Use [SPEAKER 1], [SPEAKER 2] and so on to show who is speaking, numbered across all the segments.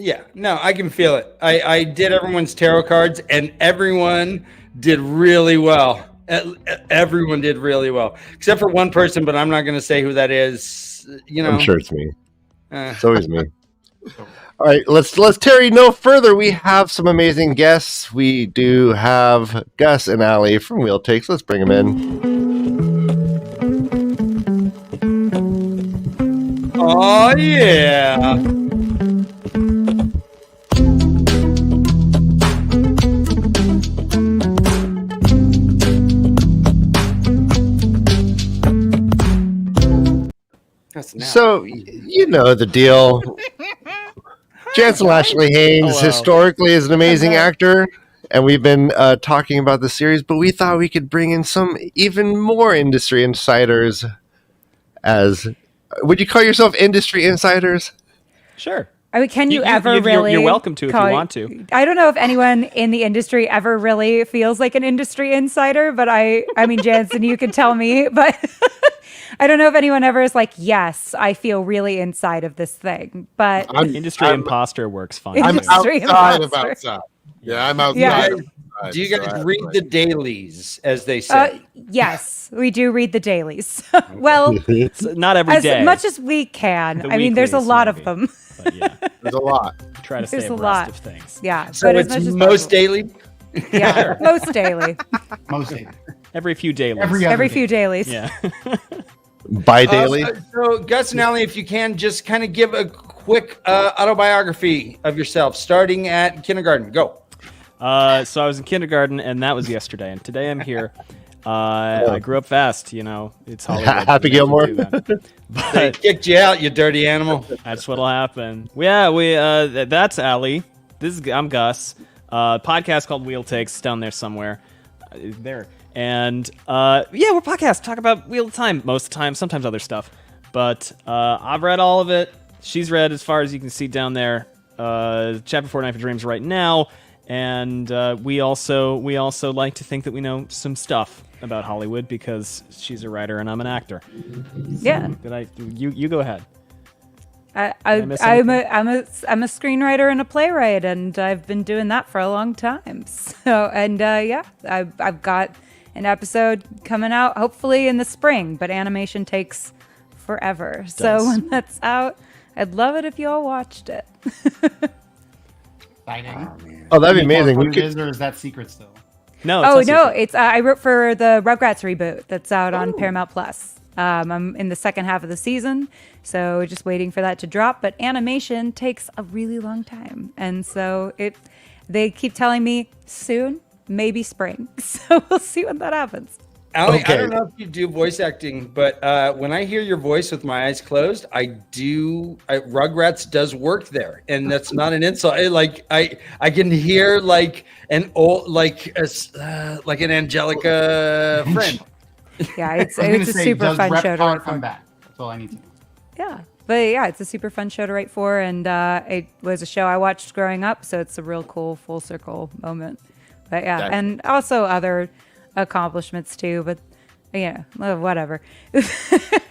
[SPEAKER 1] Yeah, no, I can feel it. I did everyone's tarot cards, and everyone did really well. Everyone did really well, except for one person, but I'm not going to say who that is.
[SPEAKER 2] I'm sure it's me. It's always me. All right, let's tarry no further. We have some amazing guests. We do have Gus and Ali from Wheel Takes. Let's bring them in.
[SPEAKER 1] Oh yeah.
[SPEAKER 2] So, you know the deal. Jansen Lashley Haynes historically is an amazing actor, and we've been talking about the series, but we thought we could bring in some even more industry insiders. Would you call yourself industry insiders?
[SPEAKER 3] Sure.
[SPEAKER 4] I mean, can you ever really?
[SPEAKER 3] You're welcome to if you want to.
[SPEAKER 4] I don't know if anyone in the industry ever really feels like an industry insider, but I mean, Jansen, you can tell me, but I don't know if anyone ever is like, yes, I feel really inside of this thing. But
[SPEAKER 3] industry imposter works fine.
[SPEAKER 5] I'm outside of outside. Yeah, I'm outside. Yeah.
[SPEAKER 1] Do you guys read the dailies, as they say?
[SPEAKER 4] Yes, we do read the dailies. Well,
[SPEAKER 3] not every day.
[SPEAKER 4] As much as we can. I mean, there's a lot of them.
[SPEAKER 3] But yeah,
[SPEAKER 5] there's a lot.
[SPEAKER 3] Try to stay abreast of things.
[SPEAKER 4] Yeah,
[SPEAKER 1] so but it's most daily.
[SPEAKER 4] Yeah, most daily.
[SPEAKER 6] Most daily.
[SPEAKER 3] Every few dailies.
[SPEAKER 4] Every few dailies.
[SPEAKER 3] Yeah.
[SPEAKER 2] Bi-daily.
[SPEAKER 1] So, Gus and Ali, if you can, just kind of give a quick autobiography of yourself, starting at kindergarten. Go.
[SPEAKER 3] So I was in kindergarten, and that was yesterday. And today I'm here. I grew up fast, It's Hollywood.
[SPEAKER 2] Happy Gilmore.
[SPEAKER 1] But they kicked you out, you dirty animal.
[SPEAKER 3] That's what'll happen. Yeah, that's Ali. I'm Gus. Podcast called Wheel Takes down there somewhere. There. And we're podcast. Talk about Wheel of Time most of the time, sometimes other stuff. But I've read all of it. She's read as far as you can see down there. Chapter 49 for Dreams right now. And we also like to think that we know some stuff about Hollywood because she's a writer and I'm an actor.
[SPEAKER 4] Yeah.
[SPEAKER 3] You go ahead.
[SPEAKER 4] I'm a screenwriter and a playwright, and I've been doing that for a long time. So, and I've got an episode coming out hopefully in the spring, but animation takes forever. So when that's out, I'd love it if you all watched it.
[SPEAKER 2] Oh, that'd be amazing.
[SPEAKER 6] What it is, or is that secret still?
[SPEAKER 3] No.
[SPEAKER 4] It's I wrote for the Rugrats reboot that's out on Paramount Plus. I'm in the second half of the season, so just waiting for that to drop. But animation takes a really long time, and so they keep telling me soon, maybe spring. So we'll see when that happens.
[SPEAKER 1] Ali, I don't know if you do voice acting, but when I hear your voice with my eyes closed, Rugrats does work there, and that's not an insult. I can hear like an old an Angelica friend.
[SPEAKER 4] Yeah, it's a super fun show to write for.
[SPEAKER 6] Back? That's all I need to know.
[SPEAKER 4] Yeah, but yeah, it's a super fun show to write for, and it was a show I watched growing up, so it's a real cool full circle moment. But yeah, and also other accomplishments too, but whatever.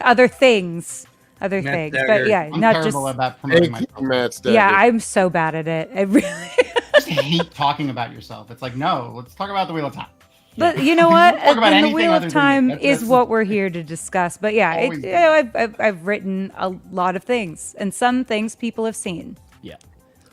[SPEAKER 4] other things. But yeah,
[SPEAKER 6] I'm
[SPEAKER 4] not
[SPEAKER 6] terrible
[SPEAKER 4] just
[SPEAKER 6] about promoting myself.
[SPEAKER 4] Yeah, I'm so bad at it. I really
[SPEAKER 6] I just hate talking about yourself. It's like, no, let's talk about the Wheel of Time.
[SPEAKER 4] But you know what?
[SPEAKER 6] Talk about
[SPEAKER 4] And the Wheel
[SPEAKER 6] anything
[SPEAKER 4] of Time
[SPEAKER 6] that's
[SPEAKER 4] is what we're here to discuss. But yeah, I've written a lot of things, and some things people have seen.
[SPEAKER 3] Yeah.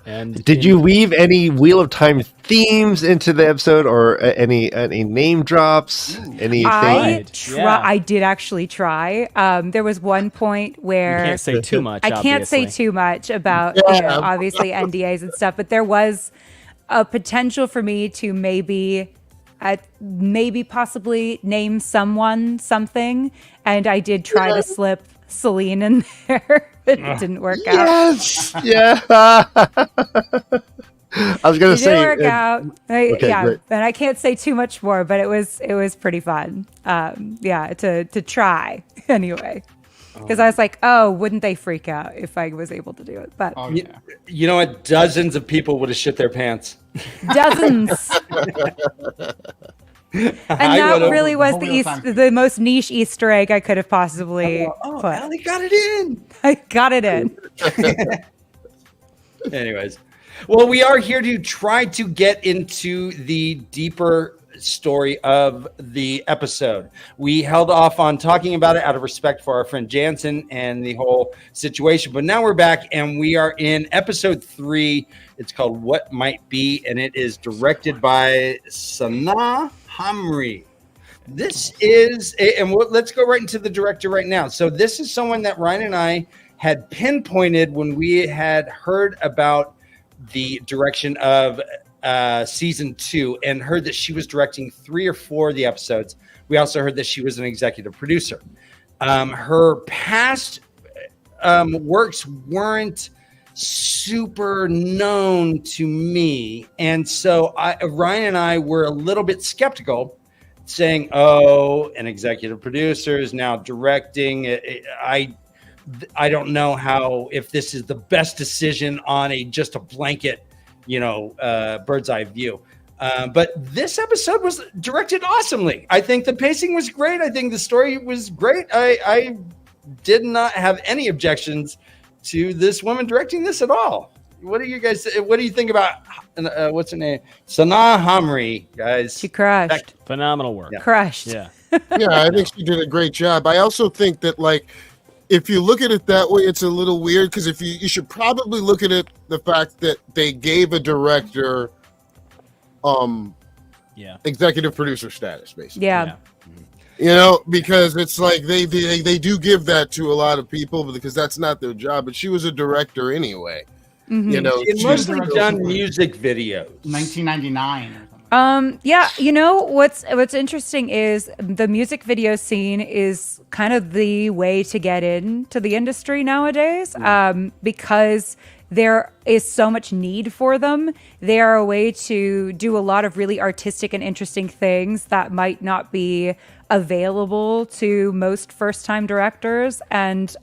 [SPEAKER 3] And
[SPEAKER 2] did you weave any Wheel of Time themes into the episode, or any name drops? Anything?
[SPEAKER 4] I did actually try. There was one point where
[SPEAKER 3] you can't say too much.
[SPEAKER 4] I can't say too much about obviously NDAs and stuff, but there was a potential for me to maybe possibly name someone something, and I did try to slip Celine in there, but it didn't work out.
[SPEAKER 2] Yeah. I was gonna say
[SPEAKER 4] it didn't work out. And I can't say too much more, but it was pretty fun. To try anyway. Because I was like, oh, wouldn't they freak out if I was able to do it? But
[SPEAKER 1] you know what? Dozens of people would have shit their pants.
[SPEAKER 4] Dozens. And that really was the most niche Easter egg I could have possibly put.
[SPEAKER 1] Ali got it in.
[SPEAKER 4] I got it in.
[SPEAKER 1] Anyways, well, we are here to try to get into the deeper story of the episode. We held off on talking about it out of respect for our friend Jansen and the whole situation, but now we're back and we are in episode 3. It's called What Might Be, and it is directed by Sanaa Hamri. This is, let's go right into the director right now. So this is someone that Ryan and I had pinpointed when we had heard about the direction of season 2 and heard that she was directing 3 or 4 of the episodes. We also heard that she was an executive producer. Her past works weren't super known to me, and so Ryan and I were a little bit skeptical, saying, "Oh, an executive producer is now directing." I don't know if this is the best decision on just a blanket, bird's eye view. But this episode was directed awesomely. I think the pacing was great. I think the story was great. I did not have any objections to this woman directing this at all. What do you think about what's her name? Sanaa Hamri, guys.
[SPEAKER 4] She crushed.
[SPEAKER 3] Phenomenal work.
[SPEAKER 1] Yeah.
[SPEAKER 4] Crushed.
[SPEAKER 3] Yeah.
[SPEAKER 5] Yeah, I think she did a great job. I also think that, like, if you look at it that way, it's a little weird, because if you should probably look at it the fact that they gave a director executive producer status, basically.
[SPEAKER 4] Yeah.
[SPEAKER 5] Because it's like they do give that to a lot of people, because that's not their job. But she was a director anyway.
[SPEAKER 4] Mm-hmm.
[SPEAKER 1] She mostly done music videos.
[SPEAKER 6] 1999 or something.
[SPEAKER 4] What's interesting is the music video scene is kind of the way to get into the industry nowadays, because there is so much need for them. They are a way to do a lot of really artistic and interesting things that might not be available to most first-time directors, and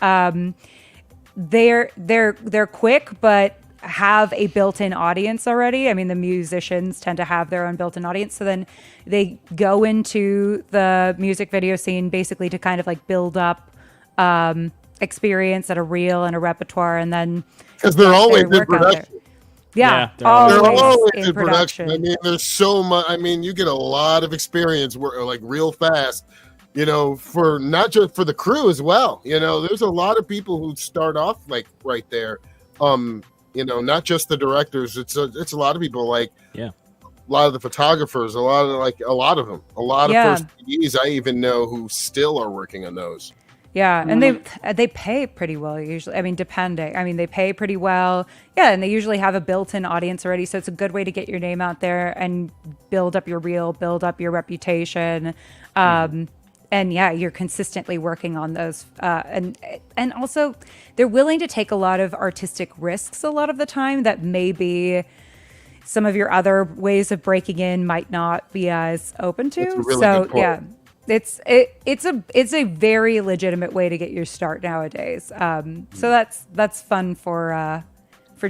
[SPEAKER 4] they're quick, but have a built-in audience already. I mean, the musicians tend to have their own built-in audience, so then they go into the music video scene basically to kind of like build up experience at a reel and a repertoire, and then
[SPEAKER 5] because they're always in production.
[SPEAKER 4] Yeah,
[SPEAKER 3] they're
[SPEAKER 4] always in production.
[SPEAKER 5] I mean, there's so much. I mean, you get a lot of experience like real fast. For not just for the crew as well. There's a lot of people who start off like right there. Not just the directors. It's a lot of people, like a lot of the photographers, a lot of them, a lot of first PDs I even know who still are working on those.
[SPEAKER 4] Yeah, and they pay pretty well usually. I mean, depending. I mean, they pay pretty well. Yeah, and they usually have a built-in audience already, so it's a good way to get your name out there and build up your reel, build up your reputation. And yeah, you're consistently working on those, and also they're willing to take a lot of artistic risks a lot of the time that maybe some of your other ways of breaking in might not be as open to.
[SPEAKER 5] Really
[SPEAKER 4] so yeah, it's a very legitimate way to get your start nowadays. So that's fun for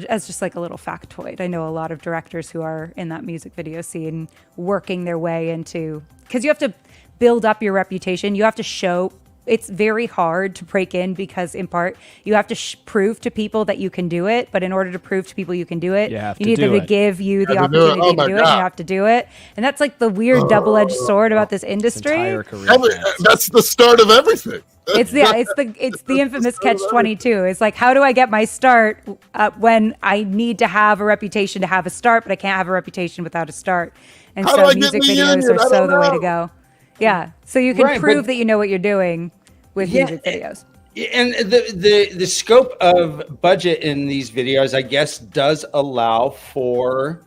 [SPEAKER 4] as just like a little factoid. I know a lot of directors who are in that music video scene working their way into, because you have to build up your reputation. You have to show. It's very hard to break in because, in part, you have to prove to people that you can do it. But in order to prove to people you can do it, you need them to give you the opportunity to do it. And you have to do it, and that's like the weird double-edged sword about this industry.
[SPEAKER 5] That's the start of everything.
[SPEAKER 4] It's the infamous catch-22. It's like, how do I get my start when I need to have a reputation to have a start, but I can't have a reputation without a start? And so music videos are so the way to go. Yeah, so you can prove that you know what you're doing with music videos.
[SPEAKER 1] And the scope of budget in these videos, I guess, does allow for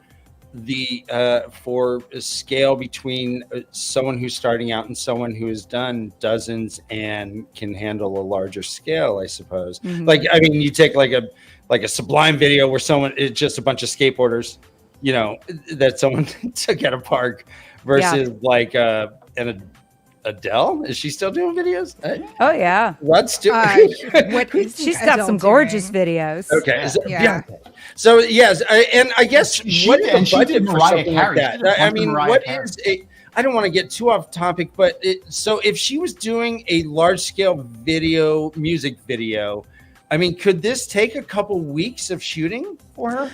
[SPEAKER 1] for a scale between someone who's starting out and someone who has done dozens and can handle a larger scale, I suppose. Mm-hmm. Like, I mean, you take like a Sublime video where it's just a bunch of skateboarders, that someone took at a park, versus like an Adele. Is she still doing videos?
[SPEAKER 4] Oh yeah,
[SPEAKER 1] Rod's still.
[SPEAKER 4] She's got some gorgeous videos.
[SPEAKER 1] Okay, so yes, and I guess what is the budget for something like that? I mean, I don't want to get too off topic, but so if she was doing a large scale music video, I mean, could this take a couple weeks of shooting for her?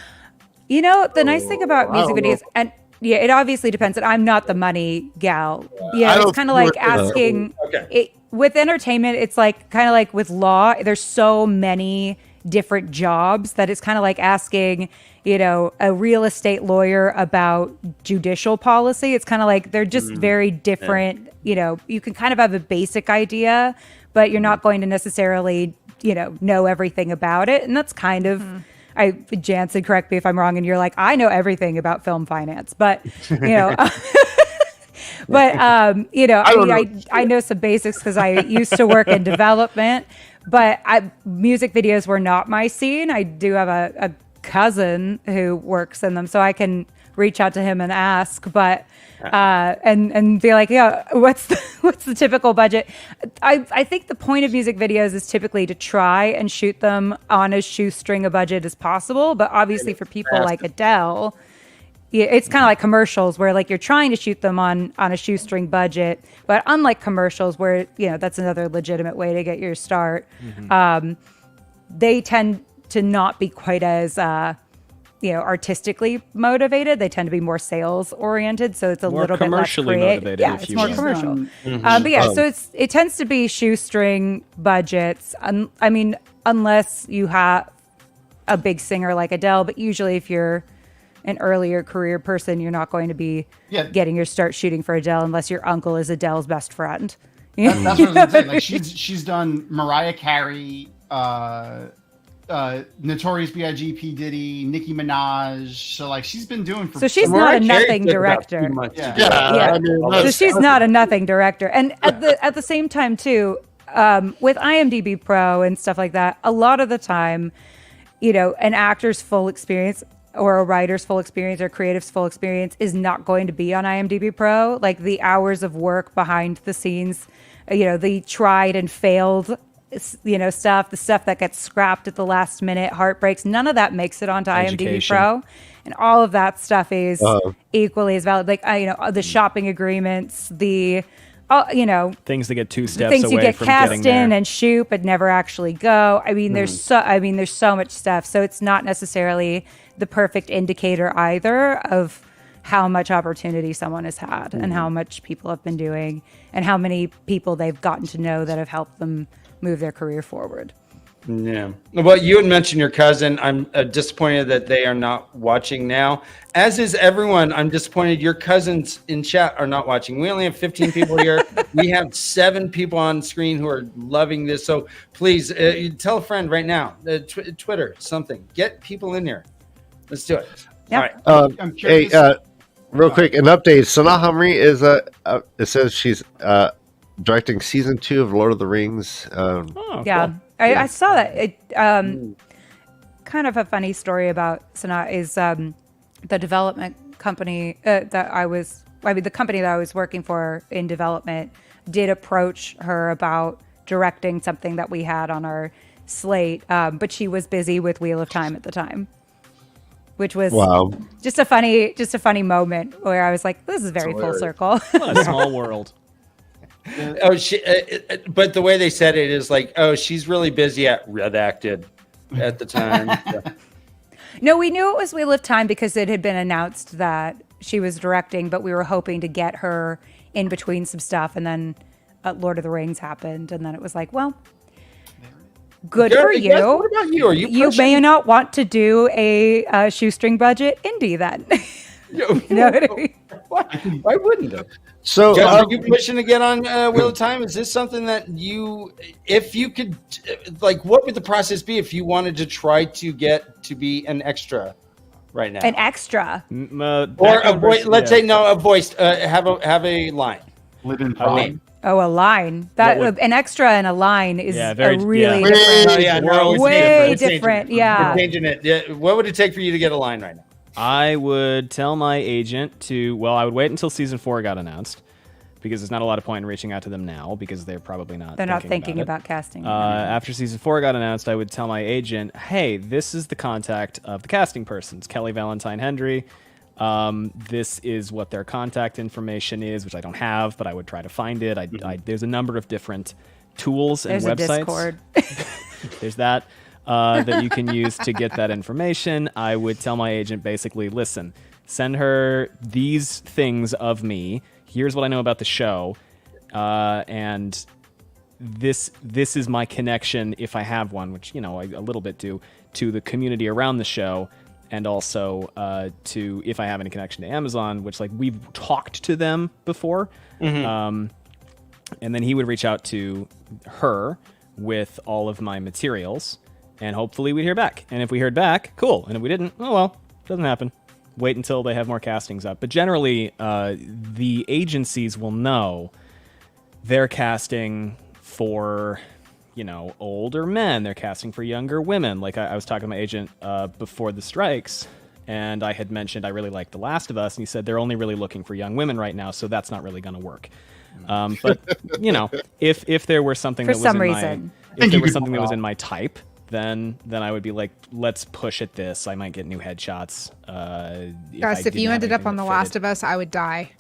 [SPEAKER 4] You know, the nice thing about
[SPEAKER 5] I
[SPEAKER 4] music
[SPEAKER 5] don't know.
[SPEAKER 4] videos, and yeah, it obviously depends. And I'm not the money gal. Yeah,
[SPEAKER 5] I
[SPEAKER 4] it's
[SPEAKER 5] don't
[SPEAKER 4] kind of
[SPEAKER 5] think
[SPEAKER 4] like
[SPEAKER 5] we're-
[SPEAKER 4] asking.
[SPEAKER 1] Okay.
[SPEAKER 4] With entertainment, it's like kind of like with law. There's so many different jobs that it's kind of like asking, you know, a real estate lawyer about judicial policy. It's kind of like they're just very different. You know, you can kind of have a basic idea, but you're not going to necessarily, you know everything about it. And that's kind of, Jansen, correct me if I'm wrong, and you're like, I know everything about film finance, but, you know, but, you know, I know some basics because I used to work in development, but music videos were not my scene. I do have a cousin who works in them, so I can reach out to him and ask, but and be like, yeah, what's the typical budget? I think the point of music videos is typically to try and shoot them on as shoestring a budget as possible, but obviously for people like Adele, it's kind of like commercials where like you're trying to shoot them on a shoestring budget, but unlike commercials where, you know, that's another legitimate way to get your start, they tend to not be quite as artistically motivated. They tend to be more sales oriented, so it's a
[SPEAKER 3] More
[SPEAKER 4] little bit less
[SPEAKER 3] commercially
[SPEAKER 4] creative.
[SPEAKER 3] motivated,
[SPEAKER 4] Yeah,
[SPEAKER 3] if
[SPEAKER 4] it's
[SPEAKER 3] you
[SPEAKER 4] more
[SPEAKER 3] will.
[SPEAKER 4] commercial. But yeah, so it tends to be shoestring budgets. I mean, unless you have a big singer like Adele, but usually if you're an earlier career person, you're not going to be getting your start shooting for Adele unless your uncle is Adele's best friend.
[SPEAKER 6] That's what I was gonna say. Like she's done Mariah Carey, Notorious B.I.G., P. Diddy, Nicki Minaj. So like she's been doing for.
[SPEAKER 4] So she's
[SPEAKER 1] Mariah
[SPEAKER 4] not a
[SPEAKER 1] Carey
[SPEAKER 4] nothing
[SPEAKER 1] took about
[SPEAKER 4] director.
[SPEAKER 1] 2 months.
[SPEAKER 6] Yeah.
[SPEAKER 4] Yeah.
[SPEAKER 5] I mean,
[SPEAKER 4] So
[SPEAKER 5] that's-
[SPEAKER 4] she's not a nothing director. And at the same time too, with IMDb Pro and stuff like that, a lot of the time, you know, an actor's full experience or a writer's full experience or creative's full experience is not going to be on IMDb Pro. Like the hours of work behind the scenes, you know, the tried and failed, you know, stuff, the stuff that gets scrapped at the last minute, heartbreaks, none of that makes it onto IMDb
[SPEAKER 3] Education.
[SPEAKER 4] Pro. And all of that stuff is equally as valid. Like, you know, the shopping agreements, the, you know,
[SPEAKER 3] Things that get two
[SPEAKER 4] the
[SPEAKER 3] steps
[SPEAKER 4] things
[SPEAKER 3] away
[SPEAKER 4] you get
[SPEAKER 3] from
[SPEAKER 4] cast
[SPEAKER 3] getting there.
[SPEAKER 4] in and shoot but never actually go. I mean, there's so much stuff. So it's not necessarily the perfect indicator either of how much opportunity someone has had and how much people have been doing and how many people they've gotten to know that have helped them move their career forward.
[SPEAKER 1] Yeah. Well, you had mentioned your cousin. I'm disappointed that they are not watching now. As is everyone. I'm disappointed your cousins in chat are not watching. We only have 15 people here. We have 7 people on screen who are loving this. So please tell a friend right now. Twitter, something. Get people in here. Let's do it.
[SPEAKER 4] Yeah.
[SPEAKER 1] All right.
[SPEAKER 6] I'm
[SPEAKER 2] Hey,
[SPEAKER 6] curious.
[SPEAKER 2] real quick, an update. Sanaa Hamri is it says she's directing season 2 of Lord of the Rings.
[SPEAKER 3] Oh,
[SPEAKER 4] Yeah.
[SPEAKER 3] cool.
[SPEAKER 4] I saw that. It kind of a funny story about Sanaa is the development company the company that I was working for in development did approach her about directing something that we had on our slate, but she was busy with Wheel of Time at the time, which was just a funny moment where I was like, this is very full circle.
[SPEAKER 3] What a small world.
[SPEAKER 1] Oh, but the way they said it is like, oh, she's really busy at Redacted at the time. Yeah.
[SPEAKER 4] No, we knew it was Wheel of Time because it had been announced that she was directing, but we were hoping to get her in between some stuff. And then Lord of the Rings happened. And then it was like, well, good for
[SPEAKER 1] Guys,
[SPEAKER 4] you.
[SPEAKER 1] what about you? Are you
[SPEAKER 4] may not want to do a shoestring budget indie then. You know what I mean?
[SPEAKER 1] Why wouldn't it?
[SPEAKER 2] So
[SPEAKER 1] Gus, are you pushing to get on Wheel of Time? Is this something that if you could, like, what would the process be if you wanted to try to get to be an extra right now?
[SPEAKER 4] An extra.
[SPEAKER 1] Or a voice, let's say, no, a voice, have a line.
[SPEAKER 6] Live in
[SPEAKER 1] A
[SPEAKER 6] pride.
[SPEAKER 1] name.
[SPEAKER 4] Oh, a line. An extra and a line is
[SPEAKER 3] very-
[SPEAKER 4] a really
[SPEAKER 3] yeah.
[SPEAKER 4] different.
[SPEAKER 1] Oh, yeah, no, it's
[SPEAKER 4] way
[SPEAKER 1] different.
[SPEAKER 4] different.
[SPEAKER 1] We're
[SPEAKER 4] Yeah.
[SPEAKER 1] changing it. Yeah. What would it take for you to get a line right now?
[SPEAKER 3] I would tell my agent I would wait until season 4 got announced because there's not a lot of point in reaching out to them now because they're probably not
[SPEAKER 4] They're not thinking
[SPEAKER 3] it.
[SPEAKER 4] about casting.
[SPEAKER 3] After season 4 got announced, I would tell my agent, hey, this is the contact of the casting persons, Kelly Valentine Hendry. This is what their contact information is, which I don't have, but I would try to find it. There's a number of different tools and
[SPEAKER 4] There's a
[SPEAKER 3] websites.
[SPEAKER 4] Discord.
[SPEAKER 3] there's that that you can use to get that information. I would tell my agent basically, listen, send her these things of me. Here's what I know about the show, and this is my connection, if I have one, which I a little bit do, to the community around the show, and also to if I have any connection to Amazon, which we've talked to them before. And then he would reach out to her with all of my materials, and hopefully we'd hear back. And if we heard back, cool. And if we didn't, oh well, doesn't happen. Wait until they have more castings up. But generally, the agencies will know they're casting for, older men. They're casting for younger women. Like I was talking to my agent before the strikes, and I had mentioned I really like The Last of Us, and he said they're only really looking for young women right now, so that's not really going to work. But if there were something
[SPEAKER 4] For
[SPEAKER 3] that was
[SPEAKER 4] some
[SPEAKER 3] in
[SPEAKER 4] reason.
[SPEAKER 3] my, if there was something that was in my type, then I would be like, let's push at this. I might get new headshots.
[SPEAKER 7] Gus, if you ended up on The Last of Us, I would die.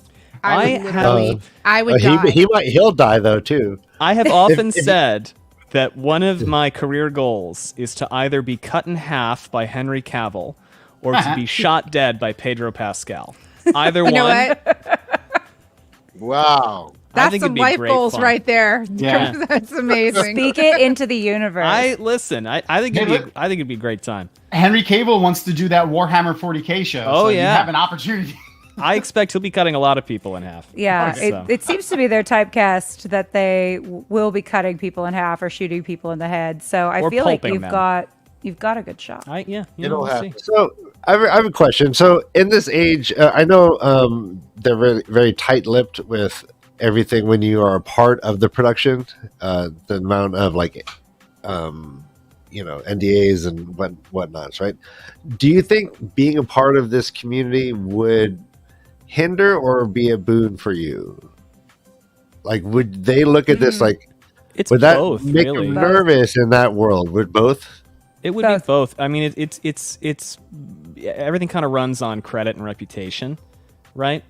[SPEAKER 3] I
[SPEAKER 7] would die.
[SPEAKER 2] He'll die though too.
[SPEAKER 3] I have often said that one of my career goals is to either be cut in half by Henry Cavill or to be shot dead by Pedro Pascal. Either one.
[SPEAKER 7] You know what?
[SPEAKER 5] Wow.
[SPEAKER 7] That's some life goals right there.
[SPEAKER 6] Yeah.
[SPEAKER 7] That's amazing.
[SPEAKER 4] Speak it into the universe.
[SPEAKER 3] I think it'd be a great time.
[SPEAKER 6] Henry Cavill wants to do that Warhammer 40K show.
[SPEAKER 3] Oh,
[SPEAKER 6] so
[SPEAKER 3] yeah.
[SPEAKER 6] You have an opportunity.
[SPEAKER 3] I expect he'll be cutting a lot of people in half.
[SPEAKER 4] Yeah,
[SPEAKER 3] So.
[SPEAKER 4] it seems to be their typecast that they will be cutting people in half or shooting people in the head. So I
[SPEAKER 3] Or
[SPEAKER 4] feel like
[SPEAKER 3] pulping
[SPEAKER 4] you've
[SPEAKER 3] them.
[SPEAKER 4] got a good shot.
[SPEAKER 5] It'll
[SPEAKER 3] we'll
[SPEAKER 5] happen.
[SPEAKER 3] see.
[SPEAKER 2] So I have a question. So in this age, I know they're very, very tight-lipped with everything when you are a part of the production. The amount of NDAs and whatnots, right? Do you think being a part of this community would hinder or be a boon for you? Would they look at this
[SPEAKER 3] It's
[SPEAKER 2] would that
[SPEAKER 3] both,
[SPEAKER 2] make
[SPEAKER 3] really.
[SPEAKER 2] them nervous in that world? Would both?
[SPEAKER 3] It would be both. I mean, it's everything kind of runs on credit and reputation, right?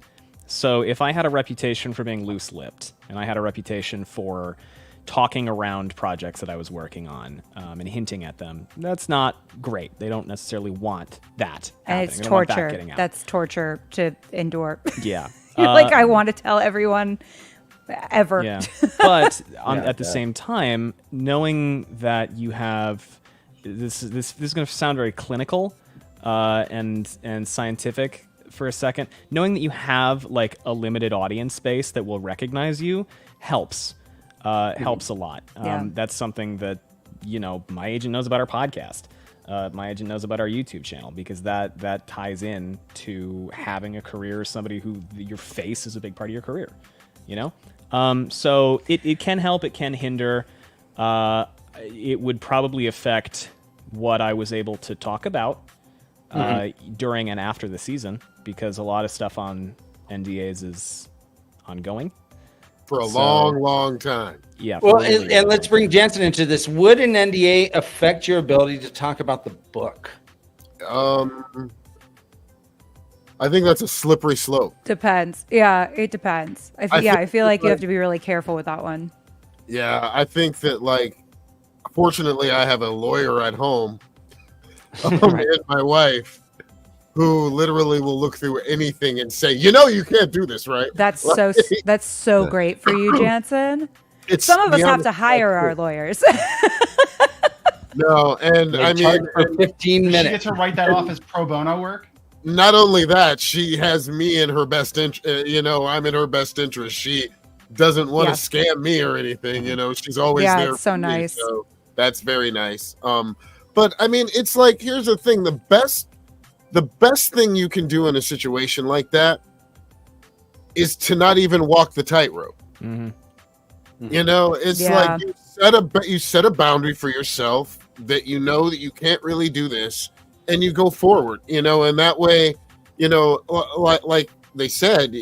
[SPEAKER 3] So if I had a reputation for being loose-lipped, and I had a reputation for talking around projects that I was working on and hinting at them, that's not great. They don't necessarily want that
[SPEAKER 4] And
[SPEAKER 3] happening.
[SPEAKER 4] it's
[SPEAKER 3] They don't want that
[SPEAKER 4] torture.
[SPEAKER 3] getting out.
[SPEAKER 4] That's torture to endure.
[SPEAKER 3] Yeah.
[SPEAKER 4] I want to tell everyone ever.
[SPEAKER 3] Yeah. But at the same time, knowing that you have this is going to sound very clinical and scientific for a second. Knowing that you have a limited audience space that will recognize you helps a lot.
[SPEAKER 4] Yeah.
[SPEAKER 3] That's something that my agent knows about our podcast. My agent knows about our YouTube channel, because that ties in to having a career as somebody who your face is a big part of your career. So it can help, it can hinder. It would probably affect what I was able to talk about during and after the season, because a lot of stuff on NDAs is ongoing.
[SPEAKER 5] For a long time.
[SPEAKER 3] Yeah.
[SPEAKER 1] Well,
[SPEAKER 3] really
[SPEAKER 1] and let's bring Jansen into this. Would an NDA affect your ability to talk about the book?
[SPEAKER 5] I think that's a slippery slope.
[SPEAKER 4] Depends. Yeah, it depends. I feel like you have to be really careful with that one.
[SPEAKER 5] Yeah, I think that fortunately I have a lawyer at home and my wife who literally will look through anything and say, you can't do this, right?
[SPEAKER 4] That's so great for you, Jansen. Some of us have to hire our lawyers.
[SPEAKER 5] No, and I mean,
[SPEAKER 1] for 15
[SPEAKER 6] She
[SPEAKER 1] minutes.
[SPEAKER 6] gets to write that off as pro bono work.
[SPEAKER 5] Not only that, she has me in her best interest. I'm in her best interest. She doesn't want to scam me or anything. She's always there.
[SPEAKER 4] It's so
[SPEAKER 5] for me,
[SPEAKER 4] nice.
[SPEAKER 5] so that's very nice. But I mean, it's here's the thing: the best thing you can do in a situation like that is to not even walk the tightrope.
[SPEAKER 3] Mm-hmm.
[SPEAKER 5] It's you set a boundary for yourself that that you can't really do this, and you go forward. And that way, like they said,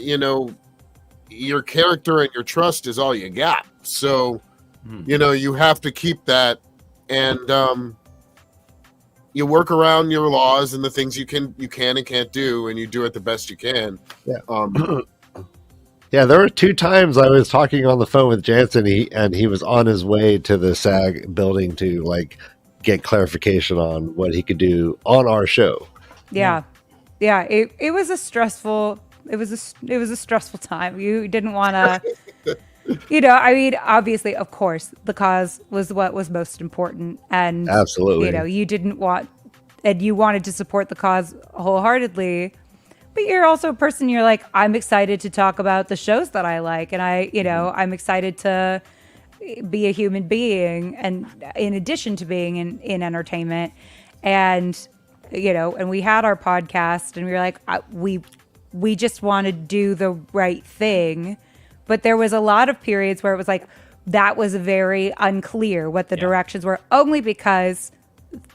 [SPEAKER 5] your character and your trust is all you got. So, you have to keep that, and you work around your laws and the things you can and can't do, and you do it the best you can.
[SPEAKER 2] Yeah. Yeah, there were 2 times I was talking on the phone with Jansen, and he was on his way to the SAG building to like get clarification on what he could do on our show.
[SPEAKER 4] Yeah. It was a stressful. It was a stressful time. You didn't want to. I mean, obviously, of course, the cause was what was most important, and
[SPEAKER 2] Absolutely,
[SPEAKER 4] you didn't want, and you wanted to support the cause wholeheartedly. But you're also a person, you're like, I'm excited to talk about the shows that I like. And I'm excited to be a human being. And in addition to being in entertainment, and we had our podcast, and we were like, we just want to do the right thing. But there was a lot of periods where it was like, that was very unclear what the directions were, only because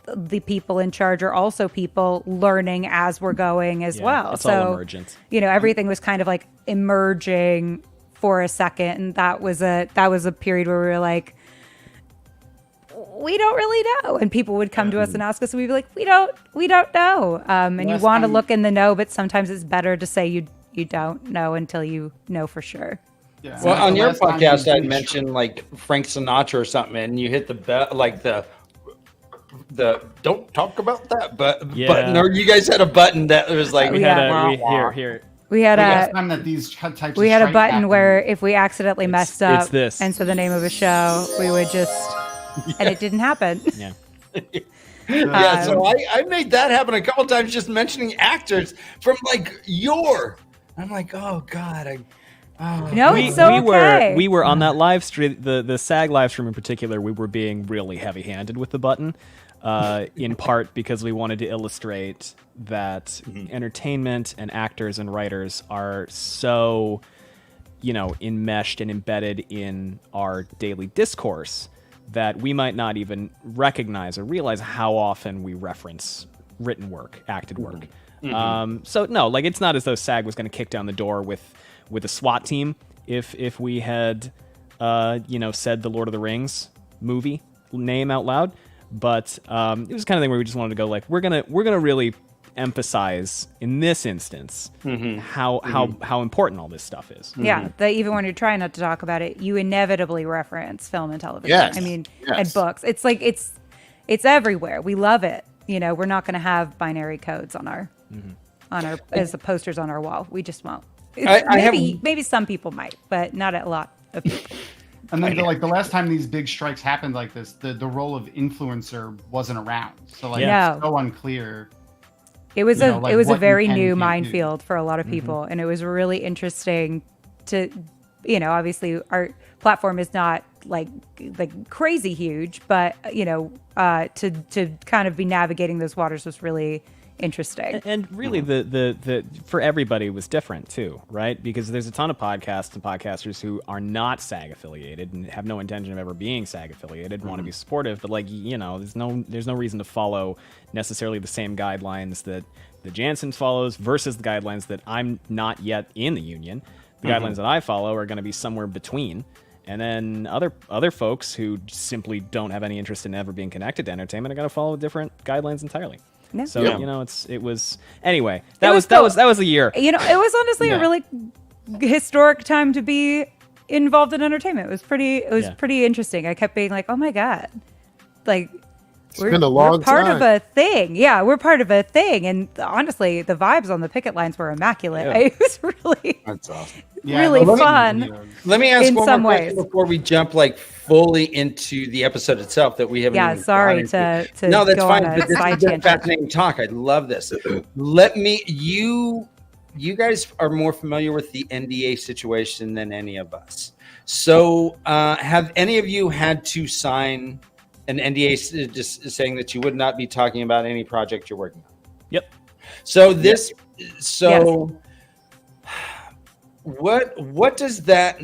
[SPEAKER 4] the people in charge are also people learning as we're going as well.
[SPEAKER 3] It's
[SPEAKER 4] so
[SPEAKER 3] all emergent.
[SPEAKER 4] Everything was kind of like emerging for a second, and that was a period where we were like, we don't really know, and people would come to us and ask us, and we'd be like, we don't know. And you want to look in the know, but sometimes it's better to say you don't know until you know for sure.
[SPEAKER 6] Yeah.
[SPEAKER 1] Well, on your podcast, I'd mentioned like Frank Sinatra or something, and you hit the bell, like the don't talk about that button, or you guys had a button that was like
[SPEAKER 4] We had a
[SPEAKER 6] time that these types
[SPEAKER 4] we
[SPEAKER 6] of
[SPEAKER 4] had a
[SPEAKER 6] strike
[SPEAKER 4] button
[SPEAKER 6] happen.
[SPEAKER 4] where if we accidentally messed up
[SPEAKER 3] it's this.
[SPEAKER 4] and so the name of a show, we would just and it didn't happen.
[SPEAKER 3] Yeah.
[SPEAKER 1] Yeah, so I made that happen a couple times, just mentioning actors from like I'm like, oh god,
[SPEAKER 3] we were on that live stream, the SAG live stream in particular. We were being really heavy-handed with the button, in part because we wanted to illustrate that entertainment and actors and writers are so, enmeshed and embedded in our daily discourse that we might not even recognize or realize how often we reference written work, acted work. So no, like it's not as though SAG was going to kick down the door with a SWAT team if we had said the Lord of the Rings movie name out loud, but it was the kind of thing where we just wanted to go like, we're gonna really emphasize in this instance how important all this stuff is.
[SPEAKER 4] Yeah, even when you're trying not to talk about it, you inevitably reference film and television.
[SPEAKER 5] Yes.
[SPEAKER 4] I mean, and books. It's like it's everywhere. We love it. We're not going to have binary codes on our as the posters on our wall. We just won't. Maybe some people might, but not a lot of people.
[SPEAKER 6] And then the last time these big strikes happened like this, the role of influencer wasn't around. So it's so unclear.
[SPEAKER 4] It was a very new minefield for a lot of people, and it was really interesting to, obviously our platform is not like crazy huge, but to kind of be navigating those waters was really interesting.
[SPEAKER 3] And really, the for everybody was different too, right? Because there's a ton of podcasts and podcasters who are not SAG affiliated and have no intention of ever being SAG affiliated, want to be supportive, but there's no reason to follow necessarily the same guidelines that the Jansen follows versus the guidelines that I'm not yet in the union. The guidelines that I follow are going to be somewhere between. And then other folks who simply don't have any interest in ever being connected to entertainment are going to follow different guidelines entirely.
[SPEAKER 4] Yeah.
[SPEAKER 3] So it was anyway. That was a year.
[SPEAKER 4] It was honestly a really historic time to be involved in entertainment. It was pretty interesting. I kept being like, oh my god, like we're part of a thing. Yeah, we're part of a thing. And honestly, the vibes on the picket lines were immaculate.
[SPEAKER 1] Yeah.
[SPEAKER 4] It was really
[SPEAKER 5] That's awesome.
[SPEAKER 4] really fun.
[SPEAKER 1] Let me ask
[SPEAKER 4] in
[SPEAKER 1] one
[SPEAKER 4] some
[SPEAKER 1] more
[SPEAKER 4] ways.
[SPEAKER 1] question before we jump fully into the episode itself that we haven't.
[SPEAKER 4] Yeah,
[SPEAKER 1] even
[SPEAKER 4] sorry
[SPEAKER 1] gone into.
[SPEAKER 4] to
[SPEAKER 1] No, that's
[SPEAKER 4] go
[SPEAKER 1] fine.
[SPEAKER 4] on a
[SPEAKER 1] But this
[SPEAKER 4] side
[SPEAKER 1] is a
[SPEAKER 4] tangent.
[SPEAKER 1] fascinating talk. I love this. You guys are more familiar with the NDA situation than any of us. So, have any of you had to sign an NDA just saying that you would not be talking about any project you're working on?
[SPEAKER 3] Yep.
[SPEAKER 1] So what does that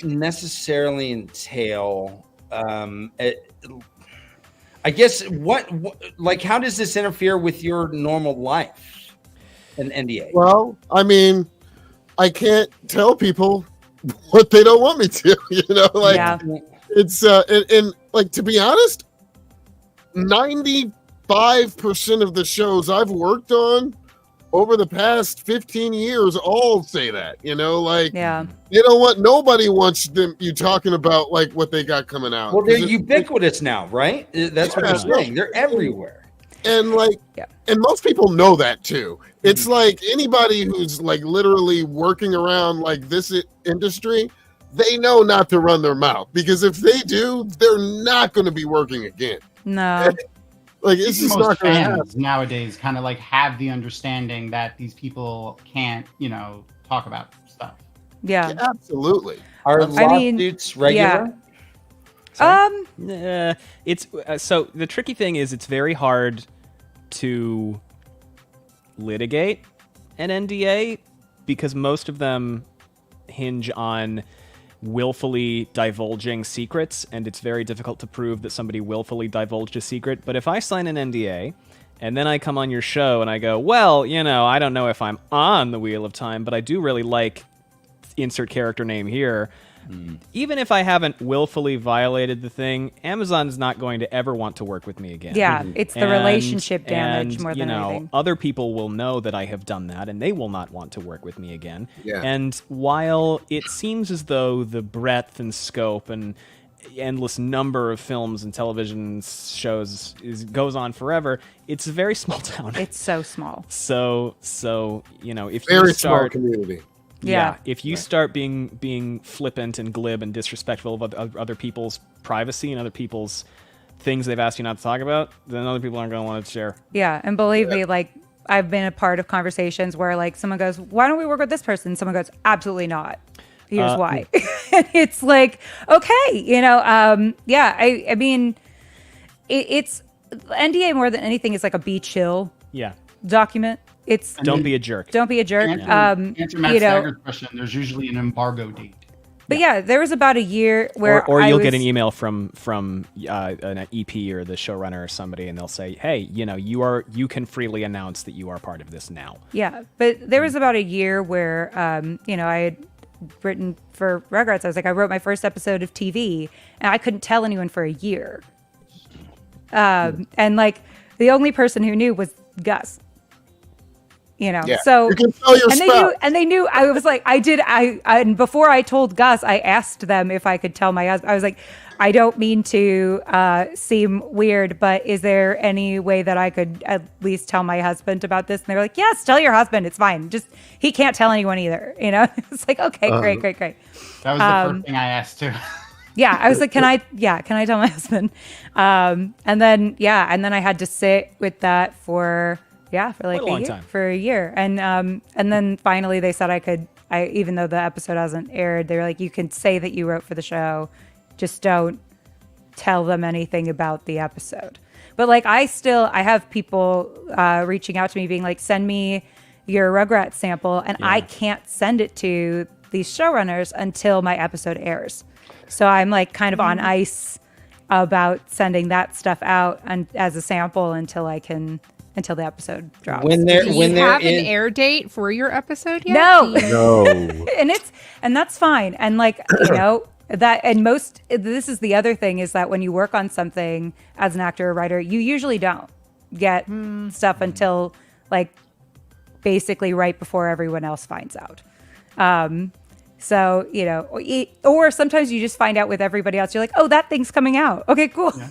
[SPEAKER 1] necessarily entail? I guess what how does this interfere with your normal life? An NDA.
[SPEAKER 5] Well, I mean, I can't tell people what they don't want me to. It's and to be honest, 95% of the shows I've worked on over the past 15 years all say that, like
[SPEAKER 4] Yeah.
[SPEAKER 5] nobody wants you talking about like what they got coming out.
[SPEAKER 1] Well, they're ubiquitous now, right? That's what you're saying. They're everywhere.
[SPEAKER 5] And and most people know that too. It's like anybody who's like literally working around like this industry, they know not to run their mouth, because if they do, they're not going to be working again.
[SPEAKER 4] No.
[SPEAKER 5] Like it's just not going to happen.
[SPEAKER 6] Nowadays kind of like have the understanding that these people can't, talk about stuff.
[SPEAKER 4] Yeah.
[SPEAKER 5] Absolutely.
[SPEAKER 1] Are lawsuits regular?
[SPEAKER 3] It's so the tricky thing is it's very hard to litigate an NDA because most of them hinge on willfully divulging secrets, and it's very difficult to prove that somebody willfully divulged a secret. But if I sign an NDA and then I come on your show and I go, well, I don't know if I'm on the Wheel of Time, but I do really like insert character name here. Even if I haven't willfully violated the thing, Amazon's not going to ever want to work with me again.
[SPEAKER 4] Yeah, it's the relationship damage more than anything.
[SPEAKER 3] Other people will know that I have done that, and they will not want to work with me again.
[SPEAKER 5] Yeah.
[SPEAKER 3] And while it seems as though the breadth and scope and endless number of films and television shows goes on forever, it's a very small town.
[SPEAKER 4] It's so small.
[SPEAKER 3] So if
[SPEAKER 5] very
[SPEAKER 3] you start
[SPEAKER 5] small community.
[SPEAKER 3] Yeah, if you start being flippant and glib and disrespectful of other people's privacy and other people's things they've asked you not to talk about, then other people aren't going to want to share.
[SPEAKER 4] Yeah, and believe me, like I've been a part of conversations where like someone goes, "Why don't we work with this person?" Someone goes, "Absolutely not. Here's why." And it's like, okay, I mean, it's NDA more than anything is like a be chill document. It's
[SPEAKER 3] don't be a jerk.
[SPEAKER 4] Don't be a jerk.
[SPEAKER 6] Answer Matt Stagger's question. There's usually an embargo date.
[SPEAKER 4] But yeah, there was about a year where
[SPEAKER 3] or you'll get an email from an EP or the showrunner or somebody, and they'll say, "Hey, you can freely announce that you are part of this now."
[SPEAKER 4] Yeah, but there was about a year where I had written for Rugrats. I was like, I wrote my first episode of TV, and I couldn't tell anyone for a year. And like the only person who knew was Gus. So
[SPEAKER 5] you can tell your spouse.
[SPEAKER 4] They knew. I was like, and before I told Gus, I asked them if I could tell my husband. I was like, I don't mean to seem weird, but is there any way that I could at least tell my husband about this? And they were like, yes, tell your husband. It's fine. Just he can't tell anyone either. It's like, okay, great.
[SPEAKER 6] That was the first thing I asked too.
[SPEAKER 4] Yeah, I was like, can I tell my husband? And then I had to sit with that for like a year. And then finally they said I could, even though the episode hasn't aired, they were like, you can say that you wrote for the show, just don't tell them anything about the episode. But like, I have people reaching out to me being like, send me your Rugrats sample. And I can't send it to these showrunners until my episode airs. So I'm like kind of on ice about sending that stuff out as a sample until the episode drops.
[SPEAKER 7] Do you have an air date for your episode yet?
[SPEAKER 4] No. and that's fine. And like, this is the other thing is that when you work on something as an actor or writer, you usually don't get stuff until like basically right before everyone else finds out. So, or sometimes you just find out with everybody else. You're like, oh, that thing's coming out. Okay, cool. Yeah.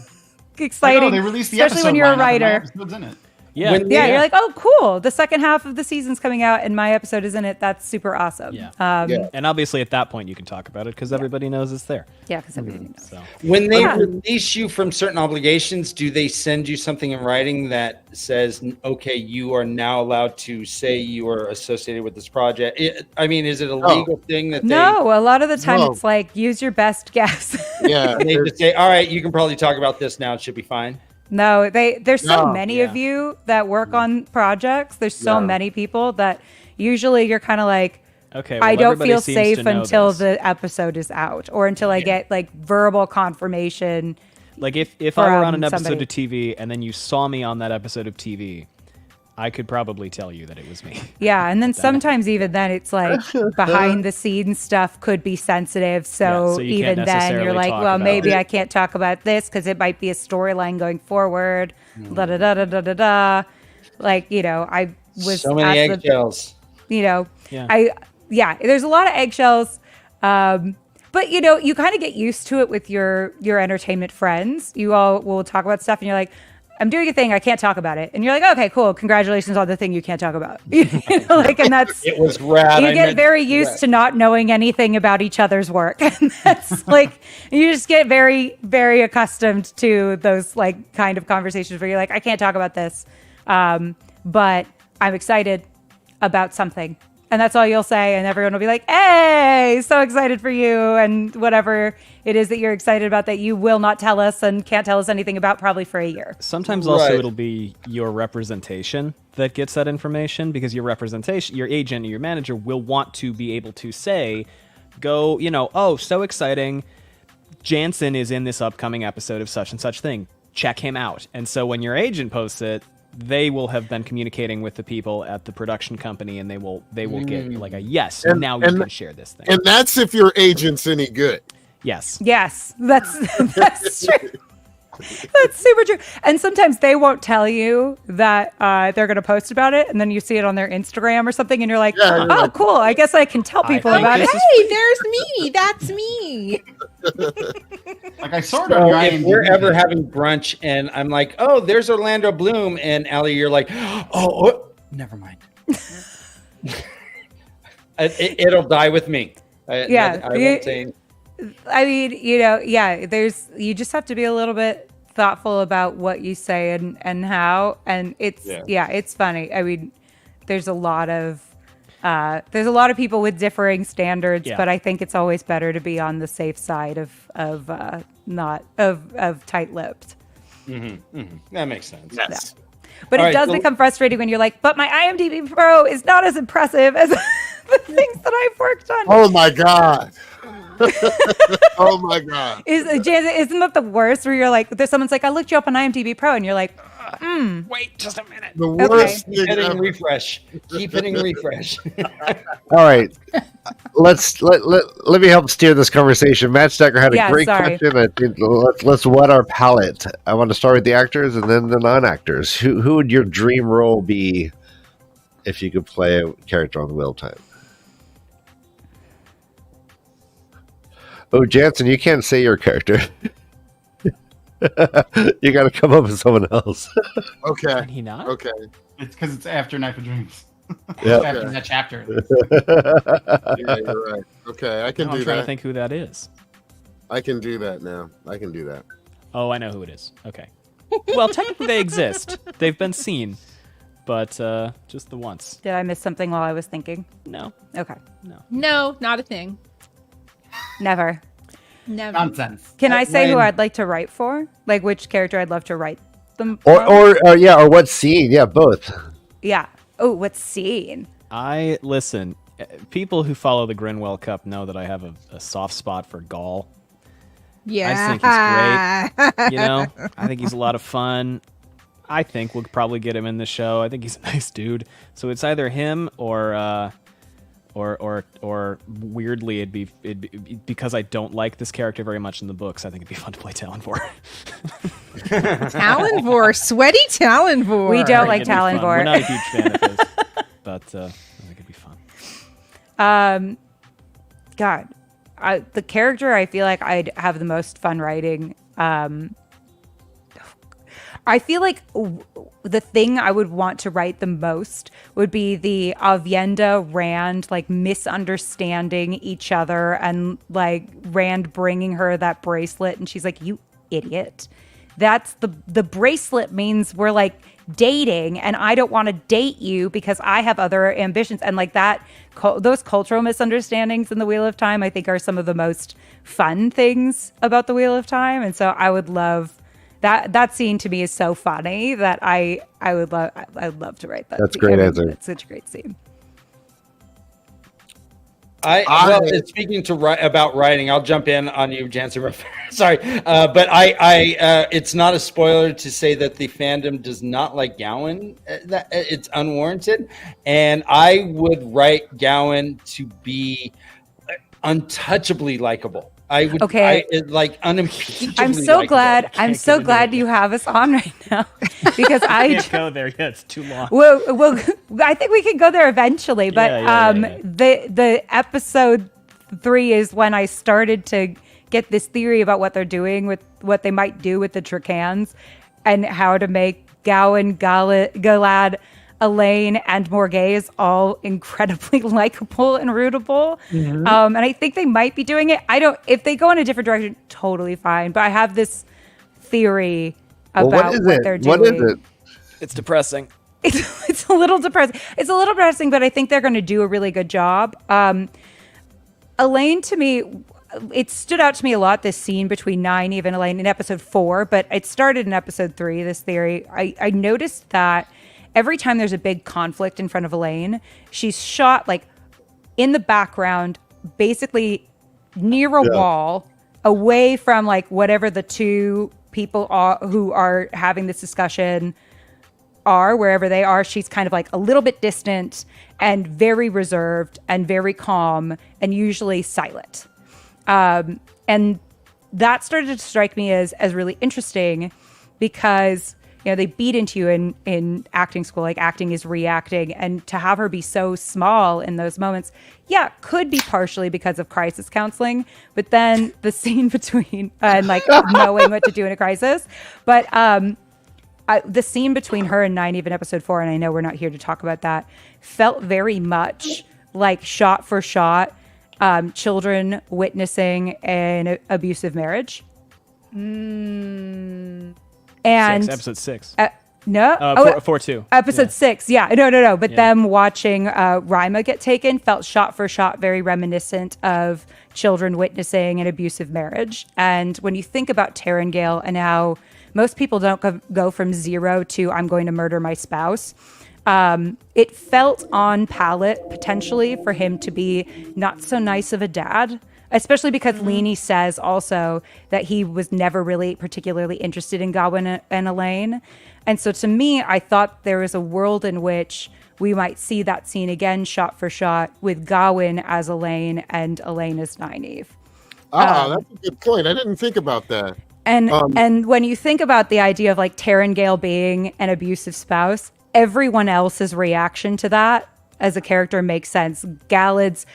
[SPEAKER 4] Exciting.
[SPEAKER 6] They released the
[SPEAKER 4] especially when you're a writer.
[SPEAKER 6] In it.
[SPEAKER 3] Yeah.
[SPEAKER 4] You're like, oh, cool. The second half of the season's coming out and my episode is in it. That's super awesome.
[SPEAKER 3] Yeah. And obviously at that point you can talk about it because everybody knows it's there.
[SPEAKER 4] Yeah, because everybody knows.
[SPEAKER 3] So.
[SPEAKER 1] When they release you from certain obligations, do they send you something in writing that says, okay, you are now allowed to say you are associated with this project? Is it a legal thing that
[SPEAKER 4] No, a lot of the time it's like, use your best guess.
[SPEAKER 5] Yeah.
[SPEAKER 1] They just say, all right, you can probably talk about this now. It should be fine.
[SPEAKER 4] No, there's so many of you that work on projects. There's so many people that usually you're kind of like,
[SPEAKER 3] okay,
[SPEAKER 4] I don't feel safe until the episode is out or until I get like verbal confirmation.
[SPEAKER 3] Like if I were on an episode of TV and then you saw me on that episode of TV, I could probably tell you that it was me.
[SPEAKER 4] Yeah, and then sometimes even then it's like behind the scenes stuff could be sensitive. So even then you're like, well, maybe I can't talk about this because it might be a storyline going forward. Da da da da da da da. Like, was
[SPEAKER 1] so many eggshells.
[SPEAKER 4] There's a lot of eggshells. But you kind of get used to it with your entertainment friends. You all will talk about stuff and you're like, I'm doing a thing, I can't talk about it. And you're like, okay, cool, congratulations on the thing you can't talk about. And that's
[SPEAKER 1] it was rad.
[SPEAKER 4] You get very used to not knowing anything about each other's work. And that's you just get very, very accustomed to those kind of conversations where you're like, I can't talk about this. But I'm excited about something. And that's all you'll say. And everyone will be like, hey, so excited for you. And whatever it is that you're excited about that you will not tell us and can't tell us anything about probably for a year.
[SPEAKER 3] Sometimes also it'll be your representation that gets that information, because your representation, your agent or your manager will want to be able to say, oh, so exciting. Jansen is in this upcoming episode of such and such thing. Check him out. And so when your agent posts it, they will have been communicating with the people at the production company, and they will get a yes. And now you can share this thing.
[SPEAKER 5] And that's if your agent's any good.
[SPEAKER 3] Yes.
[SPEAKER 4] That's true. That's super true. And sometimes they won't tell you that they're going to post about it, and then you see it on their Instagram or something, and you're like, cool. I guess I can tell people about it.
[SPEAKER 7] Hey, there's me. That's me.
[SPEAKER 6] I sort of.
[SPEAKER 1] If we're ever having brunch and I'm like, oh, there's Orlando Bloom, and Ali, you're like, oh never mind. It'll die with me. I won't say.
[SPEAKER 4] I mean, you just have to be a little bit thoughtful about what you say and how, and it's funny. I mean, there's a lot of people with differing standards, but I think it's always better to be on the safe side of tight-lipped.
[SPEAKER 1] That makes sense.
[SPEAKER 5] Yes.
[SPEAKER 4] But it does become frustrating when you're like, but my IMDb Pro is not as impressive as the things that I've worked on.
[SPEAKER 5] Oh my God. Oh my God.
[SPEAKER 4] Isn't that the worst, where you're like, someone's like, I looked you up on IMDb Pro, and you're like,
[SPEAKER 3] wait just a minute.
[SPEAKER 5] The worst thing
[SPEAKER 1] Keep hitting
[SPEAKER 5] ever.
[SPEAKER 1] refresh. Keep hitting refresh.
[SPEAKER 2] All right. Let me help steer this conversation. Matt Stacker had a great question. I think let's whet our palate. I want to start with the actors and then the non-actors. Who would your dream role be if you could play a character on the Wheel of Time? Oh, Jansen, you can't say your character. You got to come up with someone else.
[SPEAKER 5] Okay.
[SPEAKER 3] Can he not?
[SPEAKER 5] Okay.
[SPEAKER 6] It's because it's after Knife of Dreams.
[SPEAKER 2] Yep.
[SPEAKER 6] After that chapter.
[SPEAKER 5] Yeah, you're right. Okay, I can do
[SPEAKER 3] I'm trying
[SPEAKER 5] that.
[SPEAKER 3] to think who that is.
[SPEAKER 5] I can do that now. I can do that.
[SPEAKER 3] Oh, I know who it is. Okay. Well, technically they exist. They've been seen, but just the once.
[SPEAKER 4] Did I miss something while I was thinking?
[SPEAKER 3] No.
[SPEAKER 4] Okay.
[SPEAKER 7] No, not a thing.
[SPEAKER 4] Never.
[SPEAKER 7] Never.
[SPEAKER 6] Nonsense.
[SPEAKER 4] Can I say who I'd like to write for? Like which character I'd love to write them
[SPEAKER 2] Or
[SPEAKER 4] from?
[SPEAKER 2] or what scene? Yeah, both.
[SPEAKER 4] Yeah. Oh, what scene?
[SPEAKER 3] Listen, people who follow the Grinwell Cup know that I have a soft spot for Gaul.
[SPEAKER 7] Yeah.
[SPEAKER 3] I think he's great. I think he's a lot of fun. I think we'll probably get him in the show. I think he's a nice dude. So it's either him or weirdly it'd be because I don't like this character very much in the books. I think it'd be fun to play Talonvor.
[SPEAKER 7] Talonvor, sweaty Talonvor.
[SPEAKER 4] We don't like
[SPEAKER 3] It'd be fun.
[SPEAKER 4] Talonvor.
[SPEAKER 3] We're not a huge fan of his, but I think it'd be fun.
[SPEAKER 4] God, the character I feel like I'd have the most fun writing. I feel like the thing I would want to write the most would be the Avienda Rand misunderstanding each other, and Rand bringing her that bracelet, and she's like, "You idiot! That's the bracelet means we're dating, and I don't want to date you because I have other ambitions." And those cultural misunderstandings in the Wheel of Time, I think, are some of the most fun things about the Wheel of Time, and so I would love. That scene to me is so funny that I'd love to write that.
[SPEAKER 2] That's a great answer.
[SPEAKER 4] It's such a great scene.
[SPEAKER 1] Speaking about writing, I'll jump in on you, Jansen. Sorry, but it's not a spoiler to say that the fandom does not like Gowan. It's unwarranted, and I would write Gowan to be untouchably likable. I would.
[SPEAKER 4] Okay.
[SPEAKER 1] Like unimpeachably.
[SPEAKER 4] I'm so glad. I'm
[SPEAKER 3] Can't
[SPEAKER 4] so
[SPEAKER 3] get into
[SPEAKER 4] glad
[SPEAKER 3] it.
[SPEAKER 4] you have us on right now because
[SPEAKER 3] I can't go there. Yeah, it's too long.
[SPEAKER 4] Well, I think we can go there eventually. But
[SPEAKER 3] Yeah.
[SPEAKER 4] the episode 3 is when I started to get this theory about what they're doing with what they might do with the Tricans and how to make Gowan, Galad, Elaine, and Morghese all incredibly likable and rootable.
[SPEAKER 1] Mm-hmm.
[SPEAKER 4] And I think they might be doing it. If they go in a different direction, totally fine. But I have this theory about what they're doing.
[SPEAKER 2] What is it?
[SPEAKER 3] It's depressing.
[SPEAKER 4] It's a little depressing. It's a little depressing, but I think they're going to do a really good job. Elaine, to me, it stood out to me a lot, this scene between Nynaeve and Elaine in episode 4, but it started in episode 3, this theory. I noticed that every time there's a big conflict in front of Elaine, she's shot like in the background, basically near a wall, away from like whatever the two people are who are having this discussion are, wherever they are. She's kind of like a little bit distant and very reserved and very calm and usually silent. And that started to strike me as really interesting because, you know, they beat into you in acting school, like acting is reacting, and to have her be so small in those moments, could be partially because of crisis counseling, but then the scene between and like knowing what to do in a crisis, but the scene between her and Nynaeve in episode 4, and I know we're not here to talk about that, felt very much like shot for shot children witnessing an abusive marriage. And
[SPEAKER 3] episode 6.
[SPEAKER 4] No,
[SPEAKER 3] 4-2.
[SPEAKER 4] Episode 6, yeah, no. But them watching Rima get taken felt shot for shot very reminiscent of children witnessing an abusive marriage. And when you think about Tarangale and how most people don't go from 0 to I'm going to murder my spouse, it felt on palette potentially for him to be not so nice of a dad. Especially because Leanie says also that he was never really particularly interested in Gawain and Elaine. And so to me, I thought there was a world in which we might see that scene again, shot for shot, with Gawain as Elaine and Elaine as Nynaeve.
[SPEAKER 5] That's a good point. I didn't think about that.
[SPEAKER 4] And when you think about the idea of like Tarangale being an abusive spouse, everyone else's reaction to that as a character makes sense. Galad's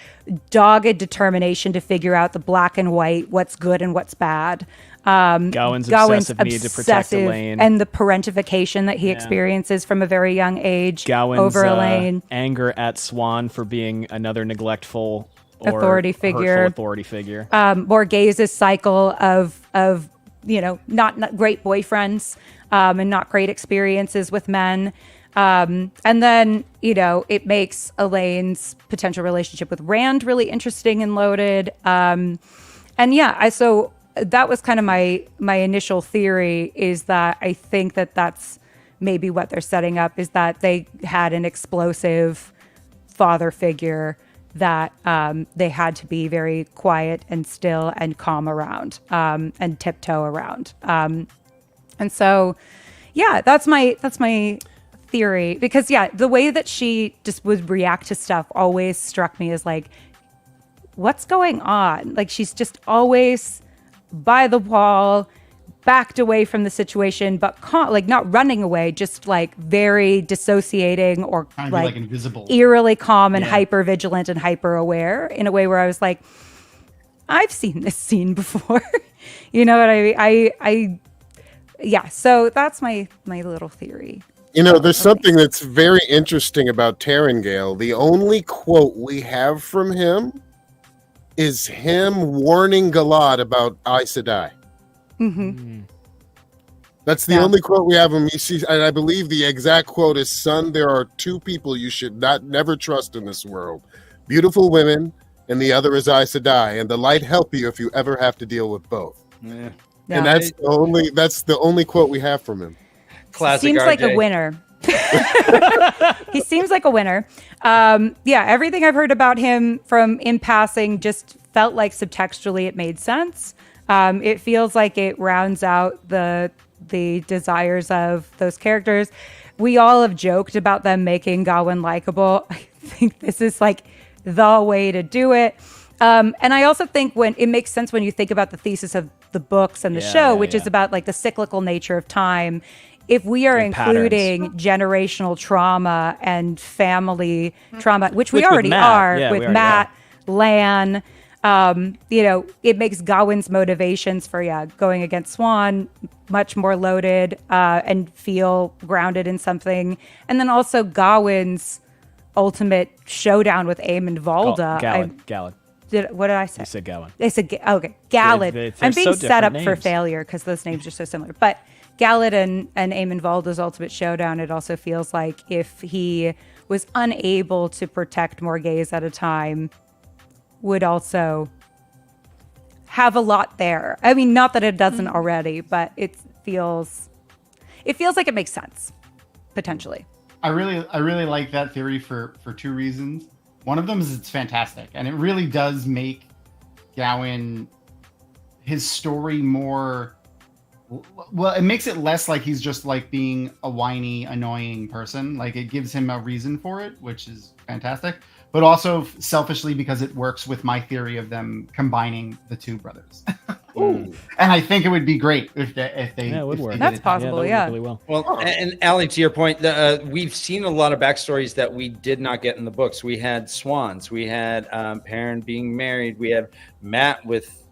[SPEAKER 4] dogged determination to figure out the black and white, what's good and what's bad.
[SPEAKER 3] Gawain's obsessive need to protect Elaine.
[SPEAKER 4] And the parentification that he experiences from a very young age
[SPEAKER 3] Gawain's,
[SPEAKER 4] over Elaine.
[SPEAKER 3] Anger at Swan for being another neglectful or
[SPEAKER 4] authority figure. Morghese's cycle of not great boyfriends and not great experiences with men. And then, it makes Elaine's potential relationship with Rand really interesting and loaded. So that was kind of my initial theory, is that I think that that's maybe what they're setting up, is that they had an explosive father figure that they had to be very quiet and still and calm around and tiptoe around. That's my theory, because the way that she just would react to stuff always struck me as like, what's going on? Like, she's just always by the wall, backed away from the situation, but not running away, just like very dissociating or like
[SPEAKER 6] invisible,
[SPEAKER 4] eerily calm and hyper vigilant and hyper aware, in a way where I was like, I've seen this scene before. You know what I mean? So that's my little theory.
[SPEAKER 5] There's something that's very interesting about Tarangale. The only quote we have from him is him warning Galad about Aes Sedai.
[SPEAKER 4] Mm-hmm.
[SPEAKER 5] That's the only quote we have him. You see, and I believe the exact quote is, "Son, there are two people you should never trust in this world: beautiful women, and the other is Aes Sedai. And the light help you if you ever have to deal with both."
[SPEAKER 1] Yeah.
[SPEAKER 5] And that's the only quote we have from him.
[SPEAKER 1] Classic.
[SPEAKER 4] Seems
[SPEAKER 1] RJ.
[SPEAKER 4] like a winner. He seems like a winner. Everything I've heard about him from in passing just felt like subtextually it made sense. It feels like it rounds out the desires of those characters. We all have joked about them making Gawain likable. I think this is like the way to do it. And I also think when it makes sense when you think about the thesis of the books and the show, which is about like the cyclical nature of time. If we are including generational trauma and family trauma, which we already are with Matt, Lan, it makes Gawain's motivations for going against Swan much more loaded and feel grounded in something. And then also Gawain's ultimate showdown with Aemon Valda.
[SPEAKER 3] Galad.
[SPEAKER 4] What did I say?
[SPEAKER 3] You said Gawain.
[SPEAKER 4] I said okay, Galad. I'm being set up for failure because those names are so similar. But Galad and Aemon Valda's ultimate showdown, it also feels like if he was unable to protect Morghese at a time, would also have a lot there. I mean, not that it doesn't already, but it feels like it makes sense, potentially.
[SPEAKER 6] I really like that theory for two reasons. One of them is it's fantastic, and it really does make Gawain, his story more. Well, it makes it less like he's just like being a whiny, annoying person. Like it gives him a reason for it, which is fantastic. But also selfishly because it works with my theory of them combining the two brothers. And I think it would be great if they
[SPEAKER 3] it would work.
[SPEAKER 4] That's possible,
[SPEAKER 3] yeah. Really well.
[SPEAKER 1] Well, and Ali, to your point, we've seen a lot of backstories that we did not get in the books. We had Swans, we had Perrin being married, we have Matt with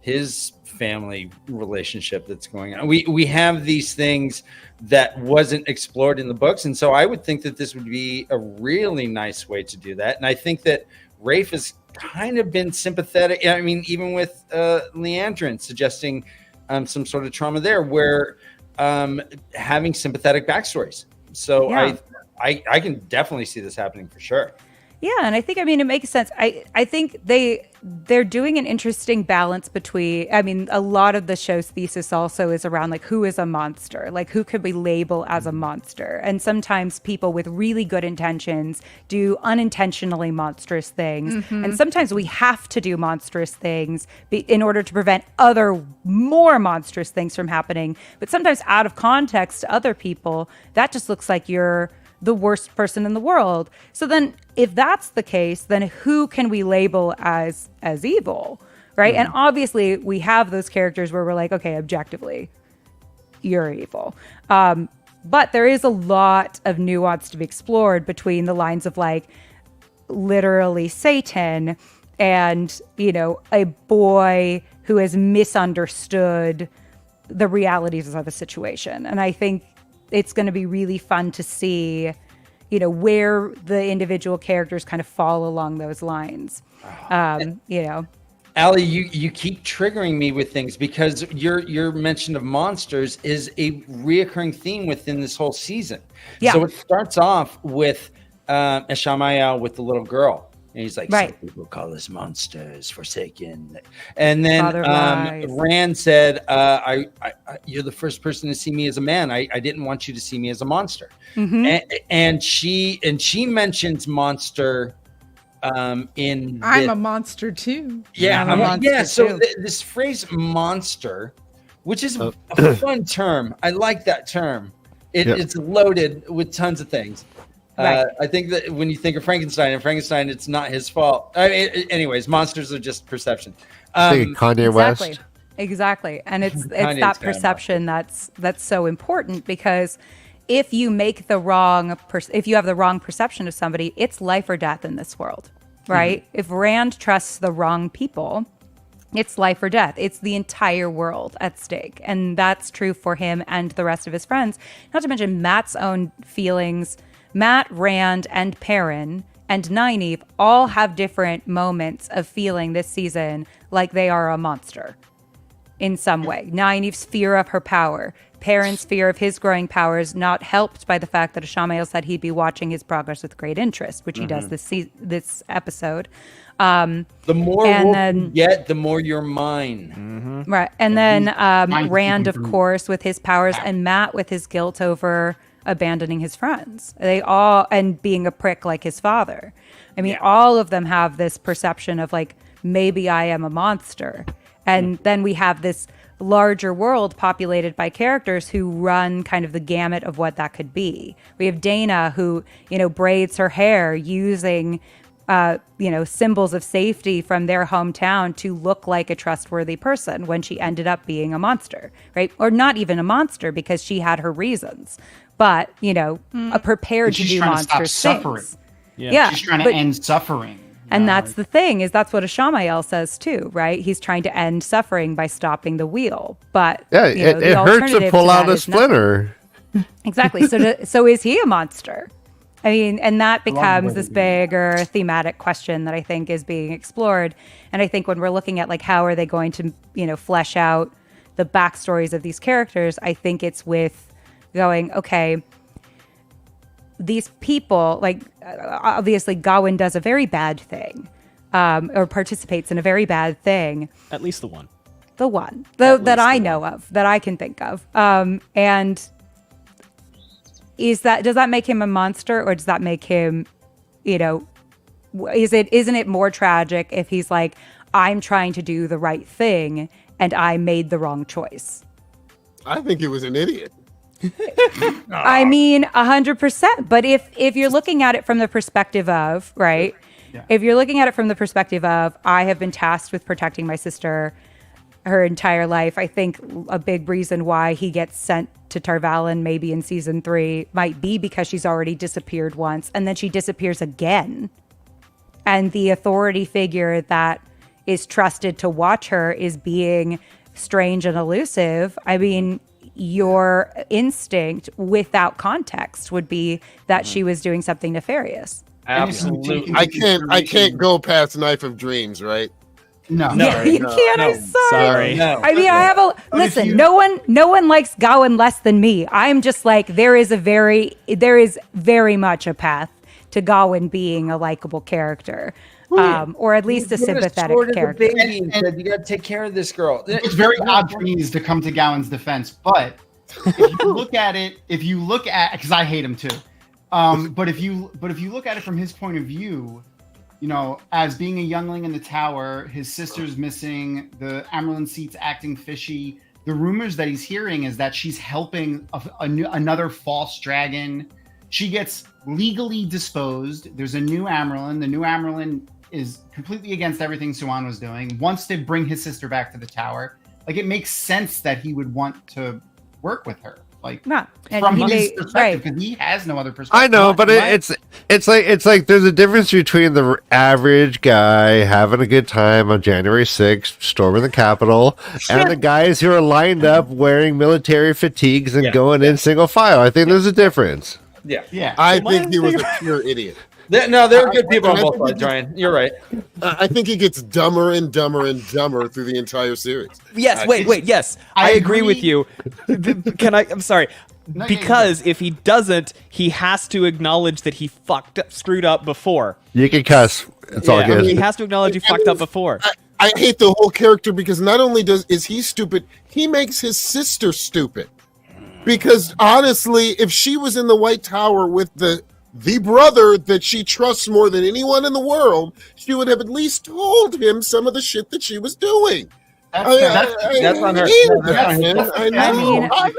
[SPEAKER 1] his family relationship that's going on. We have these things that wasn't explored in the books, and so I would think that this would be a really nice way to do that. And I think that Rafe has kind of been sympathetic. I mean, even with Leandrin suggesting some sort of trauma there, where having sympathetic backstories. So I can definitely see this happening for sure.
[SPEAKER 4] Yeah, and I think, it makes sense. I think they're doing an interesting balance between, a lot of the show's thesis also is around like who is a monster, like who could we label as a monster? And sometimes people with really good intentions do unintentionally monstrous things. Mm-hmm. And sometimes we have to do monstrous things in order to prevent other more monstrous things from happening. But sometimes out of context to other people, that just looks like you're the worst person in the world. So then if that's the case, then who can we label as evil, right? Mm-hmm. And obviously we have those characters where we're like, okay, objectively, you're evil. But there is a lot of nuance to be explored between the lines of like literally Satan and, a boy who has misunderstood the realities of a situation. And I think it's going to be really fun to see, where the individual characters kind of fall along those lines.
[SPEAKER 1] Ali, you keep triggering me with things because your mention of monsters is a reoccurring theme within this whole season. Yeah. So it starts off with Eshamayel with the little girl. And he's like, some people call us monsters, forsaken. And then Rand said, you're the first person to see me as a man. I didn't want you to see me as a monster. Mm-hmm. And she mentions monster in
[SPEAKER 7] I'm a monster too.
[SPEAKER 1] Yeah. So this phrase monster, which is a fun term. I like that term. It's loaded with tons of things. I think that when you think of Frankenstein, it's not his fault. Anyways, monsters are just perception.
[SPEAKER 2] Kanye West.
[SPEAKER 4] Exactly. And it's that perception that's so important, because if you make the wrong, if you have the wrong perception of somebody, it's life or death in this world, right? Mm-hmm. If Rand trusts the wrong people, it's life or death. It's the entire world at stake. And that's true for him and the rest of his friends. Not to mention Matt's own feelings. Matt, Rand, and Perrin, and Nynaeve all have different moments of feeling this season like they are a monster in some way. Nynaeve's fear of her power, Perrin's fear of his growing powers, not helped by the fact that Eshamayel said he'd be watching his progress with great interest, which he does this episode.
[SPEAKER 1] The more you get, the more you're mine.
[SPEAKER 4] Mm-hmm. Right. And then Rand, of course, with his powers, and Matt with his guilt over abandoning his friends. They all, and being a prick like his father. All of them have this perception of like, maybe I am a monster. And then we have this larger world populated by characters who run kind of the gamut of what that could be. We have Dana who, braids her hair using symbols of safety from their hometown to look like a trustworthy person when she ended up being a monster, right? Or not even a monster because she had her reasons, but, prepared to do monstrous things.
[SPEAKER 6] Yeah. She's trying to end suffering.
[SPEAKER 4] And that's the thing, is that's what a Shamael says too, right? He's trying to end suffering by stopping the wheel. But
[SPEAKER 2] it hurts to pull out a splinter.
[SPEAKER 4] Exactly. So is he a monster? I mean, and that becomes this bigger thematic question that I think is being explored. And I think when we're looking at like how are they going to, flesh out the backstories of these characters, I think it's with going, okay, these people, like obviously Gawain does a very bad thing, or participates in a very bad thing.
[SPEAKER 3] At least the one.
[SPEAKER 4] That I know of, that I can think of. And does that make him a monster, or does that make him, isn't it more tragic if he's like, I'm trying to do the right thing and I made the wrong choice?
[SPEAKER 5] I think he was an idiot.
[SPEAKER 4] I mean, 100%. But if you're looking at it from the perspective of, right? Yeah. If you're looking at it from the perspective of, I have been tasked with protecting my sister her entire life. I think a big reason why he gets sent to Tarvalin maybe in season 3 might be because she's already disappeared once and then she disappears again. And the authority figure that is trusted to watch her is being strange and elusive. I mean, your instinct without context would be that she was doing something nefarious.
[SPEAKER 1] Absolutely.
[SPEAKER 5] I can't go past Knife of Dreams, right?
[SPEAKER 4] No, you can't.
[SPEAKER 3] No.
[SPEAKER 4] I'm sorry.
[SPEAKER 3] No.
[SPEAKER 4] I mean, I have listen. No one likes Gawain less than me. I'm just like there is very much a path to Gawain being a likable character, or at least a sympathetic character.
[SPEAKER 1] And you got to take care of this girl.
[SPEAKER 6] It's very odd for me to come to Gawain's defense, but if you look at because I hate him too. But if you look at it from his point of view, as being a youngling in the tower, his sister's missing, the Amarylline seat's acting fishy. The rumors that he's hearing is that she's helping another false dragon. She gets legally disposed. There's a new Amarylline. The new Amarylline is completely against everything Suan was doing, wants to bring his sister back to the tower. Like, it makes sense that he would want to work with her. Like, from his perspective, because he has no other perspective.
[SPEAKER 2] I know, but it's like there's a difference between the average guy having a good time on January 6th, storming the Capitol, and the guys who are lined up wearing military fatigues and going in single file. I think there's a difference.
[SPEAKER 5] Yeah. I think he was a pure idiot.
[SPEAKER 1] No, there are good people on both sides, Ryan. You're right.
[SPEAKER 5] I think he gets dumber and dumber and dumber through the entire series.
[SPEAKER 3] Yes, wait, yes. I agree with you. I'm sorry.
[SPEAKER 6] No,
[SPEAKER 3] because if he doesn't, he has to acknowledge that he screwed up before.
[SPEAKER 2] You can cuss. It's all good.
[SPEAKER 3] He has to acknowledge he fucked up before.
[SPEAKER 5] I hate the whole character because not only is he stupid, he makes his sister stupid. Because honestly, if she was in the White Tower with the brother that she trusts more than anyone in the world, she would have at least told him some of the shit that she was doing.
[SPEAKER 1] That's on her.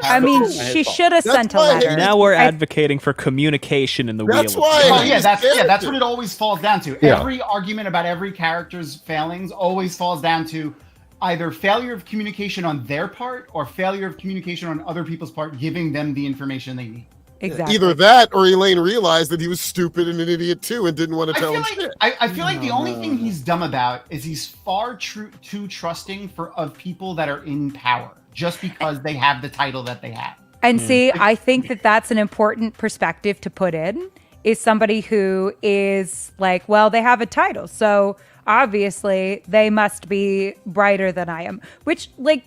[SPEAKER 4] I mean, she should have sent a letter.
[SPEAKER 3] Now we're advocating for communication in the wheel.
[SPEAKER 5] That's why.
[SPEAKER 6] That's what it always falls down to. Yeah. Every argument about every character's failings always falls down to either failure of communication on their part or failure of communication on other people's part, giving them the information they need.
[SPEAKER 4] Exactly.
[SPEAKER 5] Either that or Elaine realized that he was stupid and an idiot too and didn't want to tell him shit.
[SPEAKER 6] I feel like the only thing he's dumb about is he's far too trusting of people that are in power just because they have the title that they have.
[SPEAKER 4] And see, I think that that's an important perspective to put in, is somebody who is like, well, they have a title, so obviously they must be brighter than I am, which, like,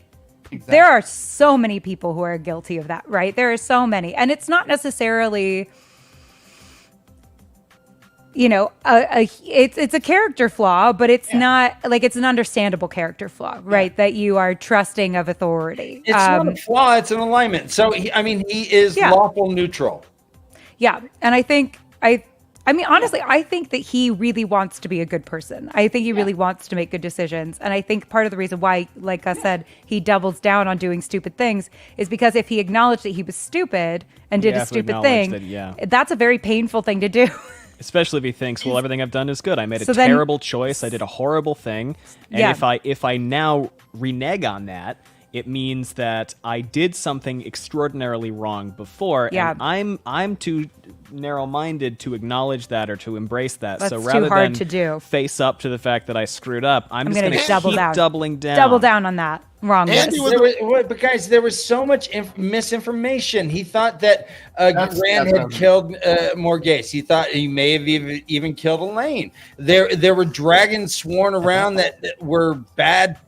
[SPEAKER 4] exactly. There are so many people who are guilty of that, right? There are so many. And it's not necessarily, it's a character flaw, but it's not, like, it's an understandable character flaw, right? That you are trusting of authority.
[SPEAKER 1] It's not a flaw, it's an alignment. So, he is lawful neutral.
[SPEAKER 4] Yeah. And I think, honestly, I think that he really wants to be a good person. I think he really wants to make good decisions. And I think part of the reason why, like I said, he doubles down on doing stupid things is because if he acknowledged that he was stupid and did a stupid thing, that's a very painful thing to do.
[SPEAKER 3] Especially if he thinks, well, everything I've done is good. I made
[SPEAKER 4] So
[SPEAKER 3] a
[SPEAKER 4] then-
[SPEAKER 3] terrible choice. I did a horrible thing. And
[SPEAKER 4] Yeah.
[SPEAKER 3] if I now renege on that, it means that I did something extraordinarily wrong before,
[SPEAKER 4] Yeah.
[SPEAKER 3] and I'm too narrow-minded to acknowledge that or to embrace that.
[SPEAKER 4] That's
[SPEAKER 3] so
[SPEAKER 4] too
[SPEAKER 3] rather
[SPEAKER 4] hard
[SPEAKER 3] than
[SPEAKER 4] to do.
[SPEAKER 3] face up to the fact that I screwed up, I'm just
[SPEAKER 4] gonna
[SPEAKER 3] going to
[SPEAKER 4] double
[SPEAKER 3] keep
[SPEAKER 4] down.
[SPEAKER 3] doubling down.
[SPEAKER 4] Double down on that. Wrong.
[SPEAKER 5] Andy
[SPEAKER 4] Gus.
[SPEAKER 5] was-
[SPEAKER 1] But guys, there was so much misinformation. He thought that
[SPEAKER 6] That's
[SPEAKER 1] Rand
[SPEAKER 6] what
[SPEAKER 1] had
[SPEAKER 6] I'm-
[SPEAKER 1] killed Morghese. He thought he may have even killed Elaine. There were dragons sworn around that were bad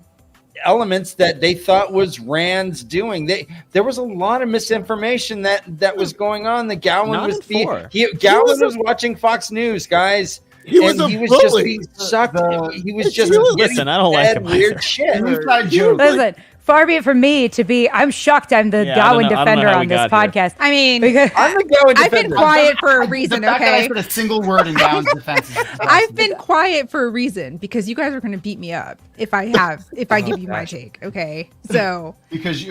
[SPEAKER 1] elements that they thought was Rand's doing. There was a lot of misinformation that was going on. The Gowan
[SPEAKER 3] Not
[SPEAKER 1] was
[SPEAKER 3] in 4.
[SPEAKER 1] Gowan was watching Fox News, guys.
[SPEAKER 5] He was
[SPEAKER 1] and
[SPEAKER 5] a
[SPEAKER 1] he was just
[SPEAKER 5] bully.
[SPEAKER 1] being sucked. He was just
[SPEAKER 5] Listen,
[SPEAKER 1] getting
[SPEAKER 3] I don't like
[SPEAKER 1] fed
[SPEAKER 3] him
[SPEAKER 1] weird
[SPEAKER 3] either.
[SPEAKER 1] shit.
[SPEAKER 6] Inside joke.
[SPEAKER 4] Listen, far be it from me to be. I'm shocked. I'm the
[SPEAKER 3] Yeah, I
[SPEAKER 4] Gowan
[SPEAKER 3] don't know
[SPEAKER 4] defender
[SPEAKER 3] how we
[SPEAKER 4] on this
[SPEAKER 3] got here.
[SPEAKER 4] podcast.
[SPEAKER 7] I mean,
[SPEAKER 4] Because
[SPEAKER 1] I'm the Gowan
[SPEAKER 7] I've been
[SPEAKER 1] defender.
[SPEAKER 7] quiet for a
[SPEAKER 6] The
[SPEAKER 7] reason,
[SPEAKER 6] fact that I
[SPEAKER 7] okay?
[SPEAKER 6] put a single word in Gowan's defense.
[SPEAKER 7] I've been quiet for a reason because you guys are going to beat me up if I give you my take, okay? So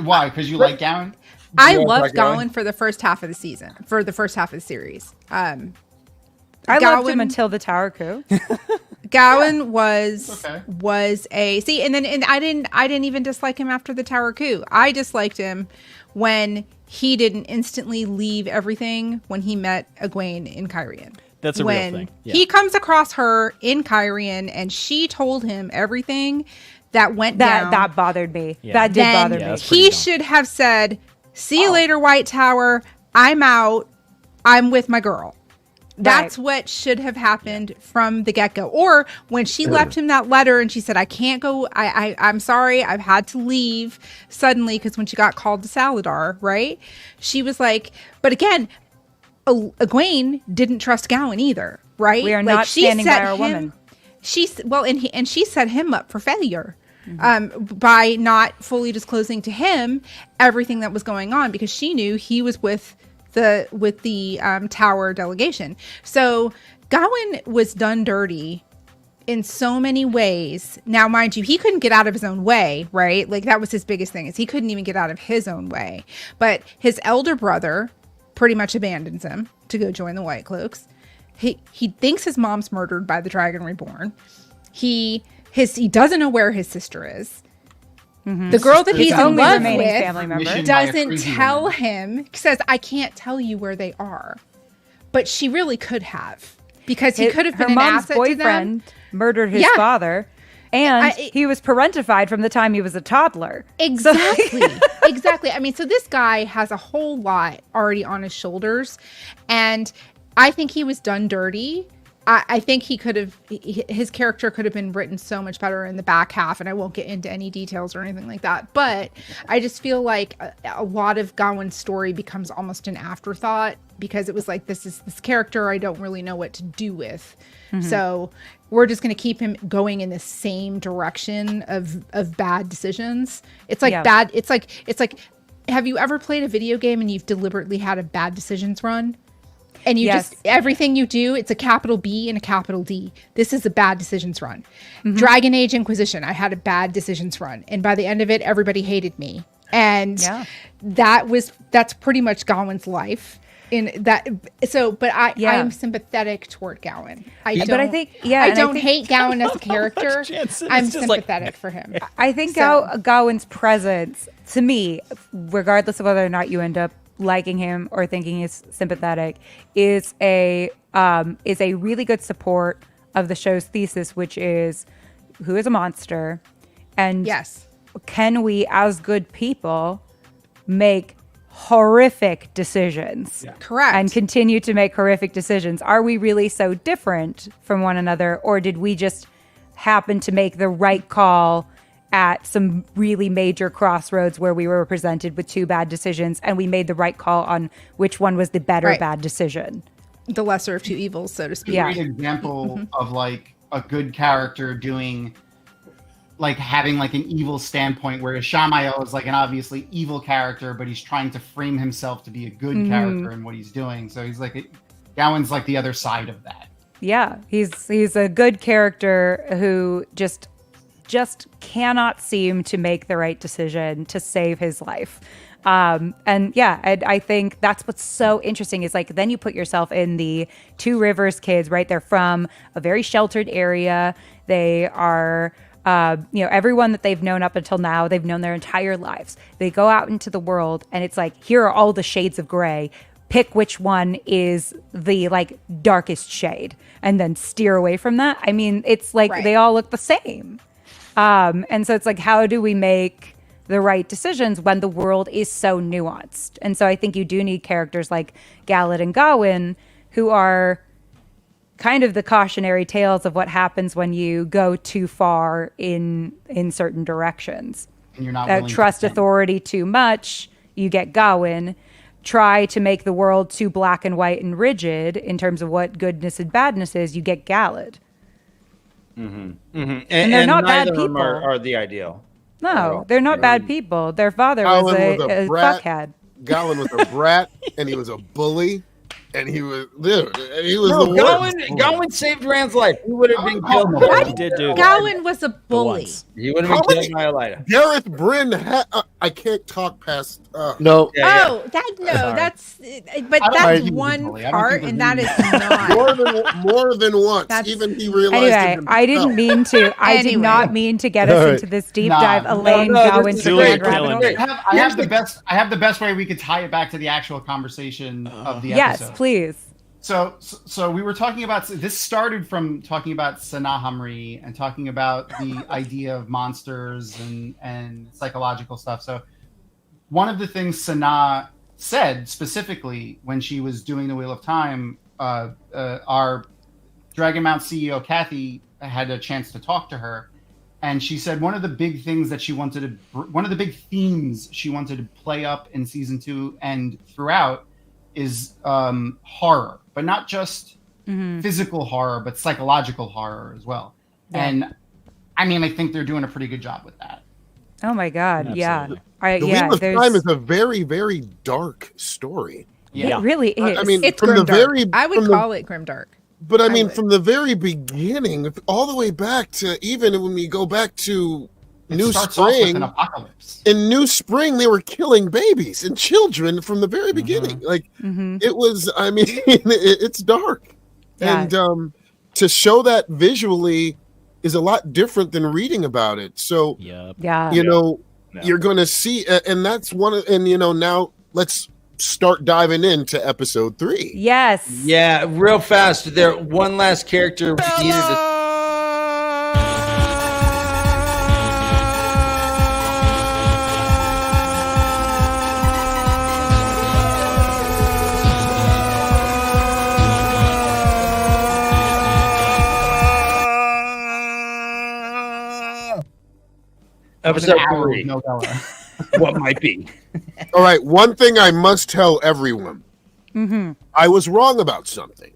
[SPEAKER 6] Why? Because you like Gowan?
[SPEAKER 7] I
[SPEAKER 1] You
[SPEAKER 7] loved
[SPEAKER 1] like Gowan?
[SPEAKER 7] Gowan for the first half of the season, for the first half of the series.
[SPEAKER 4] I loved him
[SPEAKER 7] Gowan-
[SPEAKER 4] until the Tower Coup.
[SPEAKER 7] Gowan was
[SPEAKER 6] Okay.
[SPEAKER 7] and I didn't even dislike him after the Tower Coup. I disliked him when he didn't instantly leave everything when he met Egwene in Kyrian.
[SPEAKER 3] That's a real
[SPEAKER 7] when
[SPEAKER 3] thing. Yeah.
[SPEAKER 7] he comes across her in Kyrian and she told him everything that went down.
[SPEAKER 4] That bothered me.
[SPEAKER 3] Yeah.
[SPEAKER 4] That did
[SPEAKER 7] then
[SPEAKER 4] bother
[SPEAKER 3] Yeah,
[SPEAKER 4] me.
[SPEAKER 3] that's pretty
[SPEAKER 7] he
[SPEAKER 3] dumb.
[SPEAKER 7] should have said, "See you later, White Tower. I'm out. I'm with my girl." That's what should have happened from the get-go. Or when she left him that letter and she said, "I can't go. I'm sorry. I've had to leave suddenly," because when she got called to Saladar, right? She was like, but again, Egwene didn't trust Gowan either, right?
[SPEAKER 4] We are
[SPEAKER 7] Like,
[SPEAKER 4] not
[SPEAKER 7] she
[SPEAKER 4] standing by
[SPEAKER 7] set
[SPEAKER 4] our
[SPEAKER 7] him-
[SPEAKER 4] woman.
[SPEAKER 7] and she set him up for failure by not fully disclosing to him everything that was going on because she knew he was with the Tower delegation. So Gowan was done dirty in so many ways. Now, mind you, he couldn't get out of his own way, right? Like that was his biggest thing, is he couldn't even get out of his own way. But his elder brother pretty much abandons him to go join the White Cloaks. He thinks his mom's murdered by the Dragon Reborn. He doesn't know where his sister is. The girl that he's
[SPEAKER 4] His
[SPEAKER 7] in
[SPEAKER 4] only
[SPEAKER 7] love
[SPEAKER 4] remaining
[SPEAKER 7] with
[SPEAKER 4] family member.
[SPEAKER 6] Mission by a
[SPEAKER 7] doesn't
[SPEAKER 6] crazy
[SPEAKER 7] tell
[SPEAKER 6] woman.
[SPEAKER 7] him, says, "I can't tell you where they are," but she really could have, because he could have
[SPEAKER 4] Her
[SPEAKER 7] been an
[SPEAKER 4] mom's
[SPEAKER 7] asset to them.
[SPEAKER 4] boyfriend murdered his
[SPEAKER 7] Yeah.
[SPEAKER 4] father, and
[SPEAKER 7] I-
[SPEAKER 4] he was parentified from the time he was a toddler.
[SPEAKER 7] Exactly. Exactly. I mean, so this guy has a whole lot already on his shoulders, and I think he was done dirty. I think his character could have been written so much better in the back half, and I won't get into any details or anything like that. But I just feel like a lot of Gawain's story becomes almost an afterthought, because it was like, this is this character I don't really know what to do with. So we're just going to keep him going in the same direction of bad decisions. It's like
[SPEAKER 4] Yeah.
[SPEAKER 7] it's like, have you ever played a video game and you've deliberately had a bad decisions run? And you
[SPEAKER 4] Yes.
[SPEAKER 7] just, everything you do, it's a capital B and a capital D. This is a bad decisions run. Dragon Age Inquisition, I had a bad decisions run. And by the end of it, everybody hated me. And
[SPEAKER 4] Yeah.
[SPEAKER 7] that's pretty much Gawain's life. In that, so, but I'm sympathetic toward Gowan. I don't hate Gowan as a character.
[SPEAKER 3] Jansen
[SPEAKER 7] I'm
[SPEAKER 3] is just like-
[SPEAKER 7] sympathetic for him.
[SPEAKER 4] I think
[SPEAKER 7] So-
[SPEAKER 4] Gawain's presence, to me, regardless of whether or not you end up liking him or thinking he's sympathetic, is a really good support of the show's thesis, which is, who is a monster, and
[SPEAKER 7] Yes.
[SPEAKER 4] can we, as good people, make horrific decisions?
[SPEAKER 7] Correct.
[SPEAKER 4] And continue to make horrific decisions? Are we really so different from one another, or did we just happen to make the right call at some really major crossroads where we were presented with two bad decisions, and we made the right call on which one was the better
[SPEAKER 7] Right.
[SPEAKER 4] bad decision?
[SPEAKER 7] The lesser of two evils, so to speak.
[SPEAKER 4] Yeah.
[SPEAKER 6] Great example of like a good character doing, like having like an evil standpoint, whereas Shamael is like an obviously evil character, but he's trying to frame himself to be a good character in what he's doing. So he's like, Gowan's like the other side of that.
[SPEAKER 4] Yeah, he's a good character who just cannot seem to make the right decision to save his life. And yeah, I think that's what's so interesting is like then you put yourself in the Two Rivers kids, right? They're from a very sheltered area. They are, everyone that they've known up until now, they've known their entire lives. They go out into the world and it's like, here are all the shades of gray. Pick which one is the like darkest shade and then steer away from that. I mean, it's like they all look the same. And so it's like, how do we make the right decisions when the world is so nuanced? And so I think you do need characters like Galad and Gawain who are kind of the cautionary tales of what happens when you go too far in certain directions.
[SPEAKER 6] And you're not willing
[SPEAKER 4] trust
[SPEAKER 6] to
[SPEAKER 4] authority too much, you get Gawain. Try to make the world too black and white and rigid in terms of what goodness and badness is, you get Galad.
[SPEAKER 1] And
[SPEAKER 4] they're not bad
[SPEAKER 1] neither of them
[SPEAKER 4] people.
[SPEAKER 1] are the ideal.
[SPEAKER 4] No, they're not bad people. Their father was a
[SPEAKER 5] brat.
[SPEAKER 4] fuckhead.
[SPEAKER 5] Gawain was a brat, and he was a bully, and he was the worst.
[SPEAKER 1] Gawain saved Rand's life. He would have been killed.
[SPEAKER 3] He did do that.
[SPEAKER 7] Gawain was a bully.
[SPEAKER 3] once.
[SPEAKER 1] He would have been killed by Elida.
[SPEAKER 5] Gareth Bryn I can't talk past.
[SPEAKER 2] No,
[SPEAKER 7] Oh, that's
[SPEAKER 6] think
[SPEAKER 7] one
[SPEAKER 6] bully. I don't
[SPEAKER 7] part,
[SPEAKER 6] think
[SPEAKER 7] and
[SPEAKER 6] we're
[SPEAKER 7] that is not.
[SPEAKER 5] more than once.
[SPEAKER 7] That's-
[SPEAKER 5] Even he realized.
[SPEAKER 4] Anyway, I didn't mean to. I did
[SPEAKER 7] Anyway.
[SPEAKER 4] not mean to get us
[SPEAKER 2] All right.
[SPEAKER 4] into this deep
[SPEAKER 6] Nah.
[SPEAKER 4] dive. Elaine
[SPEAKER 1] No,
[SPEAKER 4] Gawain
[SPEAKER 1] this
[SPEAKER 4] to
[SPEAKER 1] is
[SPEAKER 3] Julia
[SPEAKER 4] Grand
[SPEAKER 3] killing
[SPEAKER 4] Rapids.
[SPEAKER 3] me.
[SPEAKER 6] I have the best way we could tie it back to the actual conversation of the
[SPEAKER 4] Yes,
[SPEAKER 6] episode.
[SPEAKER 4] please.
[SPEAKER 6] So we were talking about this started from talking about Sanahamri and talking about the idea of monsters and psychological stuff. So one of the things Sana said specifically when she was doing the Wheel of Time, our Dragonmount CEO Kathy had a chance to talk to her, and she said one of the big things that one of the big themes she wanted to play up in season 2 and throughout is horror, but not just physical horror, but psychological horror as well.
[SPEAKER 4] Yeah.
[SPEAKER 6] And I mean, I think they're doing a pretty good job with that.
[SPEAKER 4] Oh my God!
[SPEAKER 3] Absolutely.
[SPEAKER 4] Yeah,
[SPEAKER 5] The Wheel of Time is a very, very dark story.
[SPEAKER 4] It really is.
[SPEAKER 5] I mean,
[SPEAKER 7] It's
[SPEAKER 5] from the
[SPEAKER 7] grimdark.
[SPEAKER 5] very,
[SPEAKER 7] I would
[SPEAKER 5] from the-
[SPEAKER 7] call it grimdark.
[SPEAKER 5] But I mean,
[SPEAKER 7] would.
[SPEAKER 5] from the very beginning, all the way back to even when we go back to New
[SPEAKER 6] Starts off with
[SPEAKER 5] Spring.
[SPEAKER 6] an apocalypse.
[SPEAKER 5] In New Spring, they were killing babies and children from the very beginning. Like it was. I mean, it's dark,
[SPEAKER 4] Yeah.
[SPEAKER 5] and to show that visually is a lot different than reading about it. So
[SPEAKER 3] Yep.
[SPEAKER 4] yeah.
[SPEAKER 5] you're going to see, and that's one of, and now let's start diving into episode 3.
[SPEAKER 4] Yes.
[SPEAKER 1] Yeah, real fast. There, one last character we needed to. Episode
[SPEAKER 6] An hour
[SPEAKER 1] 3.
[SPEAKER 6] with no Bella.
[SPEAKER 1] What might be?
[SPEAKER 5] All right, one thing I must tell everyone: I was wrong about something.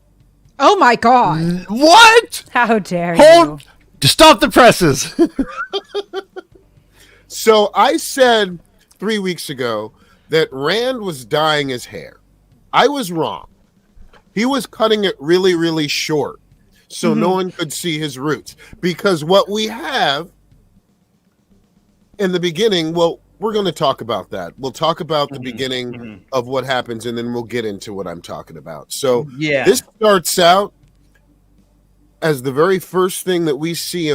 [SPEAKER 7] Oh my God!
[SPEAKER 2] what?
[SPEAKER 4] How dare
[SPEAKER 2] Hold! Stop the presses.
[SPEAKER 5] So I said 3 weeks ago that Rand was dyeing his hair. I was wrong. He was cutting it really, really short so no one could see his roots. Because what we have in the beginning, well, we're going to talk about that. We'll talk about the beginning of what happens, and then we'll get into what I'm talking about. So
[SPEAKER 1] Yeah.
[SPEAKER 5] this starts out as the very first thing that we see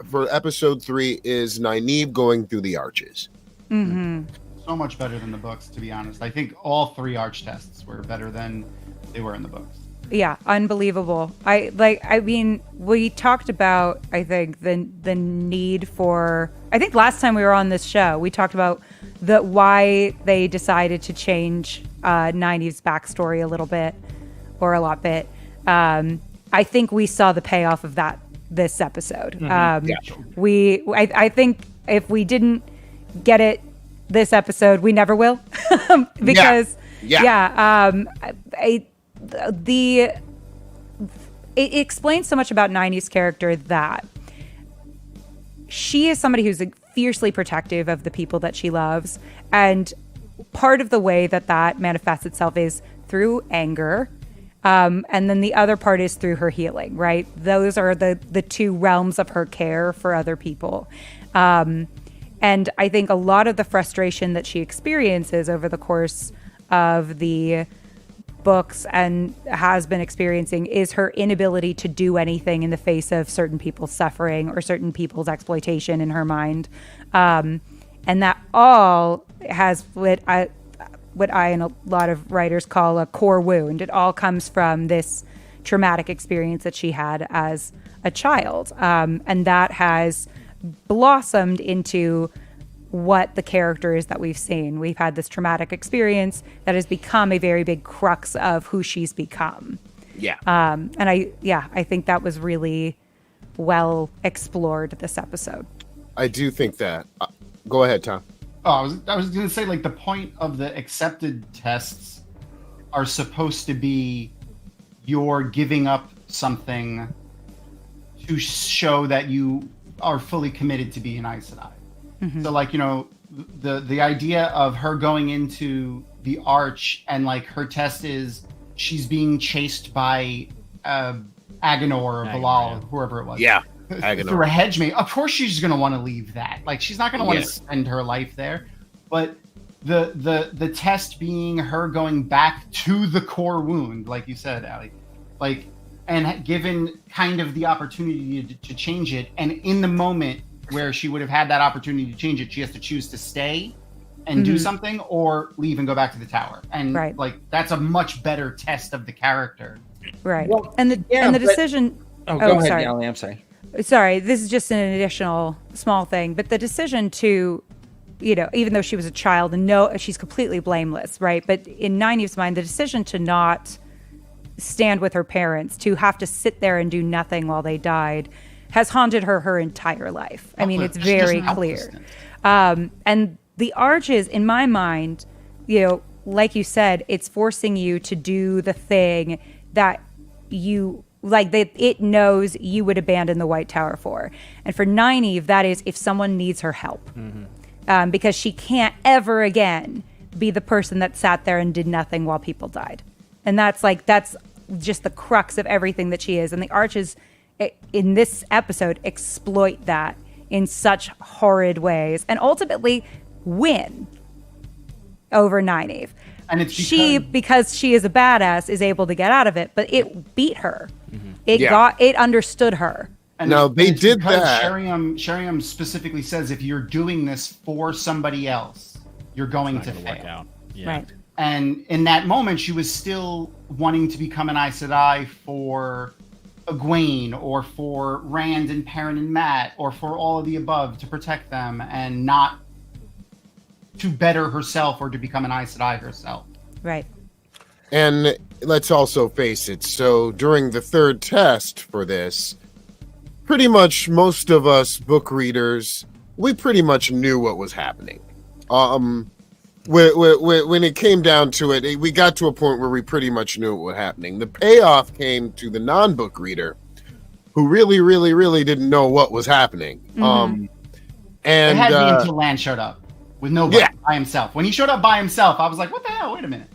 [SPEAKER 5] for episode 3 is Nynaeve going through the arches.
[SPEAKER 6] So much better than the books, to be honest. I think all 3 arch tests were better than they were in the books.
[SPEAKER 4] Yeah, unbelievable. I mean, we talked about, I think, the need for, I think last time we were on this show, we talked about why they decided to change Nynaeve's backstory a little bit, or a lot bit. I think we saw the payoff of that this episode. I think if we didn't get it this episode, we never will. Because it explains so much about Nynaeve's character that she is somebody who's fiercely protective of the people that she loves, and part of the way that manifests itself is through anger, and then the other part is through her healing, right? Those are the 2 realms of her care for other people. And I think a lot of the frustration that she experiences over the course of the books and has been experiencing is her inability to do anything in the face of certain people's suffering or certain people's exploitation in her mind. And that all has what I and a lot of writers call a core wound. It all comes from this traumatic experience that she had as a child. And that has blossomed into what the character is that we've seen. We've had this traumatic experience that has become a very big crux of who she's become.
[SPEAKER 1] Yeah.
[SPEAKER 4] And I think that was really well explored this episode.
[SPEAKER 5] I do think that. Go ahead, Tom.
[SPEAKER 6] Oh, I was going to say, like, the point of the accepted tests are supposed to be you're giving up something to show that you are fully committed to being Aes Sedai. Mm-hmm. So, like, the idea of her going into the Arch and, like, her test is she's being chased by Agenor or Bilal, whoever it was.
[SPEAKER 5] Yeah, Agenor.
[SPEAKER 6] Through a hedge maze. Of course she's going to want to leave that. Like, she's not going to want to spend her life there. But the test being her going back to the core wound, like you said, Ali, like, and given kind of the opportunity to change it, and in the moment where she would have had that opportunity to change it, she has to choose to stay and do something or leave and go back to the tower. And like, that's a much better test of the character.
[SPEAKER 4] Right. Well, and the decision.
[SPEAKER 1] Go ahead, Ali. I'm sorry.
[SPEAKER 4] Sorry, this is just an additional small thing, but the decision to, even though she was a child and she's completely blameless, right? But in Nynaeve's mind, the decision to not stand with her parents, to have to sit there and do nothing while they died, has haunted her entire life. I mean, it's very clear. And the Arches, in my mind, like you said, it's forcing you to do the thing that you like, that it knows you would abandon the White Tower for. And for Nynaeve, that is if someone needs her help. Mm-hmm. Because she can't ever again be the person that sat there and did nothing while people died. And that's just the crux of everything that she is. And the Arches in this episode exploit that in such horrid ways and ultimately win over Nynaeve. And it's because she is a badass, is able to get out of it, but it beat her. Mm-hmm. It understood her.
[SPEAKER 6] And no, they did that. Sheriam specifically says if you're doing this for somebody else, you're going to fail. Work out. Yeah. Right. And in that moment, she was still wanting to become an Aes Sedai for Egwene or for Rand and Perrin and Mat or for all of the above to protect them and not to better herself or to become an Aes Sedai herself.
[SPEAKER 4] Right.
[SPEAKER 5] And let's also face it. So during the third test for this, pretty much most of us book readers, we pretty much knew what was happening. When it came down to it, we got to a point where we pretty much knew what was happening. The payoff came to the non-book reader, who really, really, really didn't know what was happening.
[SPEAKER 6] Mm-hmm. And it had me until Lan showed up with nobody by himself. When he showed up by himself, I was like, "What the hell? Wait a minute."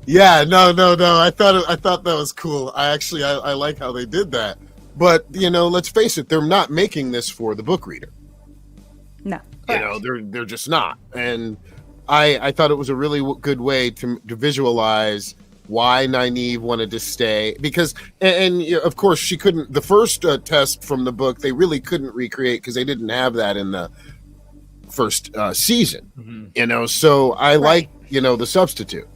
[SPEAKER 5] Yeah, no. I thought that was cool. I like how they did that. But let's face it, they're not making this for the book reader.
[SPEAKER 4] No,
[SPEAKER 5] they're just not. And I thought it was a really good way to visualize why Nynaeve wanted to stay, because and of course she couldn't. The first test from the book they really couldn't recreate because they didn't have that in the first season. Mm-hmm. So I like the substitute.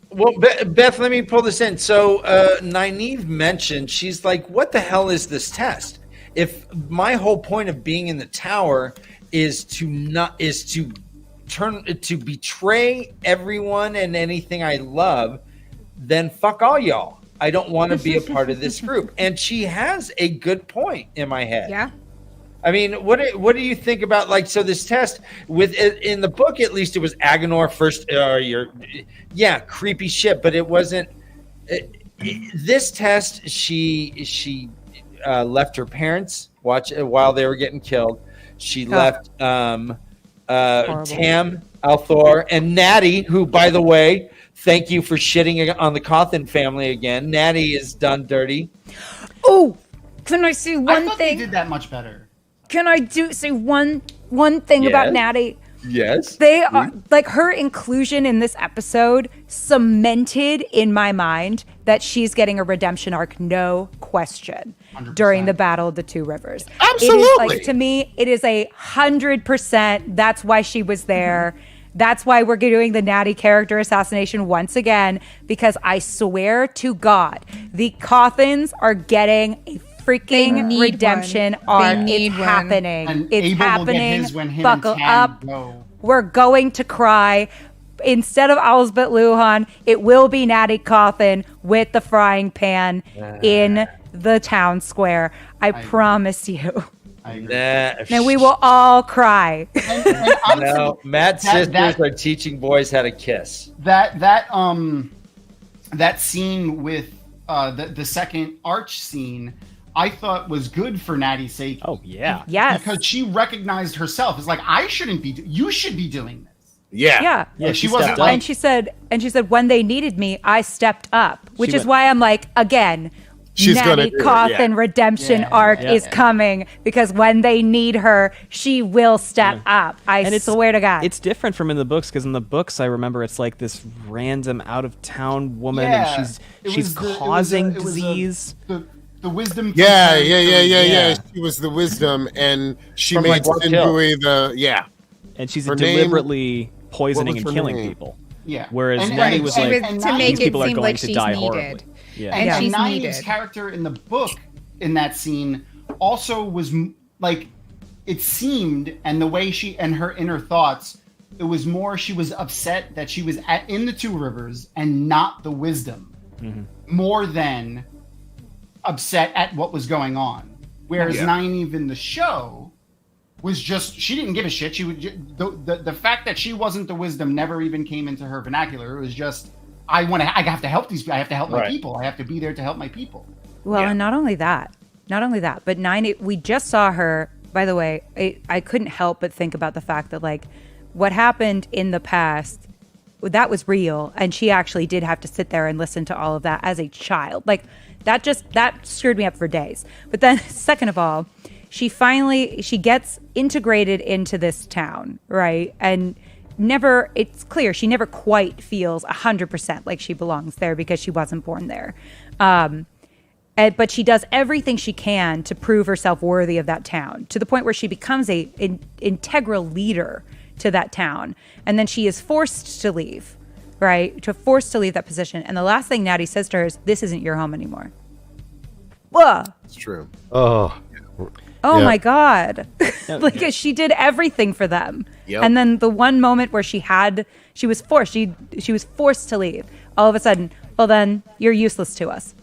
[SPEAKER 1] Well, Beth, let me pull this in. So Nynaeve mentioned, she's like, what the hell is this test? If my whole point of being in the tower is to betray everyone and anything I love, then fuck all y'all. I don't want to be a part of this group. And she has a good point in my head.
[SPEAKER 7] Yeah.
[SPEAKER 1] I mean, what do you think about, like, so this test with in the book, at least it was Agenor first, creepy shit, but it wasn't this test. She left her parents while they were getting killed. She left Tam, Althor, and Natty, who, by the way, thank you for shitting on the Cawthon family again. Natty is done dirty.
[SPEAKER 4] Oh, can I say one
[SPEAKER 6] thing? They did that much better.
[SPEAKER 4] Can I say one one thing about
[SPEAKER 1] Yes.
[SPEAKER 4] Natty.
[SPEAKER 1] Yes.
[SPEAKER 4] They are like her inclusion in this episode cemented in my mind that she's getting a redemption arc, no question,
[SPEAKER 6] 100%.
[SPEAKER 4] during the Battle of the Two Rivers.
[SPEAKER 5] Absolutely.
[SPEAKER 4] It is, like, to me, it is 100%. That's why she was there. That's why we're doing the Natty character assassination once again, because I swear to God, the Cothins are getting a freaking
[SPEAKER 7] need
[SPEAKER 4] redemption
[SPEAKER 7] one. They
[SPEAKER 4] arc.
[SPEAKER 7] need
[SPEAKER 4] It's
[SPEAKER 7] one.
[SPEAKER 4] happening.
[SPEAKER 6] And
[SPEAKER 4] It's
[SPEAKER 6] Abel will get
[SPEAKER 4] happening.
[SPEAKER 6] his when him
[SPEAKER 4] Buckle
[SPEAKER 6] and Tam
[SPEAKER 4] up.
[SPEAKER 6] go.
[SPEAKER 4] We're going to cry. Instead of Owlsbit Luhan, it will be Natty Cawthon with the frying pan in the town square. I promise you.
[SPEAKER 6] I agree.
[SPEAKER 1] Nah.
[SPEAKER 4] And we will all cry.
[SPEAKER 6] And honestly,
[SPEAKER 1] No, Matt's
[SPEAKER 6] that-
[SPEAKER 1] sisters are teaching boys how to kiss.
[SPEAKER 6] that scene with the second arch scene, I thought was good for Natty's sake.
[SPEAKER 3] Oh yeah.
[SPEAKER 4] Yes.
[SPEAKER 6] Because she recognized herself. It's like, I shouldn't be. You should be doing this.
[SPEAKER 4] Yeah.
[SPEAKER 3] Yeah,
[SPEAKER 6] she
[SPEAKER 3] she
[SPEAKER 6] wasn't
[SPEAKER 3] stepped
[SPEAKER 6] like-
[SPEAKER 3] up.
[SPEAKER 4] And she said, when they needed me, I stepped up, which
[SPEAKER 3] She
[SPEAKER 4] is
[SPEAKER 3] went-
[SPEAKER 4] why I'm like, again,
[SPEAKER 5] She's gonna
[SPEAKER 4] Natty
[SPEAKER 5] do it,
[SPEAKER 4] Cawthon
[SPEAKER 5] yeah.
[SPEAKER 4] redemption
[SPEAKER 6] Yeah,
[SPEAKER 4] arc
[SPEAKER 3] yeah.
[SPEAKER 4] is coming, because when they need her, she will step up. I swear to God.
[SPEAKER 3] It's different from in the books, because in the books I remember it's like this random out of town woman
[SPEAKER 6] Yeah,
[SPEAKER 3] and she's causing disease.
[SPEAKER 6] The wisdom.
[SPEAKER 5] Yeah.
[SPEAKER 3] Yeah.
[SPEAKER 5] She was the wisdom, and she
[SPEAKER 1] From,
[SPEAKER 5] made
[SPEAKER 1] like, Rock Hill.
[SPEAKER 5] Sinbui the
[SPEAKER 3] And she's
[SPEAKER 5] Her name-
[SPEAKER 3] deliberately poisoning
[SPEAKER 5] what
[SPEAKER 3] and
[SPEAKER 5] was her
[SPEAKER 3] killing
[SPEAKER 5] name?
[SPEAKER 3] people.
[SPEAKER 6] Yeah.
[SPEAKER 3] Whereas
[SPEAKER 6] And-
[SPEAKER 3] Natty
[SPEAKER 6] and-
[SPEAKER 3] was
[SPEAKER 6] and-
[SPEAKER 3] like,
[SPEAKER 6] and
[SPEAKER 7] to
[SPEAKER 6] Natty-
[SPEAKER 7] make
[SPEAKER 3] these
[SPEAKER 7] it
[SPEAKER 3] people are
[SPEAKER 7] seem
[SPEAKER 3] going
[SPEAKER 7] like
[SPEAKER 3] to
[SPEAKER 7] she's
[SPEAKER 3] die
[SPEAKER 7] needed.
[SPEAKER 3] horribly. Yeah.
[SPEAKER 6] And,
[SPEAKER 7] Yeah.
[SPEAKER 6] and
[SPEAKER 7] She's
[SPEAKER 6] Naive's
[SPEAKER 7] needed.
[SPEAKER 6] character in the book, in that scene, also was like, it seemed, and the way she and her inner thoughts, it was more she was upset that she was in the Two Rivers and not the wisdom, more than upset at what was going on. Whereas
[SPEAKER 5] Yeah.
[SPEAKER 6] Nynaeve in the show was just, she didn't give a shit. She would the fact that she wasn't the wisdom never even came into her vernacular. It was just, I have to help these. I have to help my
[SPEAKER 1] Right.
[SPEAKER 6] people. I have to be there to help my people.
[SPEAKER 4] Well, and not only that, but we just saw her, by the way, I couldn't help but think about the fact that, like, what happened in the past, that was real. And she actually did have to sit there and listen to all of that as a child. Like, that screwed me up for days. But then, second of all, she gets integrated into this town, right? And it's clear she never quite feels 100% like she belongs there, because she wasn't born there. But she does everything she can to prove herself worthy of that town, to the point where she becomes an integral leader to that town. And then she is forced to leave, right? Forced to leave that position. And the last thing Natty says to her is, "This isn't your home anymore." Whoa.
[SPEAKER 5] It's true.
[SPEAKER 2] Oh,
[SPEAKER 4] Oh
[SPEAKER 2] Yeah.
[SPEAKER 4] my God. Like, she did everything for them.
[SPEAKER 5] Yep.
[SPEAKER 4] And then the one moment where she was forced to leave. All of a sudden, well, then you're useless to us.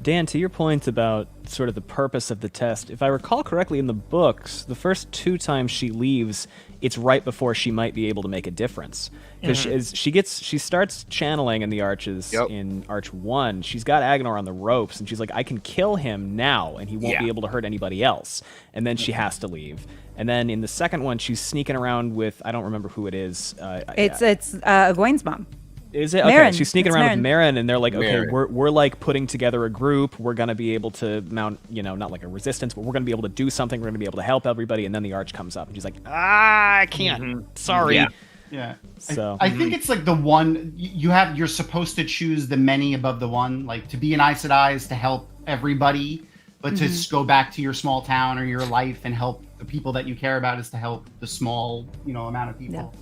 [SPEAKER 3] Dan, to your point about sort of the purpose of the test, if I recall correctly in the books, the first 2 times she leaves, it's right before she might be able to make a difference. Because she starts channeling in the arches in Arch 1. She's got Agnor on the ropes, and she's like, I can kill him now, and he won't be able to hurt anybody else. And then she has to leave. And then in the second one, she's sneaking around with, I don't remember who it is.
[SPEAKER 4] It's Egwene's mom.
[SPEAKER 3] Is it? Okay,
[SPEAKER 4] Marin.
[SPEAKER 3] she's sneaking
[SPEAKER 4] It's
[SPEAKER 3] around with
[SPEAKER 4] Marin.
[SPEAKER 3] Marin, and they're like, okay,
[SPEAKER 5] Marin.
[SPEAKER 3] we're like putting together a group. We're going to be able to mount, not like a resistance, but we're going to be able to do something. We're going to be able to help everybody. And then the Arch comes up, and she's like, I can't. Sorry.
[SPEAKER 1] Yeah.
[SPEAKER 6] Yeah.
[SPEAKER 3] So
[SPEAKER 6] I think it's like the one you're supposed to choose the many above the one, like to be an Aes Sedai to help everybody, but to go back to your small town or your life and help the people that you care about is to help the small, amount of people.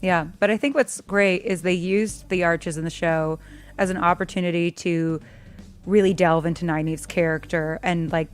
[SPEAKER 4] Yeah, but I think what's great is they used the arches in the show as an opportunity to really delve into Nynaeve's character and, like,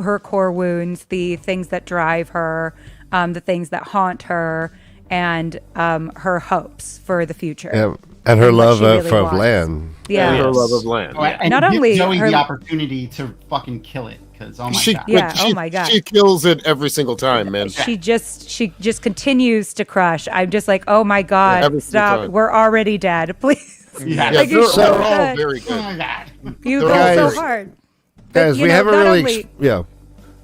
[SPEAKER 4] her core wounds, the things that drive her, the things that haunt her, and her hopes for the future.
[SPEAKER 2] yeah. And her
[SPEAKER 4] And what
[SPEAKER 2] love
[SPEAKER 4] she really
[SPEAKER 2] of
[SPEAKER 4] wants.
[SPEAKER 2] land.
[SPEAKER 4] Yeah.
[SPEAKER 5] And her
[SPEAKER 3] Yes.
[SPEAKER 5] love of land.
[SPEAKER 6] And
[SPEAKER 4] Not
[SPEAKER 6] give
[SPEAKER 4] only
[SPEAKER 6] Zoe
[SPEAKER 4] her-
[SPEAKER 6] the opportunity to fucking kill it, because oh my
[SPEAKER 5] She,
[SPEAKER 6] god,
[SPEAKER 4] Yeah,
[SPEAKER 5] she,
[SPEAKER 4] oh my God.
[SPEAKER 5] She kills it every single time, man.
[SPEAKER 4] She just continues to crush. I'm just like, oh my God,
[SPEAKER 5] every single
[SPEAKER 4] stop.
[SPEAKER 5] time.
[SPEAKER 4] We're already dead. Please.
[SPEAKER 6] Yeah.
[SPEAKER 5] Yeah,
[SPEAKER 4] Like,
[SPEAKER 5] they're,
[SPEAKER 4] you so
[SPEAKER 5] they're all
[SPEAKER 4] good.
[SPEAKER 5] very
[SPEAKER 6] oh
[SPEAKER 5] good.
[SPEAKER 6] my god.
[SPEAKER 4] You
[SPEAKER 5] They're
[SPEAKER 4] go
[SPEAKER 2] all
[SPEAKER 4] so
[SPEAKER 2] great.
[SPEAKER 4] hard.
[SPEAKER 2] Guys, we
[SPEAKER 4] know,
[SPEAKER 2] haven't
[SPEAKER 4] not
[SPEAKER 2] really.
[SPEAKER 4] only-
[SPEAKER 2] Yeah.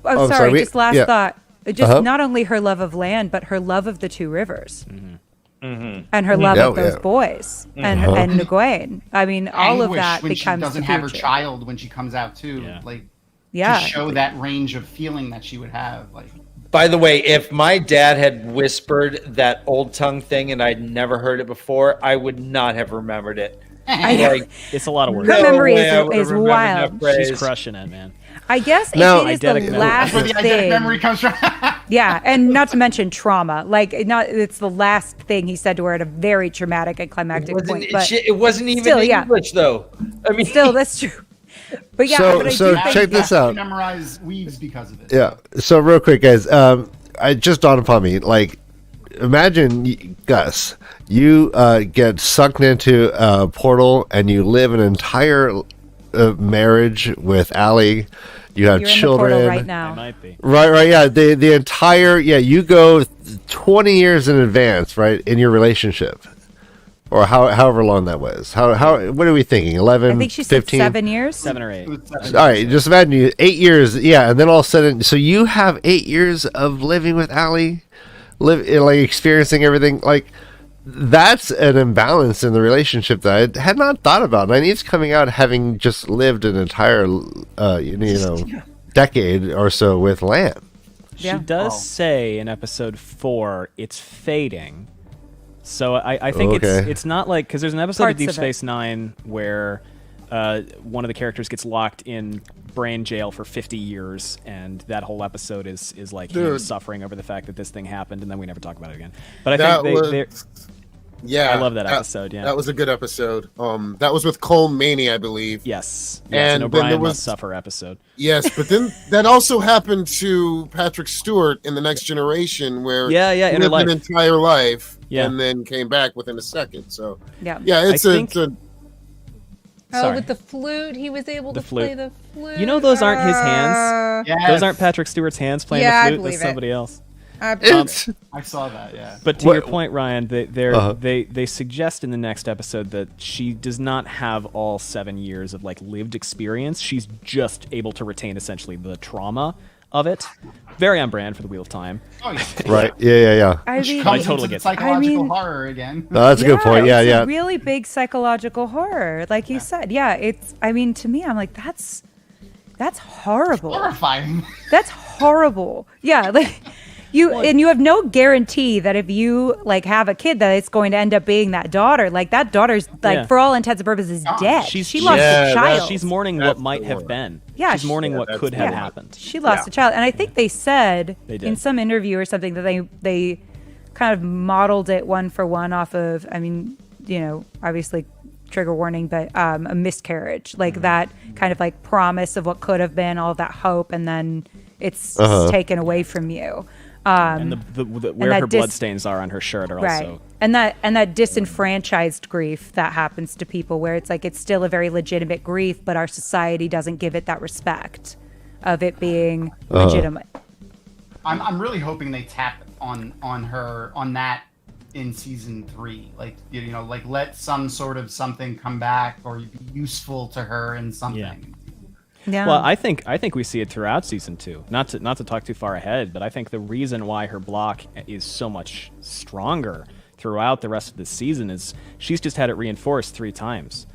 [SPEAKER 4] Oh,
[SPEAKER 2] sorry,
[SPEAKER 4] sorry.
[SPEAKER 2] we-
[SPEAKER 4] Just last
[SPEAKER 2] yeah.
[SPEAKER 4] thought. Just
[SPEAKER 2] Uh-huh.
[SPEAKER 4] not only her love of land, but her love of the Two Rivers, and her love
[SPEAKER 2] Yeah,
[SPEAKER 4] of those
[SPEAKER 2] yeah.
[SPEAKER 4] boys, and Egwene. I mean, all of
[SPEAKER 6] Anguish
[SPEAKER 4] that
[SPEAKER 6] when
[SPEAKER 4] becomes
[SPEAKER 6] she doesn't
[SPEAKER 4] the
[SPEAKER 6] have her
[SPEAKER 4] future.
[SPEAKER 6] child when she comes out too,
[SPEAKER 3] Yeah.
[SPEAKER 6] like
[SPEAKER 4] Yeah,
[SPEAKER 6] to show that range of feeling that she would have, like
[SPEAKER 1] By the way, if my dad had whispered that old tongue thing and I'd never heard it before, I would not have remembered it.
[SPEAKER 3] It's a lot of work.
[SPEAKER 4] Her memory
[SPEAKER 1] way I would
[SPEAKER 4] is
[SPEAKER 1] have remembered
[SPEAKER 4] wild.
[SPEAKER 1] that phrase.
[SPEAKER 3] She's crushing it, man.
[SPEAKER 4] I guess
[SPEAKER 2] No,
[SPEAKER 4] it is the
[SPEAKER 3] eidetic memory.
[SPEAKER 4] last
[SPEAKER 6] That's where the eidetic
[SPEAKER 4] thing.
[SPEAKER 6] memory comes from.
[SPEAKER 4] Yeah, and not to mention trauma. Like, it's the last thing he said to her at a very traumatic and climactic point. But
[SPEAKER 1] It wasn't even
[SPEAKER 4] still, yeah.
[SPEAKER 1] English, though. I mean,
[SPEAKER 4] still, that's true. But yeah,
[SPEAKER 2] So-
[SPEAKER 4] but I
[SPEAKER 2] so
[SPEAKER 4] do think
[SPEAKER 2] check this
[SPEAKER 4] that-
[SPEAKER 2] out.
[SPEAKER 6] Memorize weaves because of it.
[SPEAKER 2] Yeah. So real quick, guys, I just dawned upon me. Like, imagine Gus, you get sucked into a portal and you live an entire marriage with Ali. You have
[SPEAKER 4] You're in the
[SPEAKER 2] children.
[SPEAKER 4] portal right
[SPEAKER 3] I
[SPEAKER 4] now.
[SPEAKER 3] might be.
[SPEAKER 2] Right, yeah. The entire you go 20 years in advance, right, in your relationship. Or however long that was. How what are we thinking? 11,
[SPEAKER 4] I think she said
[SPEAKER 2] 15?
[SPEAKER 4] 7 years.
[SPEAKER 3] 7 or 8.
[SPEAKER 2] All right, just imagine you 8 years, and then all of a sudden, so you have 8 years of living with Ali, experiencing everything. Like, that's an imbalance in the relationship that I had not thought about. Nynaeve's coming out having just lived an entire, decade or so with Lan.
[SPEAKER 4] Yeah.
[SPEAKER 3] She does say in episode 4 it's fading. So I think
[SPEAKER 2] Okay.
[SPEAKER 3] it's not like, because there's an episode
[SPEAKER 4] Parts
[SPEAKER 3] of Deep
[SPEAKER 4] of it.
[SPEAKER 3] Space Nine where one of the characters gets locked in brain jail for 50 years, and that whole episode is like him
[SPEAKER 5] Dude.
[SPEAKER 3] suffering over the fact that this thing happened, and then we never talk about it again. But I
[SPEAKER 5] That
[SPEAKER 3] think
[SPEAKER 5] was-
[SPEAKER 3] they're
[SPEAKER 5] Yeah,
[SPEAKER 3] I love that episode, yeah.
[SPEAKER 5] that was a good episode. That was with Cole Maney, I believe.
[SPEAKER 3] yes,
[SPEAKER 5] And
[SPEAKER 3] and
[SPEAKER 5] then
[SPEAKER 3] O'Brien
[SPEAKER 5] there
[SPEAKER 3] Must
[SPEAKER 5] was-
[SPEAKER 3] Suffer episode.
[SPEAKER 5] Yes, but then that also happened to Patrick Stewart in The Next Generation, where
[SPEAKER 3] Yeah,
[SPEAKER 5] he
[SPEAKER 3] Inner
[SPEAKER 5] lived an
[SPEAKER 3] Life.
[SPEAKER 5] entire life
[SPEAKER 3] Yeah.
[SPEAKER 5] and then came back within a second. So
[SPEAKER 4] Yeah.
[SPEAKER 5] yeah,
[SPEAKER 3] I think-
[SPEAKER 5] it's a
[SPEAKER 7] Oh,
[SPEAKER 3] Sorry.
[SPEAKER 7] with the flute, he was able
[SPEAKER 3] The
[SPEAKER 7] to play
[SPEAKER 3] flute.
[SPEAKER 7] the flute.
[SPEAKER 3] You know those aren't his hands?
[SPEAKER 6] Yes.
[SPEAKER 3] Those aren't Patrick Stewart's hands playing
[SPEAKER 7] Yeah, I
[SPEAKER 3] the flute.
[SPEAKER 7] believe
[SPEAKER 3] That's
[SPEAKER 7] it.
[SPEAKER 3] somebody else.
[SPEAKER 2] It's
[SPEAKER 6] I saw that. Yeah.
[SPEAKER 3] But to
[SPEAKER 2] What-
[SPEAKER 3] your point, Ryan,
[SPEAKER 2] Uh-huh.
[SPEAKER 3] they suggest in the next episode that she does not have all 7 years of like lived experience. She's just able to retain essentially the trauma of it. Very on brand for the Wheel of Time.
[SPEAKER 6] Oh, yeah.
[SPEAKER 2] right. Yeah.
[SPEAKER 4] I
[SPEAKER 6] Which
[SPEAKER 4] mean,
[SPEAKER 6] comes
[SPEAKER 3] totally
[SPEAKER 6] into
[SPEAKER 3] get
[SPEAKER 6] the
[SPEAKER 3] that.
[SPEAKER 6] psychological
[SPEAKER 4] I mean-
[SPEAKER 6] horror again.
[SPEAKER 2] No, that's a good point. Yeah,
[SPEAKER 4] it's
[SPEAKER 2] yeah.
[SPEAKER 4] a really big psychological horror, like you said. Yeah, it's. I mean, to me, I'm like, that's horrible.
[SPEAKER 6] Horrifying.
[SPEAKER 4] That's horrible. Yeah, like you have no guarantee that if you like have a kid that it's going to end up being that daughter. Like that daughter's like
[SPEAKER 3] Yeah.
[SPEAKER 4] for all intents and purposes dead. she lost
[SPEAKER 1] Yeah,
[SPEAKER 4] a child.
[SPEAKER 3] She's mourning what
[SPEAKER 5] That's
[SPEAKER 3] might
[SPEAKER 5] the
[SPEAKER 3] have
[SPEAKER 5] word.
[SPEAKER 3] been.
[SPEAKER 4] Yeah,
[SPEAKER 3] she's mourning what
[SPEAKER 5] that's
[SPEAKER 3] could
[SPEAKER 5] the
[SPEAKER 3] have
[SPEAKER 5] word.
[SPEAKER 3] happened.
[SPEAKER 4] She lost a child, and I think they said
[SPEAKER 3] They did.
[SPEAKER 4] in some interview or something that they kind of modeled it one for one off of. I mean, obviously trigger warning, but a miscarriage, like
[SPEAKER 3] Mm-hmm.
[SPEAKER 4] that kind of like promise of what could have been, all that hope, and then it's taken away from you.
[SPEAKER 3] And the where
[SPEAKER 4] that
[SPEAKER 3] her bloodstains are on her shirt are
[SPEAKER 4] Right.
[SPEAKER 3] also.
[SPEAKER 4] And that disenfranchised grief that happens to people where it's like it's still a very legitimate grief, but our society doesn't give it that respect of it being legitimate.
[SPEAKER 6] I'm really hoping they tap on her on that in season 3. Like like let some sort of something come back or be useful to her in something.
[SPEAKER 3] Yeah.
[SPEAKER 4] Yeah.
[SPEAKER 3] Well, I think we see it throughout season 2. Not to talk too far ahead, but I think the reason why her block is so much stronger throughout the rest of the season is she's just had it reinforced 3 times.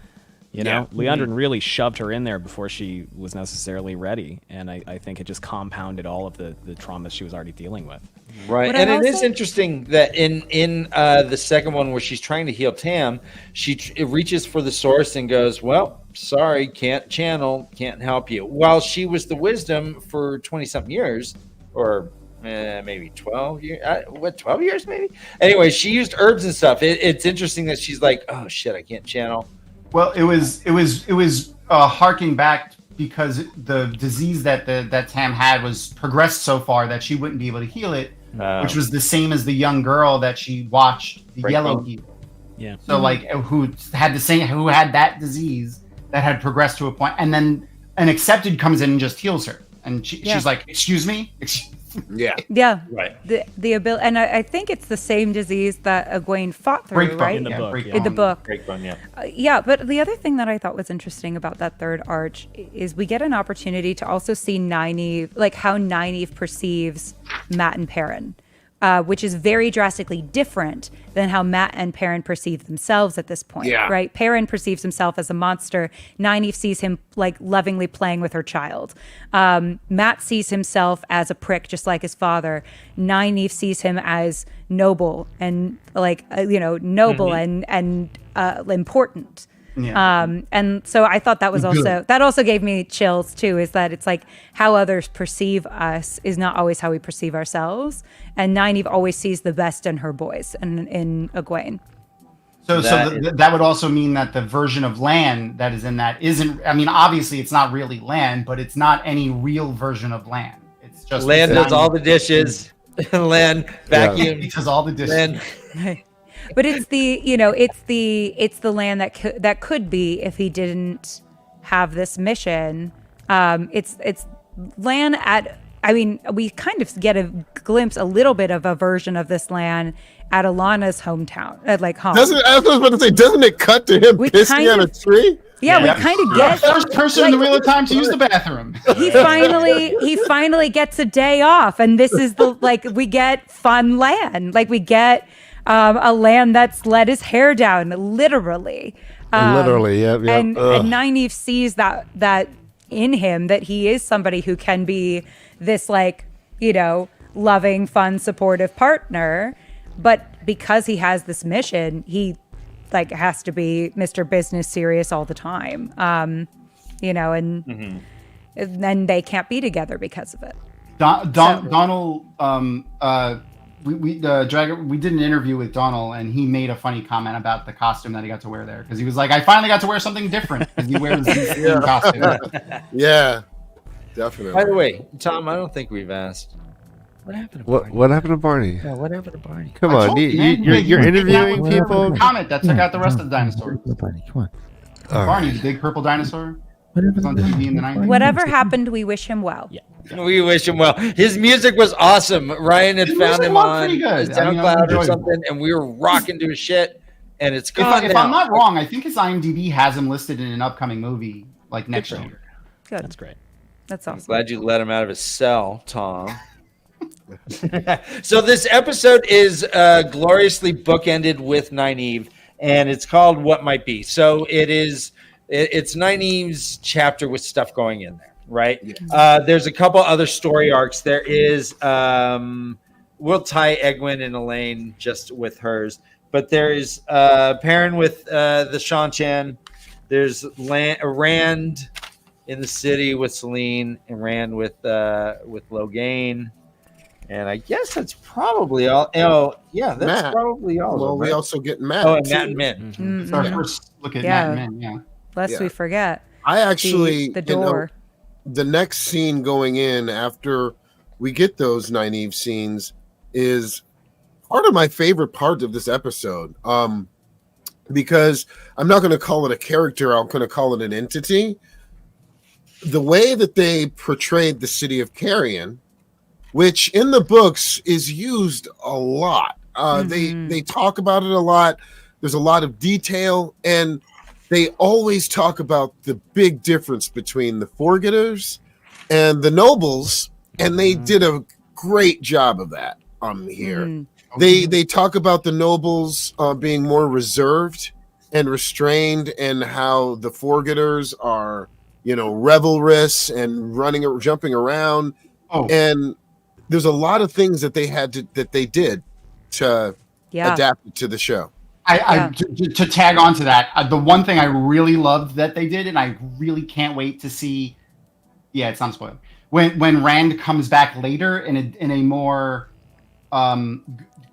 [SPEAKER 3] Leandrin really shoved her in there before she was necessarily ready, and I think it just compounded all of the traumas she was already dealing with.
[SPEAKER 1] Right,
[SPEAKER 4] But
[SPEAKER 1] and
[SPEAKER 4] I
[SPEAKER 1] it is
[SPEAKER 4] also-
[SPEAKER 1] interesting that in the second one where she's trying to heal Tam, it reaches for the source and goes, "Well, sorry, can't channel, can't help you." While she was the wisdom for 20-something years, or maybe 12 years. 12 years maybe. Anyway, she used herbs and stuff. It's interesting that she's like, "Oh shit, I can't channel."
[SPEAKER 6] Well, it was harking back because the disease that Tam had was progressed so far that she wouldn't be able to heal it, which was the same as the young girl that she watched the yellow
[SPEAKER 1] Breakbone.
[SPEAKER 6] heal.
[SPEAKER 3] Yeah.
[SPEAKER 6] So like who had that disease that had progressed to a point, and then an accepted comes in and just heals her, and she's like, "Excuse me."
[SPEAKER 5] yeah.
[SPEAKER 4] Yeah.
[SPEAKER 1] Right.
[SPEAKER 4] The ability, and I think it's the same disease that Egwene fought through,
[SPEAKER 6] Breakbone,
[SPEAKER 4] right?
[SPEAKER 3] In the book,
[SPEAKER 6] breakbone.
[SPEAKER 3] yeah.
[SPEAKER 4] In the book.
[SPEAKER 1] Breakbone, yeah.
[SPEAKER 4] Yeah, but the other thing that I thought was interesting about that third arch is we get an opportunity to also see Nynaeve, like how Nynaeve perceives Matt and Perrin, which is very drastically different than how Matt and Perrin perceive themselves at this point, right? Perrin perceives himself as a monster. Nynaeve sees him like lovingly playing with her child. Matt sees himself as a prick, just like his father. Nynaeve sees him as noble and noble and important.
[SPEAKER 6] Yeah.
[SPEAKER 4] And so I thought that was also gave me chills too, is that it's like how others perceive us is not always how we perceive ourselves. And Nynaeve always sees the best in her boys and in Egwene.
[SPEAKER 6] So that would also mean that the version of Lan that is in that isn't, I mean, obviously it's not really Lan, but it's not any real version of Lan. It's just
[SPEAKER 1] Lan does all the dishes. Lan vacuums.
[SPEAKER 6] He does all the dishes.
[SPEAKER 4] But it's the land that could be if he didn't have this mission. It's land at. I mean, we kind of get a glimpse, a little bit of a version of this land at Alana's hometown, at like home.
[SPEAKER 5] I was about to say, doesn't it cut to him pissing on a tree?
[SPEAKER 4] Yeah, we kind of get
[SPEAKER 6] first person in the Wheel of Time to use the bathroom.
[SPEAKER 4] He finally gets a day off, and this is we get fun land, like we get. A land that's let his hair down, literally.
[SPEAKER 2] Literally, yeah.
[SPEAKER 4] And Nynaeve sees that in him, that he is somebody who can be this loving, fun, supportive partner. But because he has this mission, he has to be Mr. Business serious all the time. And then they can't be together because of it.
[SPEAKER 6] Donald. We did an interview with Donald, and he made a funny comment about the costume that he got to wear there, because he was like, "I finally got to wear something different," because he wears the costume.
[SPEAKER 5] Yeah, definitely.
[SPEAKER 1] By the way, Tom, I don't think we've asked. What happened to Barney?
[SPEAKER 2] What happened to Barney?
[SPEAKER 1] Yeah, what happened to Barney?
[SPEAKER 2] Come on, you're interviewing people.
[SPEAKER 6] Comet that took out the rest of the dinosaurs.
[SPEAKER 8] Barney, come on.
[SPEAKER 6] Barney, the big purple dinosaur. Was on TV in the 90s.
[SPEAKER 4] Whatever happened, we wish him well.
[SPEAKER 3] Yeah.
[SPEAKER 1] We wish him well. His music was awesome. Ryan had found him on his SoundCloud or something, and we were rocking to his shit. And it's gone.
[SPEAKER 6] If I'm not wrong, I think his IMDb has him listed in an upcoming movie next year.
[SPEAKER 4] Good.
[SPEAKER 3] That's great.
[SPEAKER 4] That's awesome.
[SPEAKER 1] I'm glad you let him out of his cell, Tom. So this episode is gloriously bookended with Nynaeve, and it's called What Might Be. So it's Nynaeve's chapter with stuff going in there, right? Yeah. There's a couple other story arcs. There is, we'll tie Egwene and Elaine just with hers, but there is Perrin with the Shanchan. There's Rand in the city with Selene, and Rand with Logain. And I guess that's probably all. Oh, yeah, that's
[SPEAKER 5] Matt.
[SPEAKER 1] Probably all.
[SPEAKER 5] Well, we
[SPEAKER 1] right?
[SPEAKER 5] also get Matt.
[SPEAKER 1] Oh, and Matt and Min.
[SPEAKER 4] Mm-hmm.
[SPEAKER 6] It's our first look at Matt and Min, yeah.
[SPEAKER 4] Lest we forget.
[SPEAKER 5] I actually
[SPEAKER 4] the door.
[SPEAKER 5] The next scene going in after we get those Nynaeve scenes is part of my favorite part of this episode. Because I'm not going to call it a character, I'm going to call it an entity. The way that they portrayed the city of Carrion, which in the books is used a lot. They talk about it a lot. There's a lot of detail, and they always talk about the big difference between the Forgetters and the Nobles, and they did a great job of that here. They talk about the Nobles being more reserved and restrained, and how the Forgetters are, revelrous and jumping around. And there's a lot of things that they did to adapt it to the show.
[SPEAKER 6] To tag on to that, the one thing I really loved that they did, and I really can't wait to see. Yeah, it's not spoiled. When Rand comes back later in a more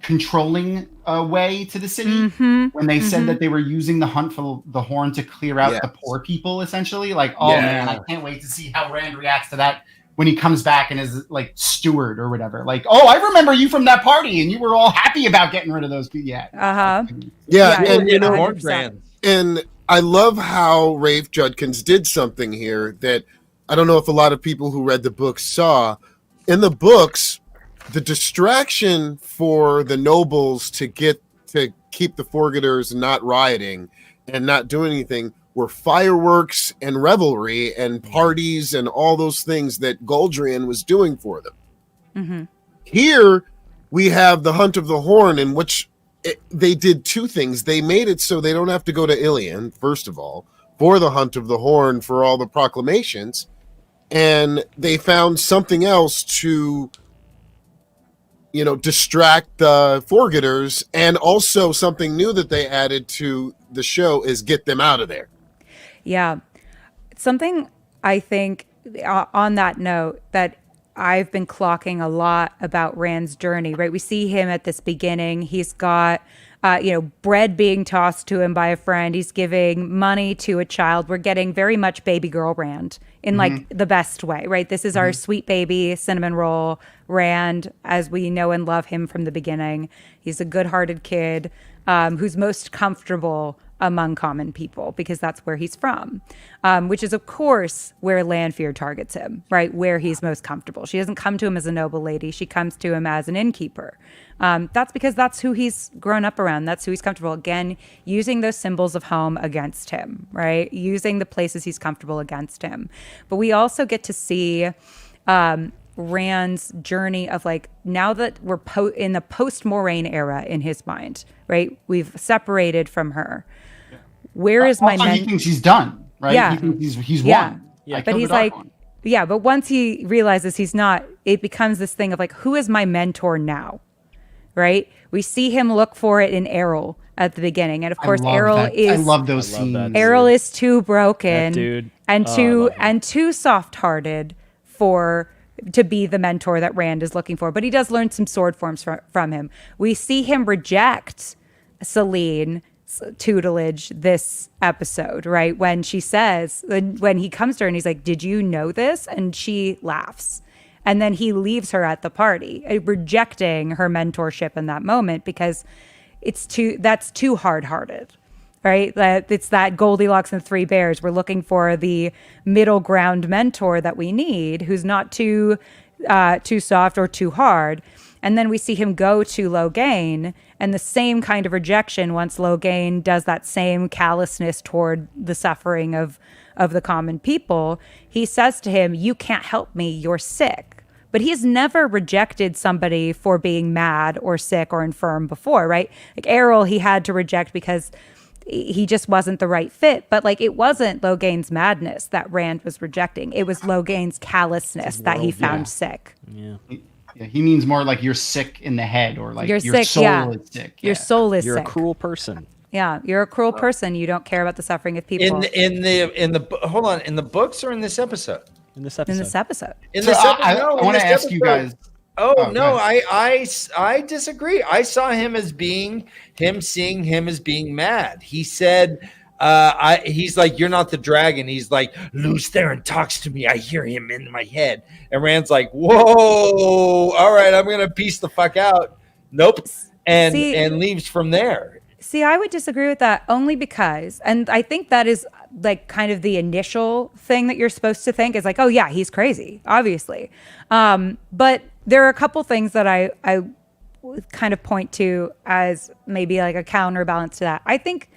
[SPEAKER 6] controlling way to the city, when they said that they were using the hunt for the horn to clear out the poor people, essentially. Man, I can't wait to see how Rand reacts to that when he comes back and is like steward or whatever. I remember you from that party, and you were all happy about getting rid of those people.
[SPEAKER 5] And I love how Rafe Judkins did something here that I don't know if a lot of people who read the book saw. In the books, the distraction for the nobles to keep the Forgetters not rioting and not doing anything were fireworks and revelry and parties and all those things that Goldrian was doing for them. Here, we have the Hunt of the Horn, in which they did two things. They made it so they don't have to go to Ilion, first of all, for the Hunt of the Horn, for all the proclamations. And they found something else to, distract the forgetters. And also something new that they added to the show is get them out of there.
[SPEAKER 4] Yeah. Something I think on that note that I've been clocking a lot about Rand's journey, right? We see him at this beginning. He's got, bread being tossed to him by a friend. He's giving money to a child. We're getting very much baby girl Rand in like the best way, right? This is our sweet baby cinnamon roll Rand, as we know and love him from the beginning. He's a good-hearted kid who's most comfortable among common people because that's where he's from, which is, of course, where Lanfear targets him, right? Where he's most comfortable. She doesn't come to him as a noble lady. She comes to him as an innkeeper. That's because that's who he's grown up around. That's who he's comfortable. Again, using those symbols of home against him, right? Using the places he's comfortable against him. But we also get to see Rand's journey of like, now that we're in the post-Moraine era in his mind, right? We've separated from her. Where is my
[SPEAKER 6] He thinks he's done, right?
[SPEAKER 4] Yeah.
[SPEAKER 6] He thinks he's
[SPEAKER 4] Yeah.
[SPEAKER 6] won.
[SPEAKER 4] But he's like, but once he realizes he's not, it becomes this thing of like, who is my mentor now? Right? We see him look for it in Errol at the beginning. And of course, Errol is,
[SPEAKER 6] I love those scenes.
[SPEAKER 4] Errol is too broken
[SPEAKER 3] dude.
[SPEAKER 4] and too soft-hearted to be the mentor that Rand is looking for. But he does learn some sword forms from him. We see him reject Celene's tutelage this episode, right? When she says, when he comes to her and he's like, did you know this? And she laughs. And then he leaves her at the party, rejecting her mentorship in that moment because that's too hard-hearted, right? That it's that Goldilocks and the Three Bears. We're looking for the middle ground mentor that we need, who's not too soft or too hard. And then we see him go to Logain, and the same kind of rejection once Logain does that same callousness toward the suffering of the common people. He says to him, you can't help me, you're sick. But he's never rejected somebody for being mad or sick or infirm before, right? Like Errol, he had to reject because he just wasn't the right fit. But like, it wasn't Logain's madness that Rand was rejecting. It was Logain's callousness that he found sick.
[SPEAKER 3] Yeah.
[SPEAKER 6] Yeah, he means more like you're sick in the head, or like
[SPEAKER 4] your
[SPEAKER 6] sick,
[SPEAKER 4] soul
[SPEAKER 6] is sick.
[SPEAKER 4] Your soul is
[SPEAKER 3] You're
[SPEAKER 4] sick.
[SPEAKER 3] a cruel person.
[SPEAKER 4] Yeah, you're a cruel person. You don't care about the suffering of people.
[SPEAKER 1] In the books or in this episode?
[SPEAKER 3] In this episode.
[SPEAKER 4] In this episode.
[SPEAKER 6] I want to ask you guys.
[SPEAKER 1] Oh no, I disagree. I saw him as seeing him as being mad. He said, he's like, you're not the dragon. He's like, Lews Therin talks to me. I hear him in my head. And Rand's like, whoa, all right, I'm gonna piece the fuck out. Nope. And leaves from there.
[SPEAKER 4] See, I would disagree with that only because, and I think that is like kind of the initial thing that you're supposed to think is like, oh yeah, he's crazy, obviously. But there are a couple things that I kind of point to as maybe like a counterbalance to that. I think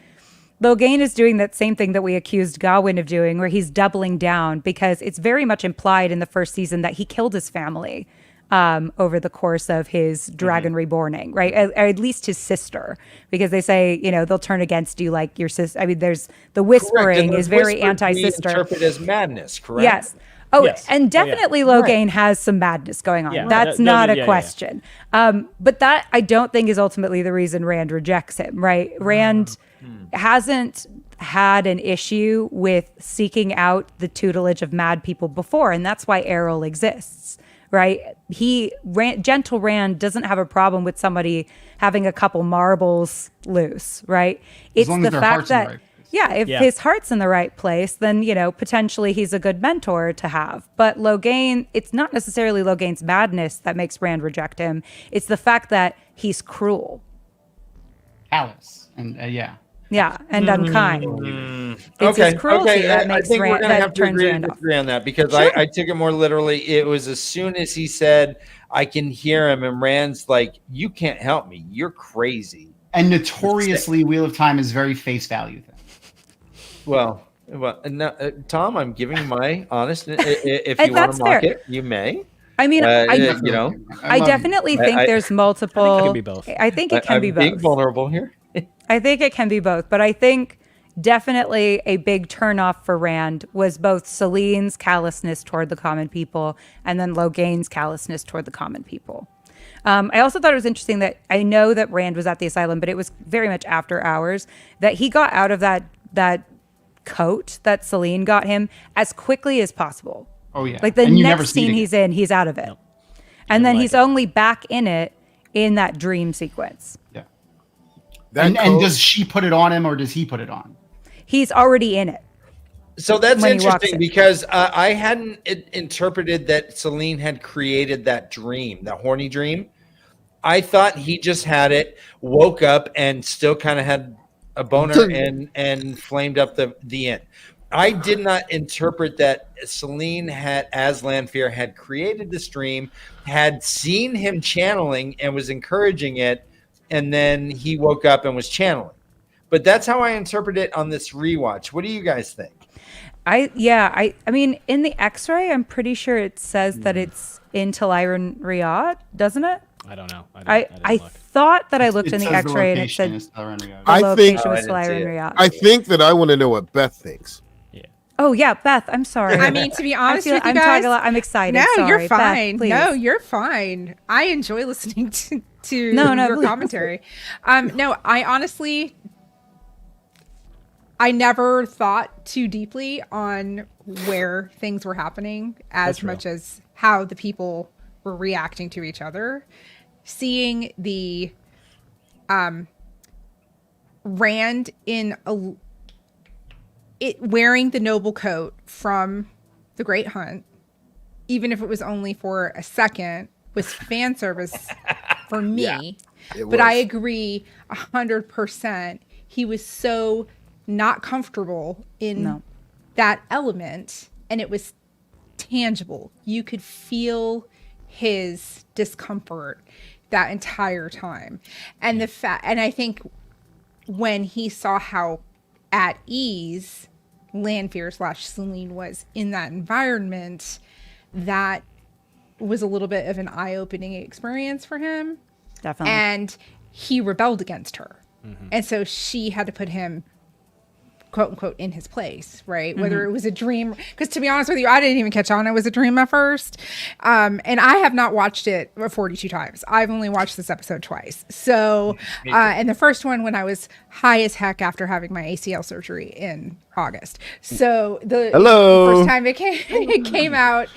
[SPEAKER 4] Logain is doing that same thing that we accused Gawain of doing, where he's doubling down because it's very much implied in the first season that he killed his family over the course of his dragon reborning, right? Or at least his sister, because they say, they'll turn against you like your sister. I mean, there's the whispering is very anti-sister.
[SPEAKER 1] Interpret as madness, correct?
[SPEAKER 4] Yes. Oh, yes. And definitely Logain has some madness going on.
[SPEAKER 3] Yeah.
[SPEAKER 4] That's not a question. But that I don't think is ultimately the reason Rand rejects him, right? Rand hasn't had an issue with seeking out the tutelage of mad people before, and that's why Errol exists, right? Gentle Rand doesn't have a problem with somebody having a couple marbles loose, right? It's the fact that if his heart's in the right place, then, potentially he's a good mentor to have. But Logain, it's not necessarily Logain's madness that makes Rand reject him. It's the fact that he's cruel.
[SPEAKER 6] Callous. And
[SPEAKER 4] Yeah, and unkind. It's
[SPEAKER 1] Okay,
[SPEAKER 4] his cruelty that
[SPEAKER 1] I
[SPEAKER 4] makes
[SPEAKER 1] think we're
[SPEAKER 4] Rand,
[SPEAKER 1] going to
[SPEAKER 4] that
[SPEAKER 1] have to
[SPEAKER 4] turns
[SPEAKER 1] agree
[SPEAKER 4] Rand
[SPEAKER 1] to
[SPEAKER 4] off.
[SPEAKER 1] disagree on that because
[SPEAKER 4] Sure.
[SPEAKER 1] I took it more literally. It was as soon as he said, I can hear him, and Rand's like, you can't help me. You're crazy.
[SPEAKER 6] And notoriously, Wheel of Time is very face value thing.
[SPEAKER 1] Well, no, Tom, I'm giving my honest. If you want to mock it, you may.
[SPEAKER 4] I mean, I
[SPEAKER 6] love
[SPEAKER 4] definitely think there's multiple.
[SPEAKER 3] I think it can be both.
[SPEAKER 4] I think it can be both.
[SPEAKER 1] Being vulnerable here.
[SPEAKER 4] I think it can be both, but I think definitely a big turnoff for Rand was both Celine's callousness toward the common people and then Loghain's callousness toward the common people. I also thought it was interesting that I know that Rand was at the asylum, but it was very much after hours that he got out of that coat that Celine got him as quickly as possible.
[SPEAKER 6] Oh yeah.
[SPEAKER 4] Like the
[SPEAKER 6] And you never
[SPEAKER 4] next
[SPEAKER 6] see it
[SPEAKER 4] scene
[SPEAKER 6] again.
[SPEAKER 4] he's in, he's out of it. And then he's only back in it in that dream sequence.
[SPEAKER 6] Yeah.
[SPEAKER 5] That
[SPEAKER 6] And does she put it on him or does he put it on?
[SPEAKER 4] He's already in it.
[SPEAKER 1] So that's
[SPEAKER 4] when he walks
[SPEAKER 1] interesting
[SPEAKER 4] in.
[SPEAKER 1] because I hadn't interpreted that Celine had created that dream, that horny dream. I thought he just had it, woke up, and still kind of had a boner and flamed up the end. I did not interpret that Celine had, as Lanfear, had created this dream, had seen him channeling and was encouraging it, and then he woke up and was channeling. But that's how I interpret it on this rewatch. What do you guys think?
[SPEAKER 4] I mean, in the X-ray, I'm pretty sure it says that it's in Teliran Riyadh, doesn't it?
[SPEAKER 3] I don't know.
[SPEAKER 4] I
[SPEAKER 3] didn't look.
[SPEAKER 4] thought that I looked in the
[SPEAKER 6] says
[SPEAKER 4] X-ray and it
[SPEAKER 6] location
[SPEAKER 4] said
[SPEAKER 6] is Teliran Riyadh.
[SPEAKER 4] the
[SPEAKER 5] I think-
[SPEAKER 4] location was
[SPEAKER 1] Oh, I didn't see
[SPEAKER 4] Teliran
[SPEAKER 1] it.
[SPEAKER 4] Riyadh.
[SPEAKER 5] I think that I want to know what Beth thinks.
[SPEAKER 4] Oh yeah, Beth. I'm sorry.
[SPEAKER 7] I mean, to be honest with you
[SPEAKER 4] I'm
[SPEAKER 7] guys,
[SPEAKER 4] talking a lot. I'm excited.
[SPEAKER 7] no,
[SPEAKER 4] Sorry.
[SPEAKER 7] you're
[SPEAKER 4] Beth,
[SPEAKER 7] fine.
[SPEAKER 4] please.
[SPEAKER 7] No, you're fine. I enjoy listening to
[SPEAKER 4] No,
[SPEAKER 7] your
[SPEAKER 4] please.
[SPEAKER 7] commentary. No, I honestly, I never thought too deeply on where things were happening as much as how the people were reacting to each other. Seeing the Rand in wearing the noble coat from the Great Hunt, even if it was only for a second, was fan service for me. But I agree 100%. He was so not comfortable in that element, and it was tangible. You could feel his discomfort that entire time. And and I think when he saw how at ease Lanfear / Celine was in that environment, that was a little bit of an eye-opening experience for him.
[SPEAKER 4] Definitely.
[SPEAKER 7] And he rebelled against her. And so she had to put him, quote unquote, in his place, right? Whether it was a dream, because to be honest with you, I didn't even catch on it was a dream at first. And I have not watched it 42 times. I've only watched this episode twice. So, and the first one when I was high as heck after having my ACL surgery in August. So the first time it came out,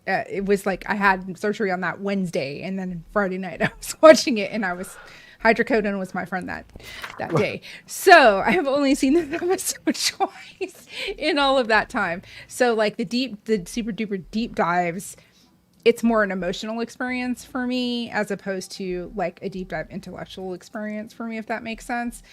[SPEAKER 7] it was like I had surgery on that Wednesday, and then Friday night I was watching it, and hydrocodone was my friend that day. So I have only seen this episode twice in all of that time. So like the super duper deep dives, it's more an emotional experience for me as opposed to like a deep dive intellectual experience for me, if that makes sense.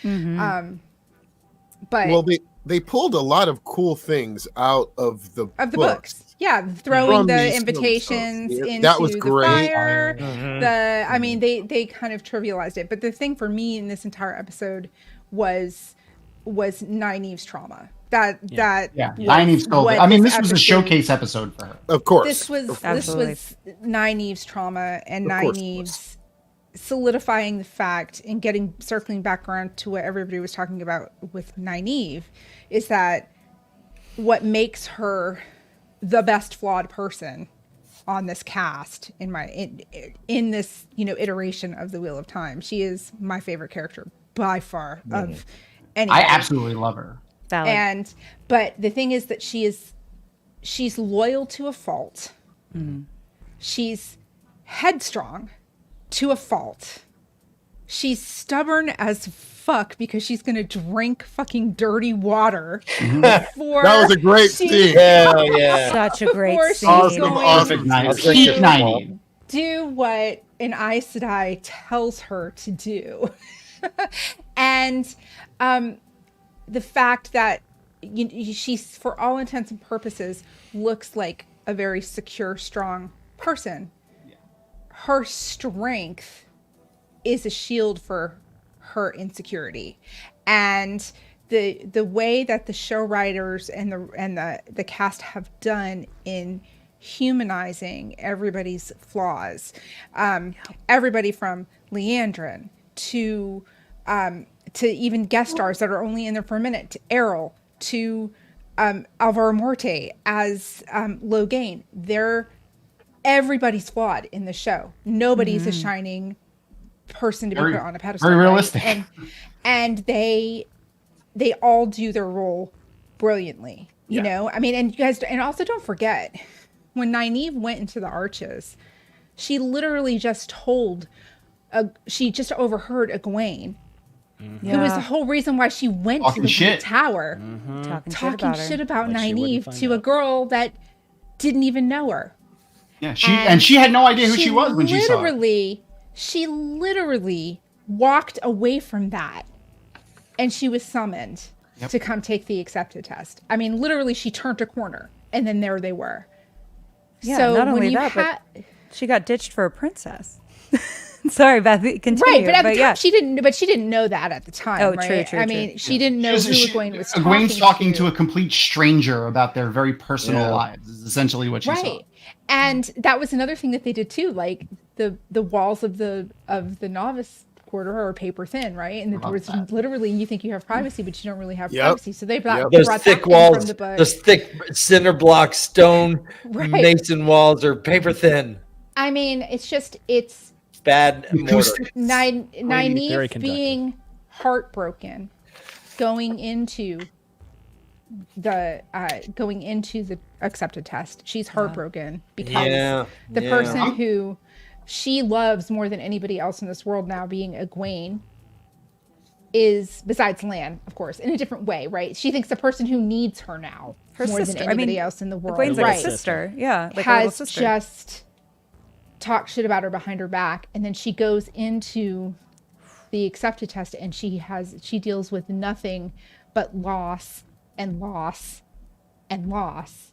[SPEAKER 7] But
[SPEAKER 5] Well, they pulled a lot of cool things out of the
[SPEAKER 7] books. Yeah, throwing
[SPEAKER 5] From
[SPEAKER 7] the
[SPEAKER 5] these
[SPEAKER 7] invitations
[SPEAKER 5] films.
[SPEAKER 7] into
[SPEAKER 5] That was
[SPEAKER 7] the
[SPEAKER 5] great.
[SPEAKER 7] fire. I mean, they kind of trivialized it. But the thing for me in this entire episode was Nynaeve's trauma. That was
[SPEAKER 6] Nynaeve's gold.
[SPEAKER 7] what
[SPEAKER 6] I mean, this was
[SPEAKER 7] episode-
[SPEAKER 6] a showcase episode for her.
[SPEAKER 5] Of course.
[SPEAKER 7] This was Nynaeve's trauma and
[SPEAKER 5] Of course it
[SPEAKER 7] Nynaeve's solidifying the fact and circling back around to what everybody was talking about with Nynaeve is that what makes her the best flawed person on this cast in this iteration of the Wheel of Time. She is my favorite character by far of any.
[SPEAKER 6] I absolutely love her.
[SPEAKER 4] Valid.
[SPEAKER 7] But the thing is that she's loyal to a fault. She's headstrong to a fault. She's stubborn as fuck because she's gonna drink fucking dirty water.
[SPEAKER 5] That was a great scene.
[SPEAKER 1] Hell yeah.
[SPEAKER 4] Such a great
[SPEAKER 7] Before she's
[SPEAKER 4] scene.
[SPEAKER 5] Awesome.
[SPEAKER 6] Peak 90.
[SPEAKER 7] Do what an Aes Sedai tells her to do. And the fact that she's, for all intents and purposes, looks like a very secure, strong person. Her strength is a shield for her insecurity. And the way that the show writers and the cast have done in humanizing everybody's flaws. Everybody from Leandrin to even guest stars that are only in there for a minute, to Errol, to Alvaro Morte as Logain. Everybody's flawed in the show. Nobody's a shining person to be put on a pedestal.
[SPEAKER 6] Very realistic.
[SPEAKER 7] Right? And they all do their role brilliantly. You know, I mean, and you guys, and also don't forget, when Nynaeve went into the Arches, she literally just she just overheard Egwene, who was the whole reason why she went to the tower, talking shit about Nynaeve to a girl that didn't even know her.
[SPEAKER 6] Yeah, she had no idea who she was when she saw her.
[SPEAKER 7] She literally walked away from that, and she was summoned to come take the accepted test. I mean, literally, she turned a corner, and then there they were.
[SPEAKER 4] Yeah,
[SPEAKER 7] so
[SPEAKER 4] not only that, but she got ditched for a princess. Sorry, Beth, continue.
[SPEAKER 7] Right, but at the time, she didn't know that at the time.
[SPEAKER 4] Oh,
[SPEAKER 7] right?
[SPEAKER 4] true.
[SPEAKER 7] I mean, she didn't know who Egwene was talking to.
[SPEAKER 6] Egwene's talking to a complete stranger about their very personal lives, is essentially what she saw.
[SPEAKER 7] And that was another thing that they did too. Like the walls of the novice quarter are paper thin, right? And the doors, literally, you think you have privacy, but you don't really have privacy. So they brought
[SPEAKER 1] those
[SPEAKER 7] that
[SPEAKER 1] thick
[SPEAKER 7] in
[SPEAKER 1] walls,
[SPEAKER 7] from the book.
[SPEAKER 1] those thick cinder block stone mason walls are paper thin.
[SPEAKER 7] I mean, it's
[SPEAKER 1] bad mortar.
[SPEAKER 7] Nynaeve being heartbroken going into the accepted test. She's heartbroken because the person who she loves more than anybody else in this world now, being Egwene, is, besides Lan, of course, in a different way, right? She thinks the person who needs her now more than anybody else in the world,
[SPEAKER 4] Egwene's like a sister, like
[SPEAKER 7] has
[SPEAKER 4] a sister.
[SPEAKER 7] just talked shit about her behind her back, and then she goes into the accepted test, and she deals with nothing but loss and loss and loss.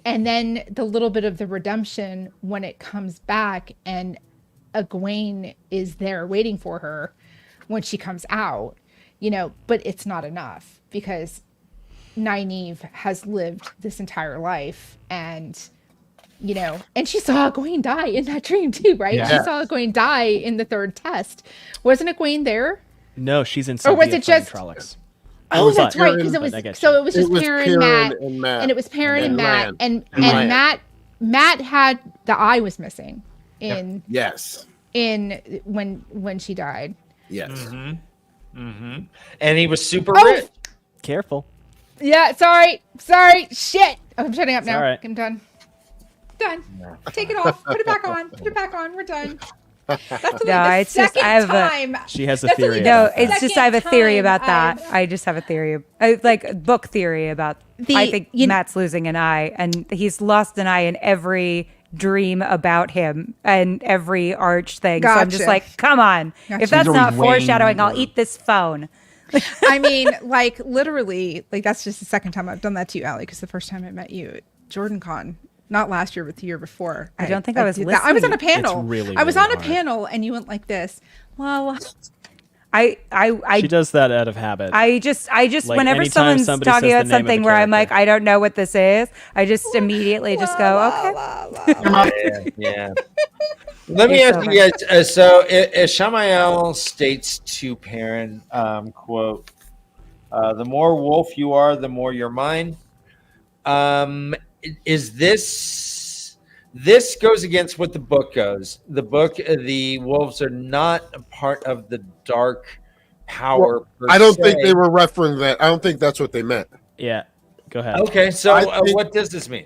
[SPEAKER 7] And then the little bit of the redemption when it comes back, and Egwene is there waiting for her when she comes out, but it's not enough because Nynaeve has lived this entire life, and she saw Egwene die in that dream too, right? Yeah. She saw Egwene die in the third test. Wasn't Egwene there?
[SPEAKER 3] No, she's in.
[SPEAKER 7] Or was it just
[SPEAKER 3] Trollocs?
[SPEAKER 7] Oh, that's right, because it was just Perrin, Matt, and it was Perrin and Matt, and Matt had the eye was missing in when she died.
[SPEAKER 1] Yes. And he was super rich.
[SPEAKER 3] Careful.
[SPEAKER 7] Yeah, sorry, shit. I'm shutting up now.
[SPEAKER 3] Right.
[SPEAKER 7] I'm done. Take it off. Put it back on. We're done. That's
[SPEAKER 3] she has a theory.
[SPEAKER 4] I have a theory about that. I just have a theory, like a book theory about. I think Matt's losing an eye, and he's lost an eye in every dream about him and every arch thing.
[SPEAKER 7] Gotcha.
[SPEAKER 4] So I'm just like, come on. If that's not foreshadowing, I'll eat this phone.
[SPEAKER 7] I mean, like literally, like that's just the second time I've done that to you, Allie. Because the first time I met you at JordanCon. Not last year, but the year before.
[SPEAKER 4] I don't think I was listening.
[SPEAKER 7] I was on a panel.
[SPEAKER 3] I
[SPEAKER 7] was on a panel, and you went like this. Well,
[SPEAKER 4] she
[SPEAKER 3] does that out of habit.
[SPEAKER 4] I just like whenever someone's talking about something where I'm like, I don't know what this is, I just immediately just go, okay.
[SPEAKER 1] Yeah. Let me ask you guys. So, Ishamael states to Perrin, quote, "The more wolf you are, the more you're mine." Is this goes against what the book goes. The book, the wolves are not a part of the dark power.
[SPEAKER 5] I don't think they were referencing that. I don't think that's what they meant.
[SPEAKER 3] Yeah, go ahead.
[SPEAKER 1] Okay, so what does this mean?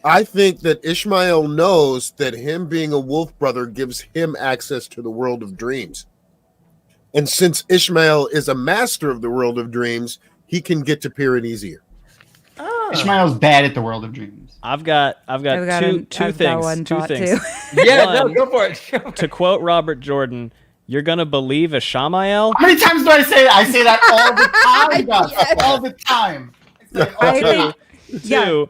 [SPEAKER 5] I think that Ishmael knows that him being a wolf brother gives him access to the world of dreams. And since Ishmael is a master of the world of dreams, he can get to Perrin easier.
[SPEAKER 6] Ishmael's bad at the world of dreams.
[SPEAKER 3] I've got two things.
[SPEAKER 1] Yeah, go for it.
[SPEAKER 3] To quote Robert Jordan, you're gonna believe a Shamael?
[SPEAKER 6] How many times do I say that? I say that all the time, Gus. Yes. All the time.
[SPEAKER 3] Two,